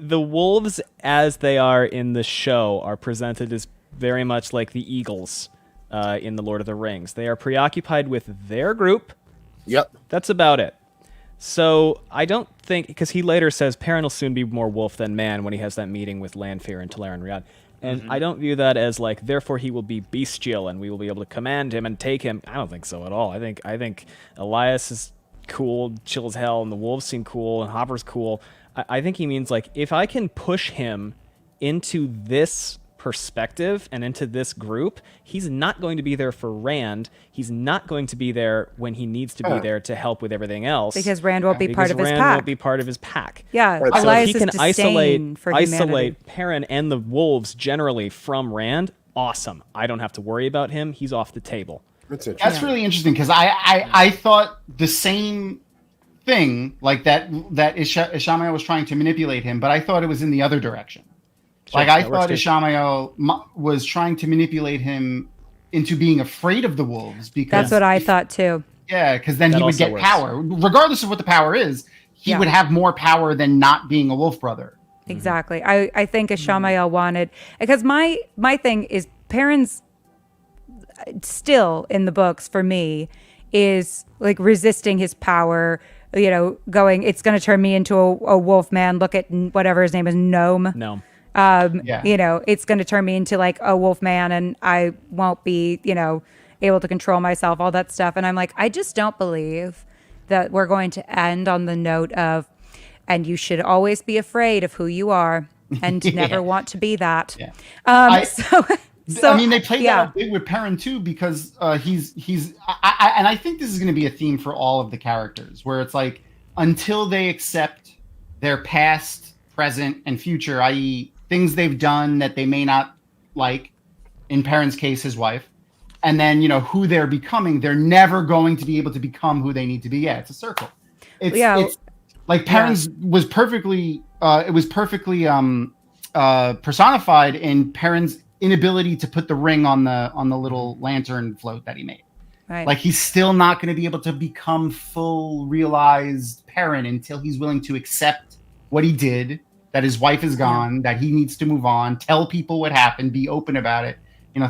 [SPEAKER 3] the wolves as they are in the show are presented as very much like the eagles in The Lord of the Rings. They are preoccupied with their group.
[SPEAKER 5] Yep.
[SPEAKER 3] That's about it. So I don't think, because he later says Perrin will soon be more wolf than man when he has that meeting with Lanfear and Talaran Riyadh. And I don't view that as like, therefore he will be bestial and we will be able to command him and take him. I don't think so at all. I think Elias is cool, chill as hell, and the wolves seem cool, and Hopper's cool. I think he means like, if I can push him into this perspective and into this group, he's not going to be there for Rand. He's not going to be there when he needs to be there to help with everything else.
[SPEAKER 4] Because Rand won't be part of his
[SPEAKER 3] Rand
[SPEAKER 4] pack.
[SPEAKER 3] Won't be part of his pack.
[SPEAKER 4] Yeah,
[SPEAKER 3] So if
[SPEAKER 4] Elias
[SPEAKER 3] he can
[SPEAKER 4] is disdain for humanity.
[SPEAKER 3] isolate Perrin and the wolves generally from Rand, awesome. I don't have to worry about him. He's off the table.
[SPEAKER 6] That's really interesting because I thought the same thing, like that Ishamael was trying to manipulate him, but I thought it was in the other direction.
[SPEAKER 3] Sure,
[SPEAKER 6] like I thought Ishamael was trying to manipulate him into being afraid of the wolves because
[SPEAKER 4] that's what I thought too.
[SPEAKER 6] Yeah, because then he would get power, regardless of what the power is. He would have more power than not being a wolf brother.
[SPEAKER 4] Exactly. I think Ishamael wanted, because my thing is Perrin's still in the books for me is like resisting his power. You know, going, it's going to turn me into a wolf man. Look at whatever his name is, Gnome. You know, it's going to turn me into like a wolf man and I won't be, you know, able to control myself, all that stuff. And I'm like, I just don't believe that we're going to end on the note of, and you should always be afraid of who you are and never want to be that. So
[SPEAKER 6] I mean, they played that out big with Perrin too, because and I think this is going to be a theme for all of the characters, where it's like until they accept their past, present, and future, i.e., things they've done that they may not like. In Perrin's case, his wife, and then who they're becoming. They're never going to be able to become who they need to be. Yeah, it's a circle. It's like Perrin's was perfectly. It was perfectly personified in Perrin's inability to put the ring on the little lantern float that he made.
[SPEAKER 4] Right.
[SPEAKER 6] Like he's still not going to be able to become full realized Perrin until he's willing to accept what he did, that his wife is gone, that he needs to move on, tell people what happened, be open about it,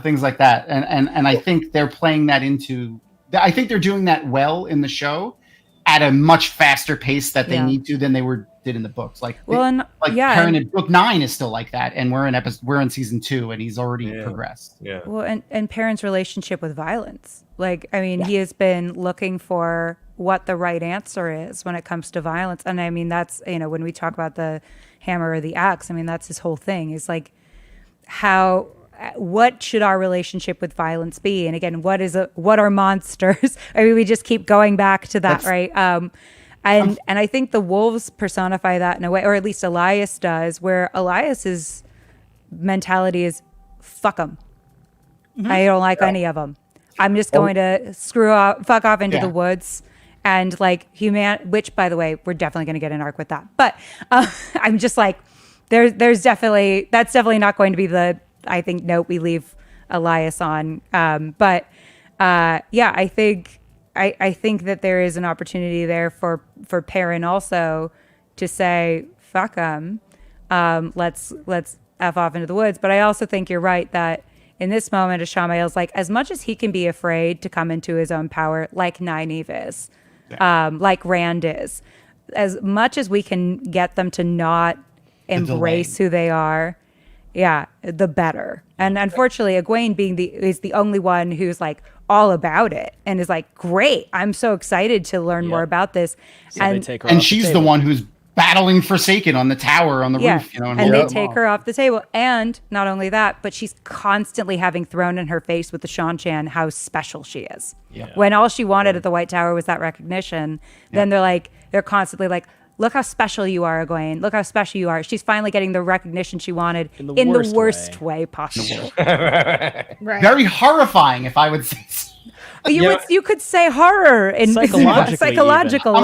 [SPEAKER 6] things like that. And I think they're playing that into, I think they're doing that well in the show at a much faster pace that they need to than they did in the books. Perrin in book 9 is still like that, and we're in season 2, and he's already progressed.
[SPEAKER 4] Yeah. Well, and Perrin's relationship with violence, like, I mean, he has been looking for what the right answer is when it comes to violence, and I mean that's when we talk about the hammer or the axe, I mean that's his whole thing is like what should our relationship with violence be, and again, what are monsters? I mean, we just keep going back to that, right? And I think the wolves personify that in a way, or at least Elias does, where Elias's mentality is fuck them. Mm-hmm. I don't like any of them. I'm just going to fuck off into the woods, and like which by the way, we're definitely going to get an arc with that. But I'm just like, that's definitely not going to be the, I think, note we leave Elias on. I think that there is an opportunity there for Perrin also to say, fuck them, let's F off into the woods. But I also think you're right that in this moment, Ishamael's like, as much as he can be afraid to come into his own power, like Nynaeve is, like Rand is, as much as we can get them to not embrace who they are, the better. And unfortunately, Egwene is the only one who's like all about it and is like, great, I'm so excited to learn more about this.
[SPEAKER 3] So
[SPEAKER 6] and she's the one who's battling Forsaken on the tower on the roof.
[SPEAKER 4] And they take her off the table. And not only that, but she's constantly having thrown in her face with the Shan-Chan how special she is. Yeah. When all she wanted at the White Tower was that recognition, then they're constantly like, look how special you are, Egwene. Look how special you are. She's finally getting the recognition she wanted in the worst way possible.
[SPEAKER 7] Right.
[SPEAKER 6] Very horrifying, if I would say so.
[SPEAKER 4] You could say horror in psychological.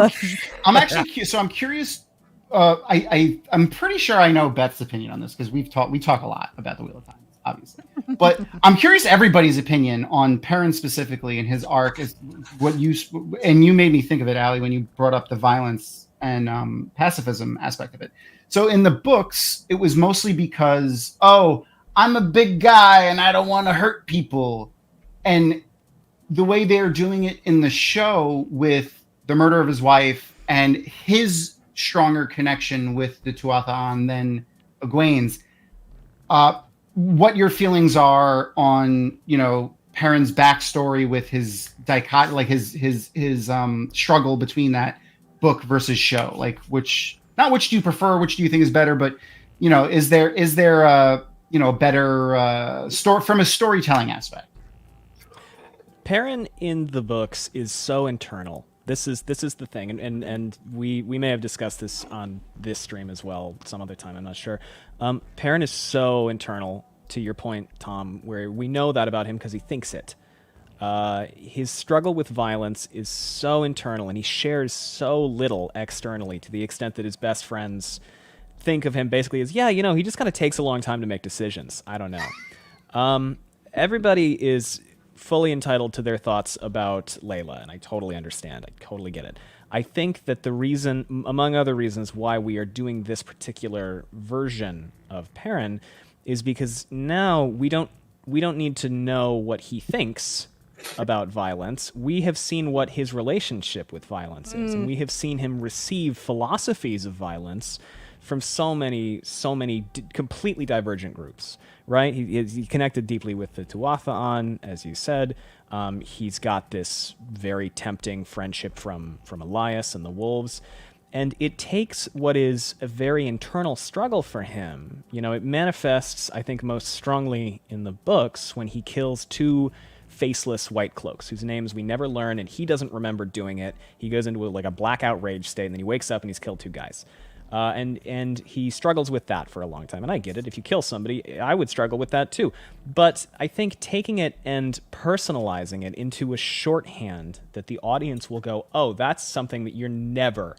[SPEAKER 6] I'm actually so I'm curious. I'm pretty sure I know Beth's opinion on this because we talk a lot about the Wheel of Time, obviously. But I'm curious everybody's opinion on Perrin specifically and his arc is what you made me think of it, Ali, when you brought up the violence and pacifism aspect of it. So in the books, it was mostly because, I'm a big guy and I don't want to hurt people. And the way they're doing it in the show with the murder of his wife and his stronger connection with the Tuatha'an than Egwene's. What your feelings are on, Perrin's backstory with his dichotomy, like his struggle between that book versus show, like which do you prefer, which do you think is better, but is there a better story from a storytelling aspect?
[SPEAKER 3] Perrin in the books is so internal. This is the thing, and we may have discussed this on this stream as well some other time, I'm not sure. Perrin is so internal, to your point, Tom, where we know that about him because he thinks it. His struggle with violence is so internal, and he shares so little externally, to the extent that his best friends think of him basically as, he just kind of takes a long time to make decisions. I don't know. Everybody is fully entitled to their thoughts about Layla, and I totally understand. I totally get it. I think that the reason, among other reasons, why we are doing this particular version of Perrin is because now we don't need to know what he thinks about violence. We have seen what his relationship with violence is, and we have seen him receive philosophies of violence from so many completely divergent groups, right? He connected deeply with the Tuatha'an, as you said. He's got this very tempting friendship from Elias and the Wolves. And it takes what is a very internal struggle for him. It manifests, I think, most strongly in the books when he kills 2 faceless white cloaks, whose names we never learn, and he doesn't remember doing it. He goes into a blackout rage state, and then he wakes up and he's killed 2 guys. And he struggles with that for a long time. And I get it. If you kill somebody, I would struggle with that too. But I think taking it and personalizing it into a shorthand that the audience will go, oh, that's something that you're never,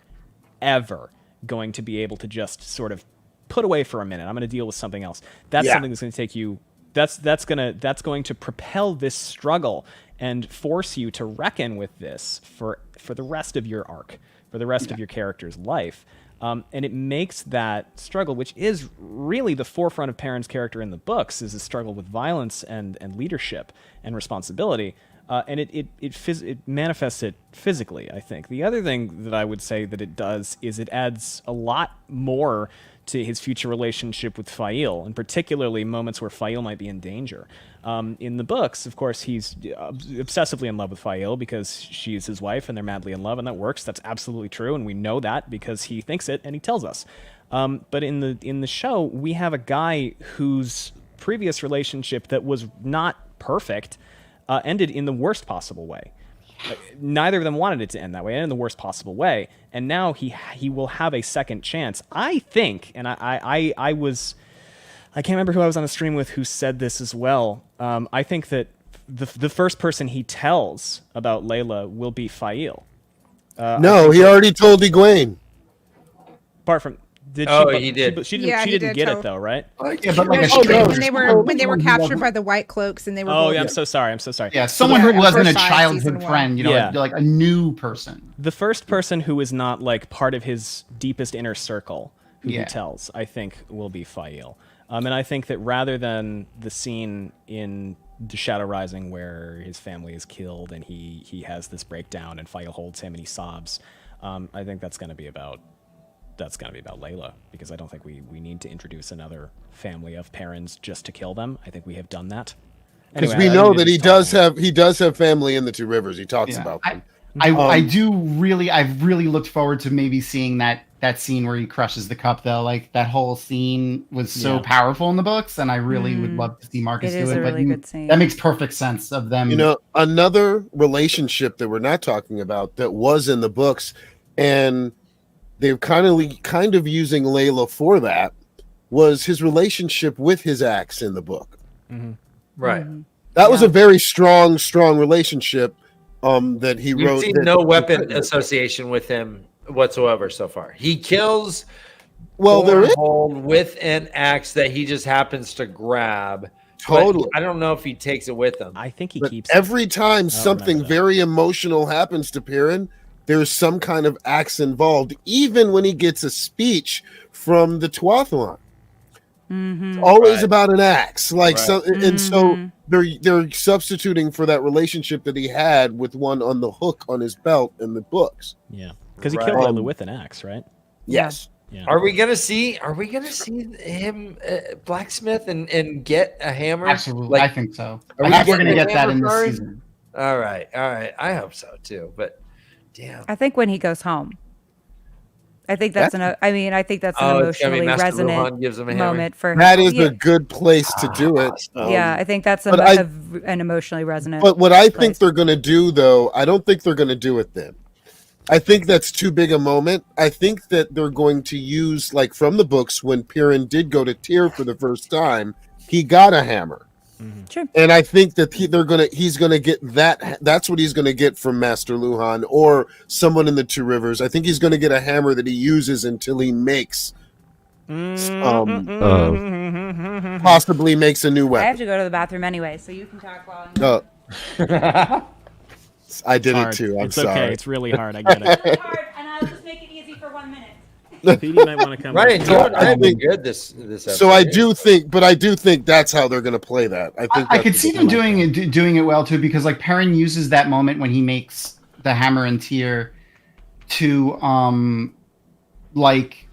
[SPEAKER 3] ever going to be able to just sort of put away for a minute. I'm going to deal with something else. That's something that's going to take you. That's going to propel this struggle and force you to reckon with this for the rest of your arc, for the rest of your character's life. And it makes that struggle, which is really the forefront of Perrin's character in the books, is a struggle with violence and leadership and responsibility. And it manifests it physically, I think. The other thing that I would say that it does is it adds a lot more to his future relationship with Fail, and particularly moments where Fail might be in danger. In the books, of course, he's obsessively in love with Fail because she's his wife and they're madly in love, and that works. That's absolutely true, and we know that because he thinks it and he tells us. But in the show, we have a guy whose previous relationship that was not perfect ended in the worst possible way. Neither of them wanted it to end that way, and in the worst possible way. And now he will have a second chance. I think, and I can't remember who I was on a stream with who said this as well. I think that the first person he tells about Layla will be Fail.
[SPEAKER 5] No, he already told Egwene.
[SPEAKER 3] Apart from.
[SPEAKER 1] He did.
[SPEAKER 3] She didn't get it though, right?
[SPEAKER 6] Yeah, but
[SPEAKER 7] when they were captured by the white cloaks and they were.
[SPEAKER 3] Oh, yeah, I'm so sorry.
[SPEAKER 6] Yeah, someone who wasn't a
[SPEAKER 7] First
[SPEAKER 6] childhood friend, like a new person.
[SPEAKER 3] The first person who is not like part of his deepest inner circle who he tells, I think, will be Fail. And I think that rather than the scene in The Shadow Rising where his family is killed and he has this breakdown and Fail holds him and he sobs, I think that's going to be about Layla, because I don't think we need to introduce another family of Perrins just to kill them. I think we have done that.
[SPEAKER 5] Because we know that he does have family in the Two Rivers. He talks about them.
[SPEAKER 6] I've really looked forward to maybe seeing that scene where he crushes the cup, though. Like, that whole scene was so powerful in the books, and I really would love to see Marcus do it.
[SPEAKER 4] It is a really good scene.
[SPEAKER 6] That makes perfect sense of them.
[SPEAKER 5] Another relationship that we're not talking about that was in the books, and they're kind of using Layla for that, was his relationship with his axe in the book.
[SPEAKER 3] Mm-hmm.
[SPEAKER 1] Right.
[SPEAKER 4] Mm-hmm.
[SPEAKER 5] That was a very strong relationship that he
[SPEAKER 1] We've
[SPEAKER 5] wrote.
[SPEAKER 1] seen no weapon association with him whatsoever so far. He kills
[SPEAKER 5] there is
[SPEAKER 1] with an axe that he just happens to grab.
[SPEAKER 5] Totally.
[SPEAKER 1] I don't know if he takes it with him.
[SPEAKER 3] I think he
[SPEAKER 5] but
[SPEAKER 3] keeps
[SPEAKER 5] every time something very emotional happens to Perrin, there's some kind of axe involved, even when he gets a speech from the Tuatha'an.
[SPEAKER 4] Mm-hmm.
[SPEAKER 5] It's always about an axe, and so
[SPEAKER 4] Mm-hmm.
[SPEAKER 5] they're substituting for that relationship that he had with one on the hook on his belt in the books.
[SPEAKER 3] Yeah. Because he killed Lulu with an axe, right?
[SPEAKER 5] Yes.
[SPEAKER 3] Yeah.
[SPEAKER 1] Are we gonna see him blacksmith and get a hammer?
[SPEAKER 6] Absolutely,
[SPEAKER 1] Like,
[SPEAKER 6] I think so.
[SPEAKER 1] Are
[SPEAKER 6] I
[SPEAKER 1] we
[SPEAKER 6] think we're
[SPEAKER 1] getting
[SPEAKER 6] gonna
[SPEAKER 1] a
[SPEAKER 6] get that
[SPEAKER 1] hammer
[SPEAKER 6] in this
[SPEAKER 1] card?
[SPEAKER 6] season.
[SPEAKER 1] All right. I hope so too. But damn.
[SPEAKER 4] I think when he goes home. I think that's an
[SPEAKER 1] It's gonna be
[SPEAKER 4] emotionally
[SPEAKER 1] Master
[SPEAKER 4] resonant
[SPEAKER 1] Luhan gives him a hammer.
[SPEAKER 4] moment for him.
[SPEAKER 5] That is
[SPEAKER 4] yeah.
[SPEAKER 5] a good place to do it.
[SPEAKER 4] Yeah, I think that's
[SPEAKER 5] but
[SPEAKER 4] an emotionally resonant.
[SPEAKER 5] But what I
[SPEAKER 4] place.
[SPEAKER 5] think they're going to do, though, I don't think they're going to do it then. I think that's too big a moment. I think that they're going to use, like from the books, when Piran did go to Tyr for the first time, he got a hammer.
[SPEAKER 4] Sure.
[SPEAKER 5] And I think that he's gonna get that. That's what he's gonna get from Master Luhan or someone in the Two Rivers. I think he's gonna get a hammer that he uses until he makes, possibly makes a new
[SPEAKER 4] I have
[SPEAKER 5] weapon.
[SPEAKER 4] to go to the bathroom anyway, so you can talk while I'm
[SPEAKER 5] I did
[SPEAKER 3] Hard.
[SPEAKER 5] it too. I'm
[SPEAKER 3] it's
[SPEAKER 5] sorry.
[SPEAKER 3] okay. It's really hard. I get it.
[SPEAKER 4] really hard, and I'll just make it easy for 1 minute.
[SPEAKER 3] Petey might want to come.
[SPEAKER 1] Ryan,
[SPEAKER 3] back.
[SPEAKER 1] you and I have been good this episode.
[SPEAKER 5] So I do think that's how they're gonna play that. I think
[SPEAKER 6] I could see them doing it well too, because like Perrin uses that moment when he makes the hammer and Tyr to like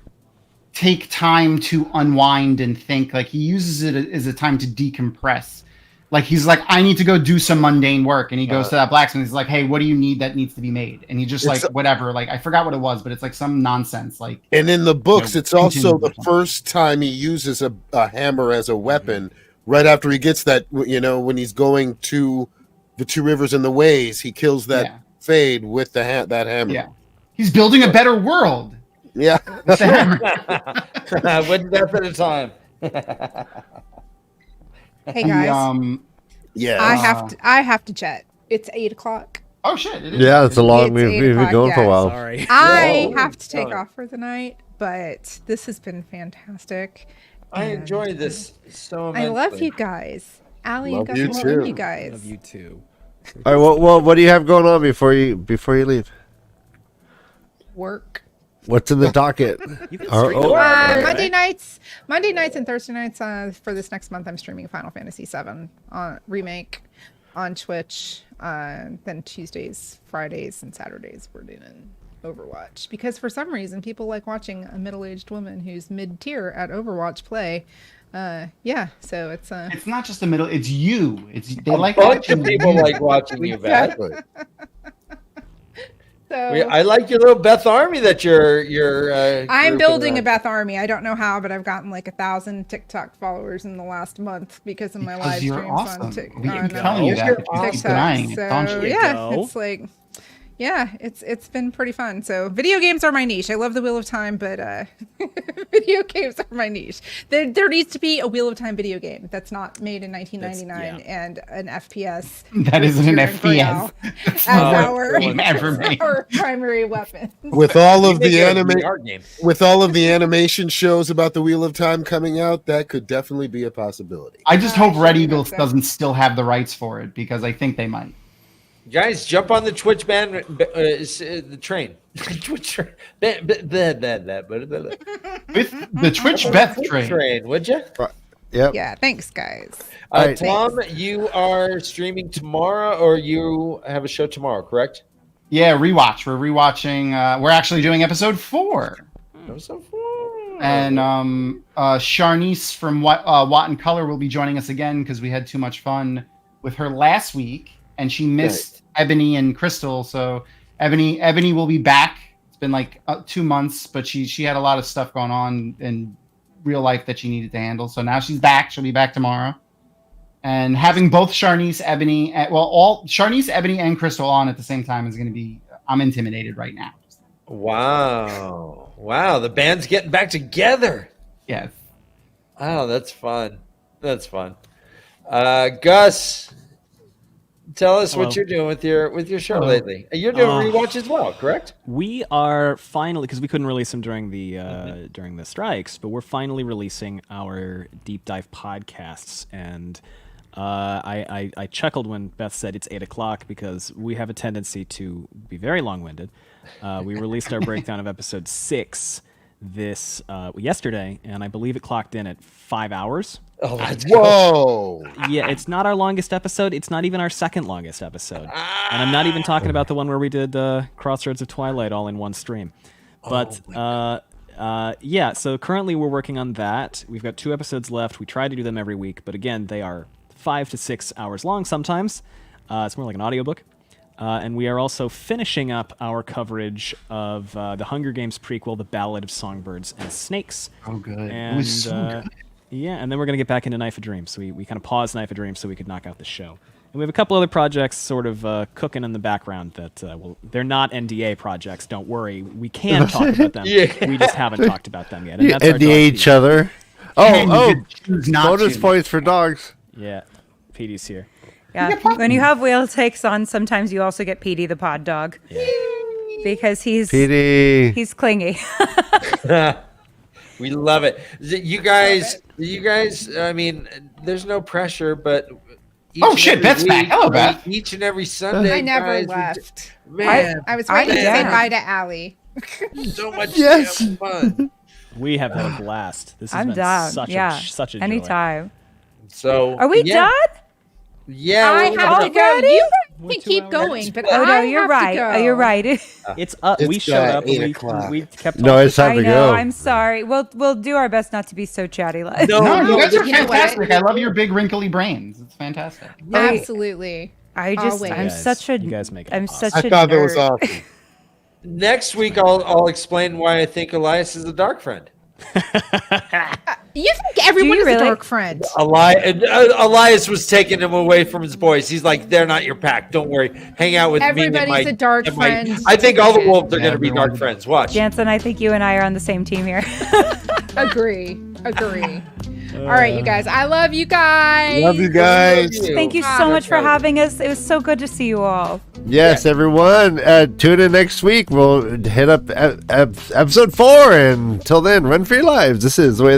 [SPEAKER 6] take time to unwind and think. Like he uses it as a time to decompress. Like he's like, I need to go do some mundane work, and he goes to that blacksmith. He's like, hey, what do you need that needs to be made? And he just like whatever. Like I forgot what it was, but it's like some nonsense. Like,
[SPEAKER 5] and in the books, it's also the
[SPEAKER 6] continue.
[SPEAKER 5] first time he uses a hammer as a weapon. Right after he gets that, when he's going to the Two Rivers and the Ways, he kills that Fade with that hammer.
[SPEAKER 6] Yeah, he's building a better world.
[SPEAKER 5] Yeah.
[SPEAKER 6] With the hammer.
[SPEAKER 1] One death at a time.
[SPEAKER 7] Hey guys,
[SPEAKER 5] Yeah.
[SPEAKER 7] I have to jet. It's 8:00.
[SPEAKER 6] Oh shit! It is.
[SPEAKER 2] Yeah, it's a long.
[SPEAKER 7] It's
[SPEAKER 2] We've
[SPEAKER 7] 8
[SPEAKER 2] been going for a while.
[SPEAKER 3] Sorry.
[SPEAKER 7] I have to take off for the night, but this has been fantastic.
[SPEAKER 1] I
[SPEAKER 7] and
[SPEAKER 1] enjoy this so much.
[SPEAKER 7] I love you guys. Ali and
[SPEAKER 5] Love
[SPEAKER 7] Gus,
[SPEAKER 5] you
[SPEAKER 7] I love
[SPEAKER 5] too.
[SPEAKER 7] you guys.
[SPEAKER 3] Love you too.
[SPEAKER 2] All right. Well, what do you have going on before you leave?
[SPEAKER 7] Work.
[SPEAKER 2] What's in the docket?
[SPEAKER 7] Monday nights and Thursday nights for this next month, I'm streaming Final Fantasy VII remake on Twitch. Then Tuesdays, Fridays, and Saturdays we're doing Overwatch, because for some reason people like watching a middle-aged woman who's mid-tier at Overwatch play. So it's
[SPEAKER 6] It's not just the middle. It's you. They
[SPEAKER 1] A
[SPEAKER 6] like
[SPEAKER 1] bunch of
[SPEAKER 6] watching
[SPEAKER 1] people
[SPEAKER 6] you.
[SPEAKER 1] like watching you, Beth.
[SPEAKER 7] so
[SPEAKER 1] I like your little Beth army that you're.
[SPEAKER 7] I'm
[SPEAKER 1] grouping
[SPEAKER 7] building a
[SPEAKER 1] around.
[SPEAKER 7] Beth army. I don't know how, but I've gotten like 1,000 TikTok followers in the last month because of my
[SPEAKER 6] Because
[SPEAKER 7] live
[SPEAKER 6] you're
[SPEAKER 7] streams
[SPEAKER 6] awesome.
[SPEAKER 7] on
[SPEAKER 6] We keep
[SPEAKER 7] TikTok.
[SPEAKER 6] telling you that, but you keep denying it, don't you?
[SPEAKER 3] go.
[SPEAKER 7] It's like, it's been pretty fun. So video games are my niche. I love the Wheel of Time, but video games are my niche. There needs to be a Wheel of Time video game that's not made in 1999 and an FPS.
[SPEAKER 6] That isn't an
[SPEAKER 7] with Tyrion
[SPEAKER 6] FPS.
[SPEAKER 7] Greyjoy as our,
[SPEAKER 6] game ever made.
[SPEAKER 7] our primary weapon.
[SPEAKER 5] With all of
[SPEAKER 1] Make
[SPEAKER 5] the
[SPEAKER 1] it a
[SPEAKER 5] anime,
[SPEAKER 1] VR game.
[SPEAKER 5] with all of the animation shows about the Wheel of Time coming out, that could definitely be a possibility.
[SPEAKER 6] I just hope
[SPEAKER 7] I
[SPEAKER 6] Red
[SPEAKER 7] should
[SPEAKER 6] Eagle
[SPEAKER 7] do that.
[SPEAKER 6] doesn't still have the rights for it, because I think they might.
[SPEAKER 1] Guys, jump on the Twitch the train. Twitch train.
[SPEAKER 6] With the Twitch Beth train.
[SPEAKER 1] Would you?
[SPEAKER 2] Yep.
[SPEAKER 7] Yeah, thanks, guys.
[SPEAKER 2] Right.
[SPEAKER 1] Tom, you are streaming tomorrow, or you have a show tomorrow, correct?
[SPEAKER 6] Yeah, rewatch. We're rewatching. We're actually doing episode 4.
[SPEAKER 1] Episode 4.
[SPEAKER 6] And Sharnice from Watt and Color will be joining us again, because we had too much fun with her last week, and she missed Ebony and Crystal. So Ebony will be back. It's been like 2 months, but she had a lot of stuff going on in real life that she needed to handle. So now she's back. She'll be back tomorrow. And having both Sharnice, Ebony, Sharnice, Ebony, and Crystal on at the same time is going to be. I'm intimidated right now.
[SPEAKER 1] Wow, the band's getting back together.
[SPEAKER 6] Yes.
[SPEAKER 1] Oh, that's fun. Gus, tell us what you're doing with your show lately. You're doing rewatch as well, correct?
[SPEAKER 3] We are finally, because we couldn't release them during the strikes, but we're finally releasing our deep dive podcasts. And I chuckled when Beth said it's 8:00, because we have a tendency to be very long-winded. We released our breakdown of episode 6 this yesterday, and I believe it clocked in at 5 hours.
[SPEAKER 1] Oh, let's go.
[SPEAKER 5] Whoa!
[SPEAKER 3] Yeah, it's not our longest episode. It's not even our second longest episode. And I'm not even talking about the one where we did Crossroads of Twilight all in one stream. But yeah, so currently we're working on that. We've got 2 episodes left. We try to do them every week, but again, they are 5 to 6 hours long sometimes. It's more like an audiobook. And we are also finishing up our coverage of the Hunger Games prequel, The Ballad of Songbirds and Snakes.
[SPEAKER 6] Oh, good.
[SPEAKER 3] And,
[SPEAKER 6] It was so good.
[SPEAKER 3] Yeah, and then we're going to get back into Knife of Dreams. So we kind of paused Knife of Dreams so we could knock out the show. And we have a couple other projects sort of cooking in the background that, they're not NDA projects, don't worry. We can talk about them.
[SPEAKER 1] Yeah.
[SPEAKER 3] We just haven't talked about them yet. And
[SPEAKER 2] You
[SPEAKER 3] that's our
[SPEAKER 2] NDA
[SPEAKER 3] dog
[SPEAKER 2] each
[SPEAKER 3] Petey.
[SPEAKER 2] other.
[SPEAKER 6] And you
[SPEAKER 2] Oh,
[SPEAKER 6] could choose not
[SPEAKER 2] bonus
[SPEAKER 6] to.
[SPEAKER 2] points for dogs.
[SPEAKER 3] Yeah, Petey's here.
[SPEAKER 4] Yeah. When you have Whale Takes on, sometimes you also get Petey the pod dog.
[SPEAKER 3] Yeah.
[SPEAKER 4] Because he's clingy.
[SPEAKER 1] We love it. You guys, I mean, there's no pressure, but
[SPEAKER 6] Oh, shit, Beth's back. Hello, Beth.
[SPEAKER 1] Each and every Sunday,
[SPEAKER 7] I never
[SPEAKER 1] guys,
[SPEAKER 7] left.
[SPEAKER 1] Man,
[SPEAKER 7] I was waiting to say
[SPEAKER 4] yeah.
[SPEAKER 7] bye to Ali.
[SPEAKER 1] so much
[SPEAKER 2] Yes.
[SPEAKER 1] damn fun.
[SPEAKER 3] We have had a blast. This has
[SPEAKER 4] I'm
[SPEAKER 3] been
[SPEAKER 4] down.
[SPEAKER 3] such a joy.
[SPEAKER 4] Anytime.
[SPEAKER 1] So
[SPEAKER 4] Are we
[SPEAKER 1] yeah.
[SPEAKER 4] done?
[SPEAKER 1] Yeah,
[SPEAKER 7] I
[SPEAKER 1] we're
[SPEAKER 7] have
[SPEAKER 1] gonna-
[SPEAKER 7] to go. You
[SPEAKER 3] We're
[SPEAKER 7] can
[SPEAKER 3] 2
[SPEAKER 7] keep
[SPEAKER 3] hours.
[SPEAKER 7] going, but
[SPEAKER 4] Oh, no,
[SPEAKER 7] I
[SPEAKER 4] you're
[SPEAKER 7] have
[SPEAKER 4] right.
[SPEAKER 7] To go.
[SPEAKER 4] Oh, you're right.
[SPEAKER 3] It's up. We
[SPEAKER 5] It's,
[SPEAKER 3] showed up
[SPEAKER 5] 8
[SPEAKER 3] and
[SPEAKER 5] o'clock.
[SPEAKER 3] we kept
[SPEAKER 2] No, it's time
[SPEAKER 4] I
[SPEAKER 2] to
[SPEAKER 4] know.
[SPEAKER 2] go.
[SPEAKER 4] I'm sorry. We'll do our best not to be so chatty. Like.
[SPEAKER 1] No,
[SPEAKER 6] No, you guys are
[SPEAKER 7] you know what?
[SPEAKER 6] fantastic. I love your big wrinkly brains. It's fantastic.
[SPEAKER 7] Absolutely.
[SPEAKER 4] I just,
[SPEAKER 7] Always.
[SPEAKER 4] I'm
[SPEAKER 3] Guys,
[SPEAKER 4] such a,
[SPEAKER 3] you guys make it
[SPEAKER 4] I'm
[SPEAKER 3] awesome.
[SPEAKER 4] such
[SPEAKER 5] I
[SPEAKER 4] a
[SPEAKER 5] thought that was
[SPEAKER 4] nerd.
[SPEAKER 5] awesome.
[SPEAKER 1] Next week, I'll explain why I think Elias is a dark friend.
[SPEAKER 7] You think everyone
[SPEAKER 4] you
[SPEAKER 7] is
[SPEAKER 4] really?
[SPEAKER 7] a dark friend?
[SPEAKER 1] Elias was taking him away from his boys. He's like, they're not your pack. Don't worry. Hang out with me.
[SPEAKER 7] Everybody's a dark friend.
[SPEAKER 1] I think all the wolves are going to be dark
[SPEAKER 6] Everyone's-
[SPEAKER 1] friends. Watch.
[SPEAKER 4] Jansen, I think you and I are on the same team here.
[SPEAKER 7] Agree. All right, you guys. I love you guys.
[SPEAKER 5] Love you guys.
[SPEAKER 4] Thank you so much for having us. It was so good to see you all.
[SPEAKER 2] Yes, everyone. Tune in next week. We'll hit up episode 4. And until then, run for your lives. This is the way the